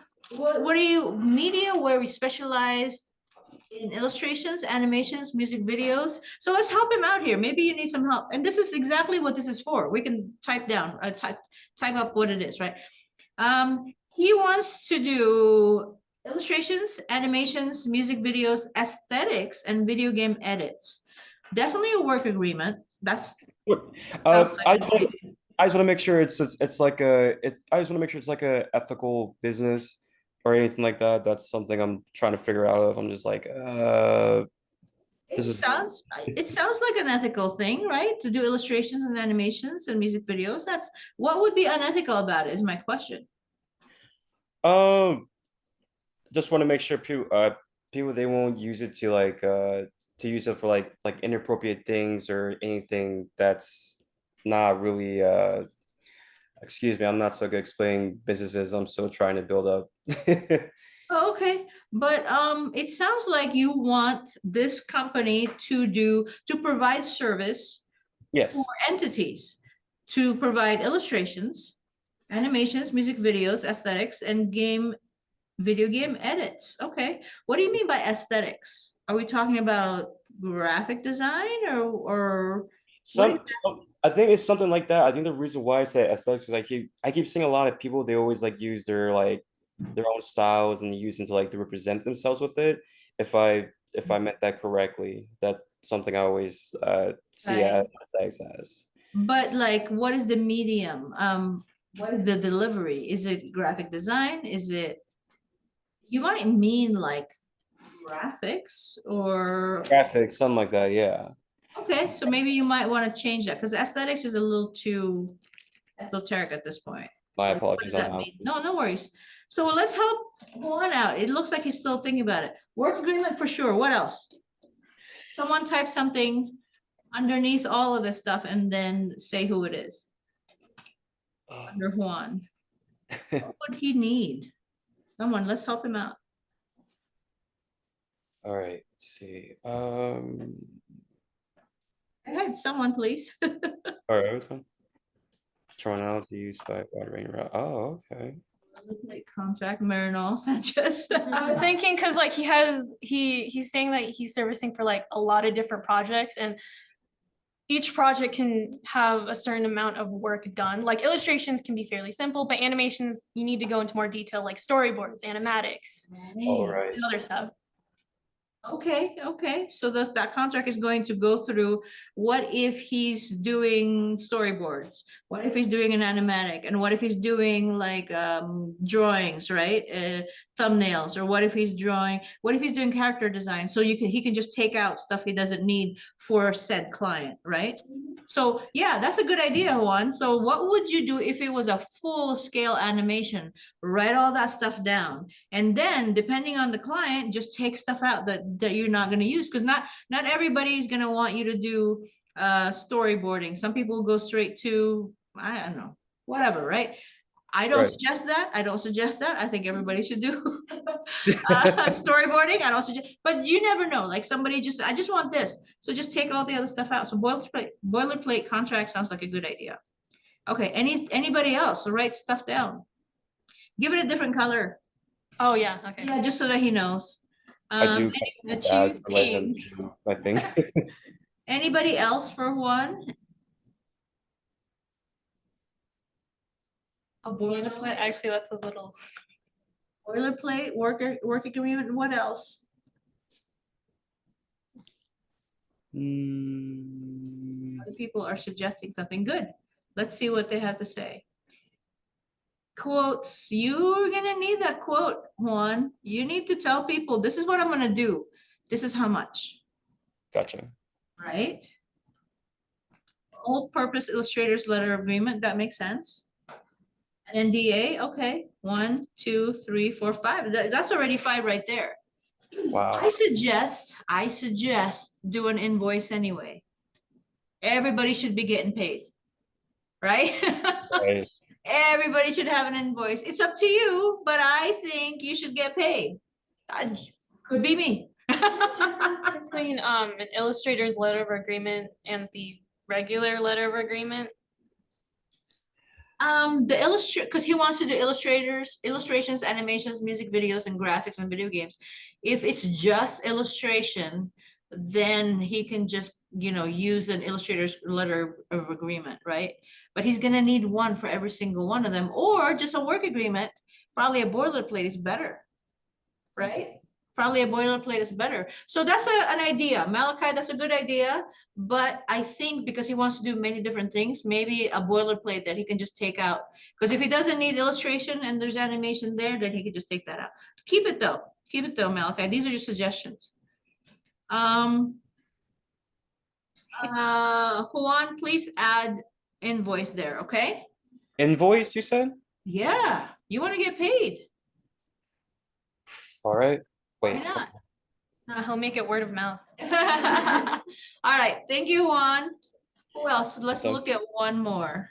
what are you, media where we specialized in illustrations, animations, music videos? So let's help him out here. Maybe you need some help. And this is exactly what this is for. We can type down, type up what it is, right? He wants to do illustrations, animations, music videos, aesthetics, and video game edits. Definitely a work agreement. That's sounds like I a just want great- I just want to make sure it's like a I just want to make sure it's like a ethical business or anything like that. That's something I'm trying to figure out if I'm just like It this is sounds, it sounds like an ethical thing, right? To do illustrations and animations and music videos. That's, what would be unethical about it is my question. just want to make sure people they won't use it to like to use it for like inappropriate things or anything that's not really excuse me, I'm not so good explaining businesses I'm still trying to build up. Oh, okay, but it sounds like you want this company to provide service Yes. for entities, to provide illustrations, animations, music videos, aesthetics, and video game edits. Okay, what do you mean by aesthetics? Are we talking about graphic design or I think it's something like that. I think the reason why I say aesthetics is I keep seeing a lot of people they always like use their own styles and use them to like to represent themselves with it. If I meant that correctly, that's something I always see Right. aesthetics as. But like, what is the medium? What is the delivery? Is it graphic design? Is it, you might mean like graphics or, Graphics, something like that, yeah. okay, so maybe you might want to change that because aesthetics is a little too esoteric at this point. My Like, what apologies does on that that. mean? No, no worries. So let's help Juan out. It looks like he's still thinking about it. Work agreement for sure. What else? Someone type something underneath all of this stuff and then say who it is. Under Juan. What would he need? Someone, let's help him out. All right, let's see. Go ahead, someone, please. All right, which one? Terminology used by a wide range. Oh, okay. Contract Marinol Sanchez. I was thinking because like he's saying that he's servicing for like a lot of different projects and each project can have a certain amount of work done. Like illustrations can be fairly simple, but animations, you need to go into more detail like storyboards, animatics, All right. and other stuff. Okay, okay, so that contract is going to go through, what if he's doing storyboards? What if he's doing an animatic? And what if he's doing like drawings, right? Thumbnails, or what if he's doing character design? So he can just take out stuff he doesn't need for said client, right? So yeah, that's a good idea, Juan. So what would you do if it was a full scale animation? Write all that stuff down. And then depending on the client, just take stuff out that you're not going to use. Because not everybody's going to want you to do storyboarding. Some people go straight to, I don't know, whatever, right? I don't Right. suggest that. I don't suggest that. I think everybody should do storyboarding. I don't suggest, but you never know. Like somebody just, I just want this. So just take all the other stuff out. So boilerplate contract sounds like a good idea. Okay, anybody else? So write stuff down. Give it a different color. Oh yeah, okay. Yeah, just so that he knows. I do Choose let him pink. do my thing. Anybody else for one? A boilerplate, actually, that's a little. Boilerplate, work agreement, what else? Other people are suggesting something good. Let's see what they have to say. Quotes, you're gonna need that quote, Juan. You need to tell people, this is what I'm gonna do. This is how much, Gotcha. right? All-purpose illustrators letter of agreement, that makes sense. An NDA, okay, 1, 2, 3, 4, 5. That's already 5 right there. Wow. I suggest do an invoice anyway. Everybody should be getting paid, right? Right. Everybody should have an invoice. It's up to you, but I think you should get paid. Could be me. Between an illustrator's letter of agreement and the regular letter of agreement. The illustrate, because he wants to do illustrations, animations, music videos, and graphics and video games. If it's just illustration, then he can just, use an illustrator's letter of agreement, right? But he's gonna need one for every single one of them, or just a work agreement. Probably a boilerplate is better, right? Probably a boilerplate is better. So that's an idea. Malachi, that's a good idea. But I think because he wants to do many different things, maybe a boilerplate that he can just take out. Because if he doesn't need illustration and there's animation there, then he can just take that out. Keep it though. Keep it though, Malachi. These are just suggestions. Juan, please add invoice there, okay? Invoice, you said? Yeah, you want to get paid. All right. Why Wait. not? He'll make it word of mouth. All right, thank you, Juan. Who else? Let's Okay. look at one more.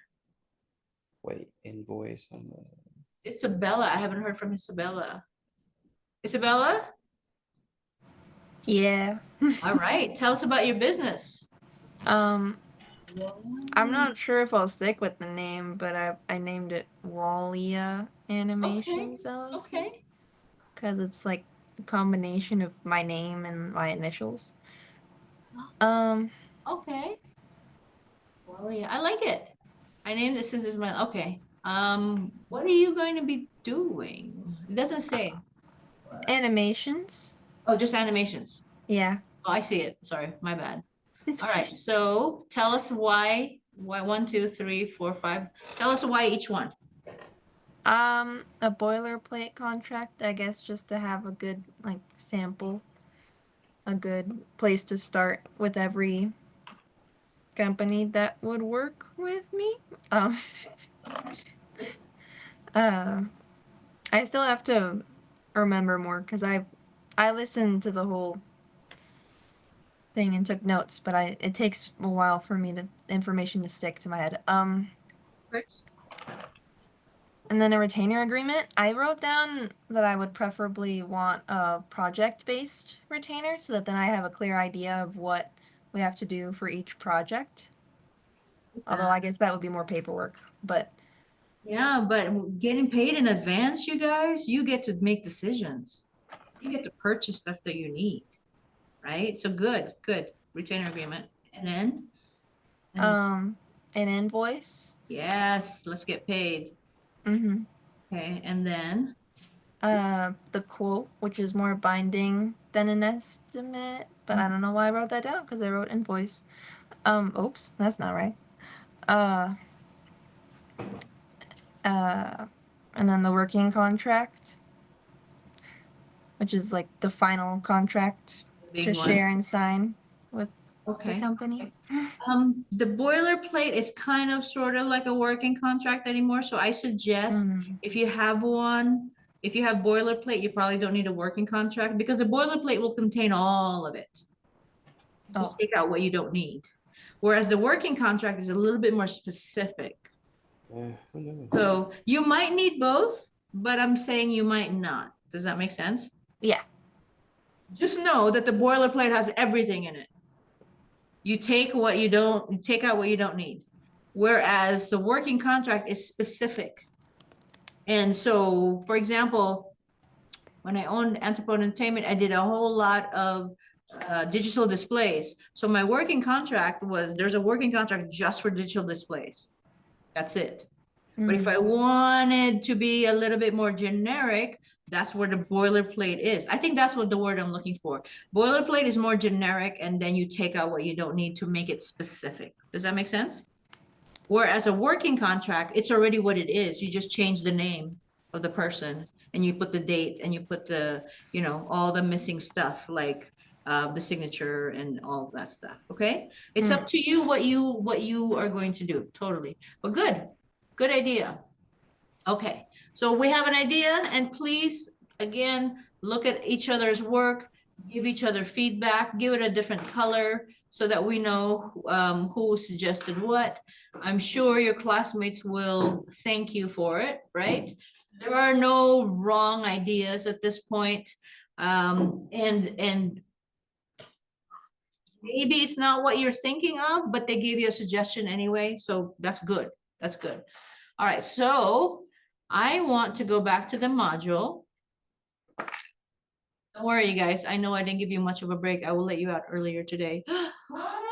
Wait, invoice. Isabella, I haven't heard from Isabella. Isabella? Yeah. All right, tell us about your business. I'm not sure if I'll stick with the name, but I named it Walia Animations LLC. Okay. Because it's like a combination of my name and my initials. Okay. Well, yeah, I like it. I named it since it's my, okay. What are you going to be doing? It doesn't say. Animations. Oh, just animations. Yeah. Oh, I see it. Sorry, my bad. All right, so tell us why 1, 2, 3, 4, 5. Tell us why each one. A boilerplate contract, I guess, just to have a good like sample, a good place to start with every company that would work with me. I still have to remember more because I listened to the whole thing and took notes, but it takes a while for me to information to stick to my head. And then a retainer agreement. I wrote down that I would preferably want a project-based retainer so that then I have a clear idea of what we have to do for each project. Although I guess that would be more paperwork, but yeah, but getting paid in advance, you guys, you get to make decisions. You get to purchase stuff that you need, right? So good. Retainer agreement. And then? An invoice. Yes, let's get paid. Mm-hmm. Okay, and then? The quote, which is more binding than an estimate, but I don't know why I wrote that down because I wrote invoice. Oops, that's not right. And then the working contract, which is like the final contract to share and sign with the company. The boilerplate is kind of sort of like a working contract anymore. So I suggest if you have one, if you have boilerplate, you probably don't need a working contract because the boilerplate will contain all of it. Just take out what you don't need. Whereas the working contract is a little bit more specific. So you might need both, but I'm saying you might not. Does that make sense? Yeah. Just know that the boilerplate has everything in it. You take what you don't, you take out what you don't need. Whereas the working contract is specific. And so, for example, when I owned Antipode Entertainment, I did a whole lot of digital displays. So my working contract was, there's a working contract just for digital displays. That's it. But if I wanted to be a little bit more generic, that's where the boilerplate is. I think that's what the word I'm looking for. Boilerplate is more generic, and then you take out what you don't need to make it specific. Does that make sense? Whereas a working contract, it's already what it is. You just change the name of the person, and you put the date, and you put the, all the missing stuff like the signature and all that stuff. Okay, it's up to you what you are going to do. Totally, but good idea. Okay, so we have an idea, and please again look at each other's work, give each other feedback, give it a different color so that we know who suggested what. I'm sure your classmates will thank you for it, right? There are no wrong ideas at this point, and maybe it's not what you're thinking of, but they gave you a suggestion anyway, so that's good. That's good. All right, so I want to go back to the module. Don't worry, you guys. I know I didn't give you much of a break. I will let you out earlier today. What?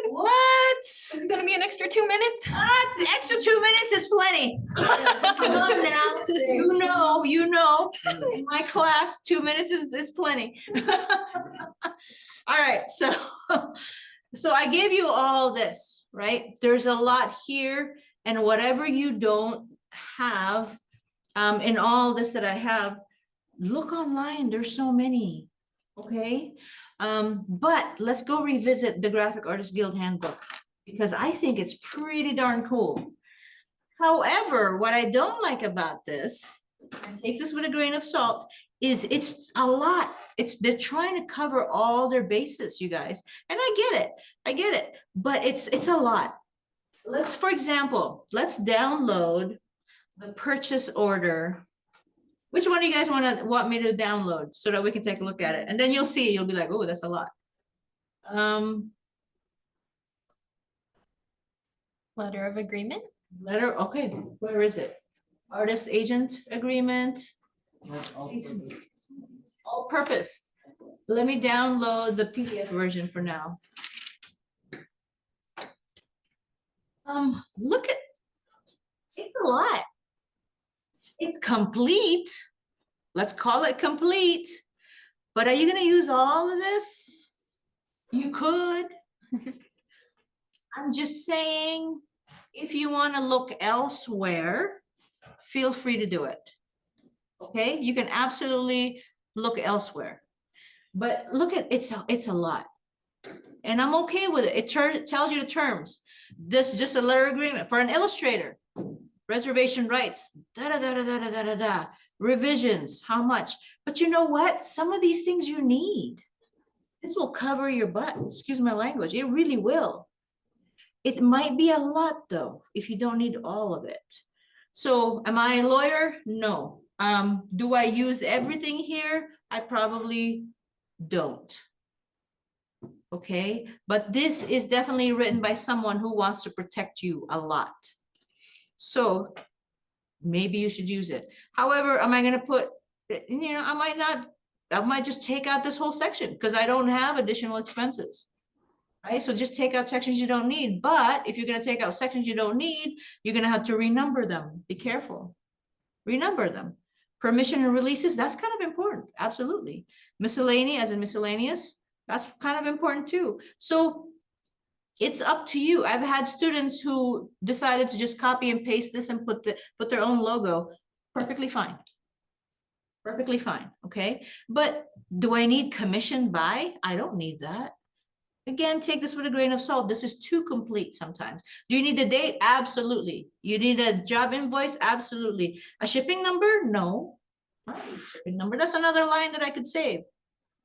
What? It's gonna be an extra 2 minutes. The extra 2 minutes is plenty. Come on now. You know, in my class, 2 minutes is plenty. All right, so I gave you all this, right? There's a lot here, and whatever you don't have, in all this that I have, look online, there's so many, okay? But let's go revisit the Graphic Artists Guild Handbook, because I think it's pretty darn cool. However, what I don't like about this, and take this with a grain of salt, is it's a lot. They're trying to cover all their bases, you guys. And I get it, but it's a lot. For example, let's download the purchase order. Which one do you guys want me to download so that we can take a look at it? And then you'll see, you'll be like, oh, that's a lot. Letter of agreement. Okay, where is it? Artist agent agreement. All purpose. Let me download the PDF version for now. Look at, it's a lot. It's complete. Let's call it complete. But are you going to use all of this? You could. I'm just saying, if you want to look elsewhere, feel free to do it. Okay, you can absolutely look elsewhere. But look at it's a lot. And I'm okay with it. It tells you the terms. This is just a letter agreement for an illustrator. Reservation rights, revisions, how much? But you know what? Some of these things you need. This will cover your butt. Excuse my language. It really will. It might be a lot though, if you don't need all of it. So am I a lawyer? No. Do I use everything here? I probably don't. Okay, but this is definitely written by someone who wants to protect you a lot. So maybe you should use it. However, am I going to put, I might just take out this whole section because I don't have additional expenses. Right, so just take out sections you don't need. But if you're going to take out sections you don't need, you're going to have to renumber them. Be careful. Renumber them. Permission and releases, that's kind of important. Absolutely. Miscellaneous, as in miscellaneous, that's kind of important too. So it's up to you. I've had students who decided to just copy and paste this and put their own logo. Perfectly fine. Perfectly fine. Okay. But do I need commission by? I don't need that. Again, take this with a grain of salt. This is too complete sometimes. Do you need the date? Absolutely. You need a job invoice? Absolutely. A shipping number? No. Shipping number. That's another line that I could save.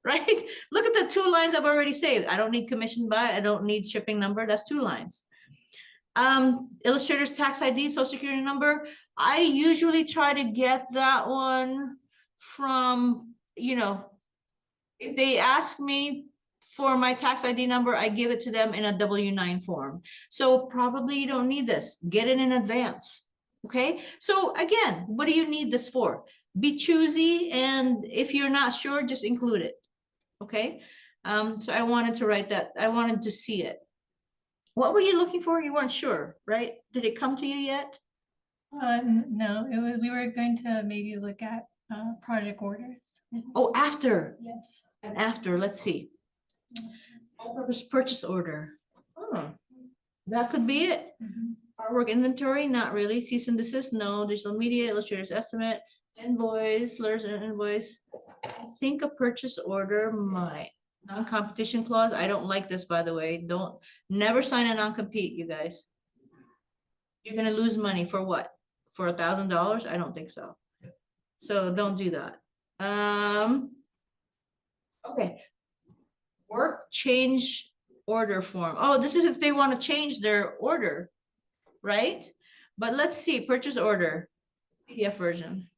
Right? Look at the 2 lines I've already saved. I don't need commission by, I don't need shipping number. That's 2 lines. Illustrator's tax ID, social security number. I usually try to get that one from, if they ask me for my tax ID number, I give it to them in a W-9 form. So probably you don't need this. Get it in advance. Okay. So again, what do you need this for? Be choosy. And if you're not sure, just include it. Okay. So I wanted to write that. I wanted to see it. What were you looking for? You weren't sure, right? Did it come to you yet? No, we were going to maybe look at project orders. Oh, after. Yes. And after, let's see. All-purpose purchase order. Oh, that could be it. Artwork inventory, not really. Cease and desist, no. Digital media, illustrator's estimate, invoice, letters and invoice. I think a purchase order might. Non-competition clause. I don't like this, by the way. Never sign a non-compete, you guys. You're gonna lose money for what? For $1,000? I don't think so. So don't do that. Okay. Work change order form. Oh, this is if they want to change their order, right? But let's see, purchase order, PDF version.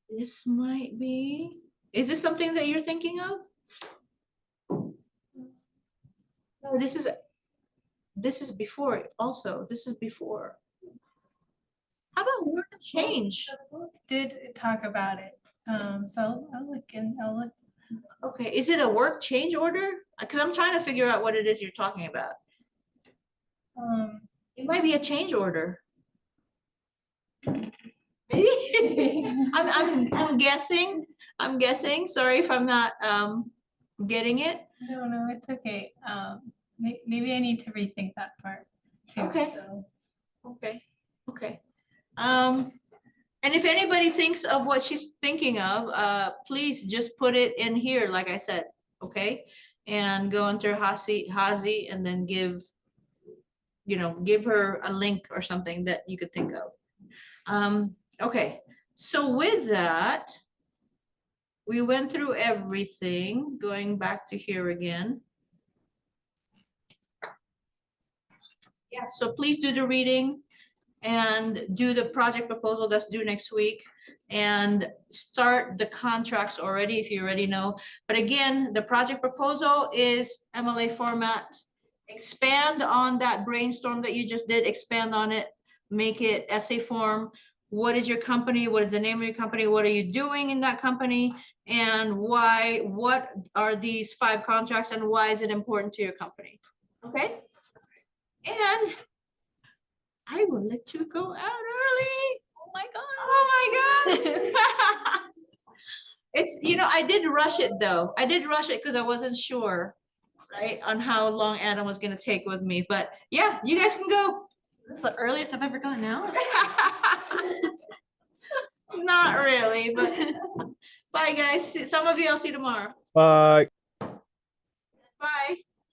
This might be, Is this something that you're thinking of? No, this is before also. This is before. How about word change? Did talk about it. So I'll look. Okay, is it a work change order? Because I'm trying to figure out what it is you're talking about. It might be a change order. Maybe. I'm guessing. I'm guessing. Sorry if I'm not getting it. No, it's okay. Maybe I need to rethink that part too. Okay. So. Okay. And if anybody thinks of what she's thinking of, please just put it in here, like I said, okay? And go into Hazi and then give her a link or something that you could think of. Okay, so with that, we went through everything, going back to here again. Yeah, so please do the reading and do the project proposal that's due next week and start the contracts already if you already know. But again, the project proposal is MLA format. Expand on that brainstorm that you just did, expand on it, make it essay form. What is your company? What is the name of your company? What are you doing in that company? And why, what are these 5 contracts and why is it important to your company? Okay? And I will let you go out early. Oh my god. Oh my gosh. It's, I did rush it though. I did rush it because I wasn't sure, right, on how long Adam was gonna take with me. But yeah, you guys can go. That's the earliest I've ever gone out. Not really, but bye guys. Some of you I'll see tomorrow. Bye.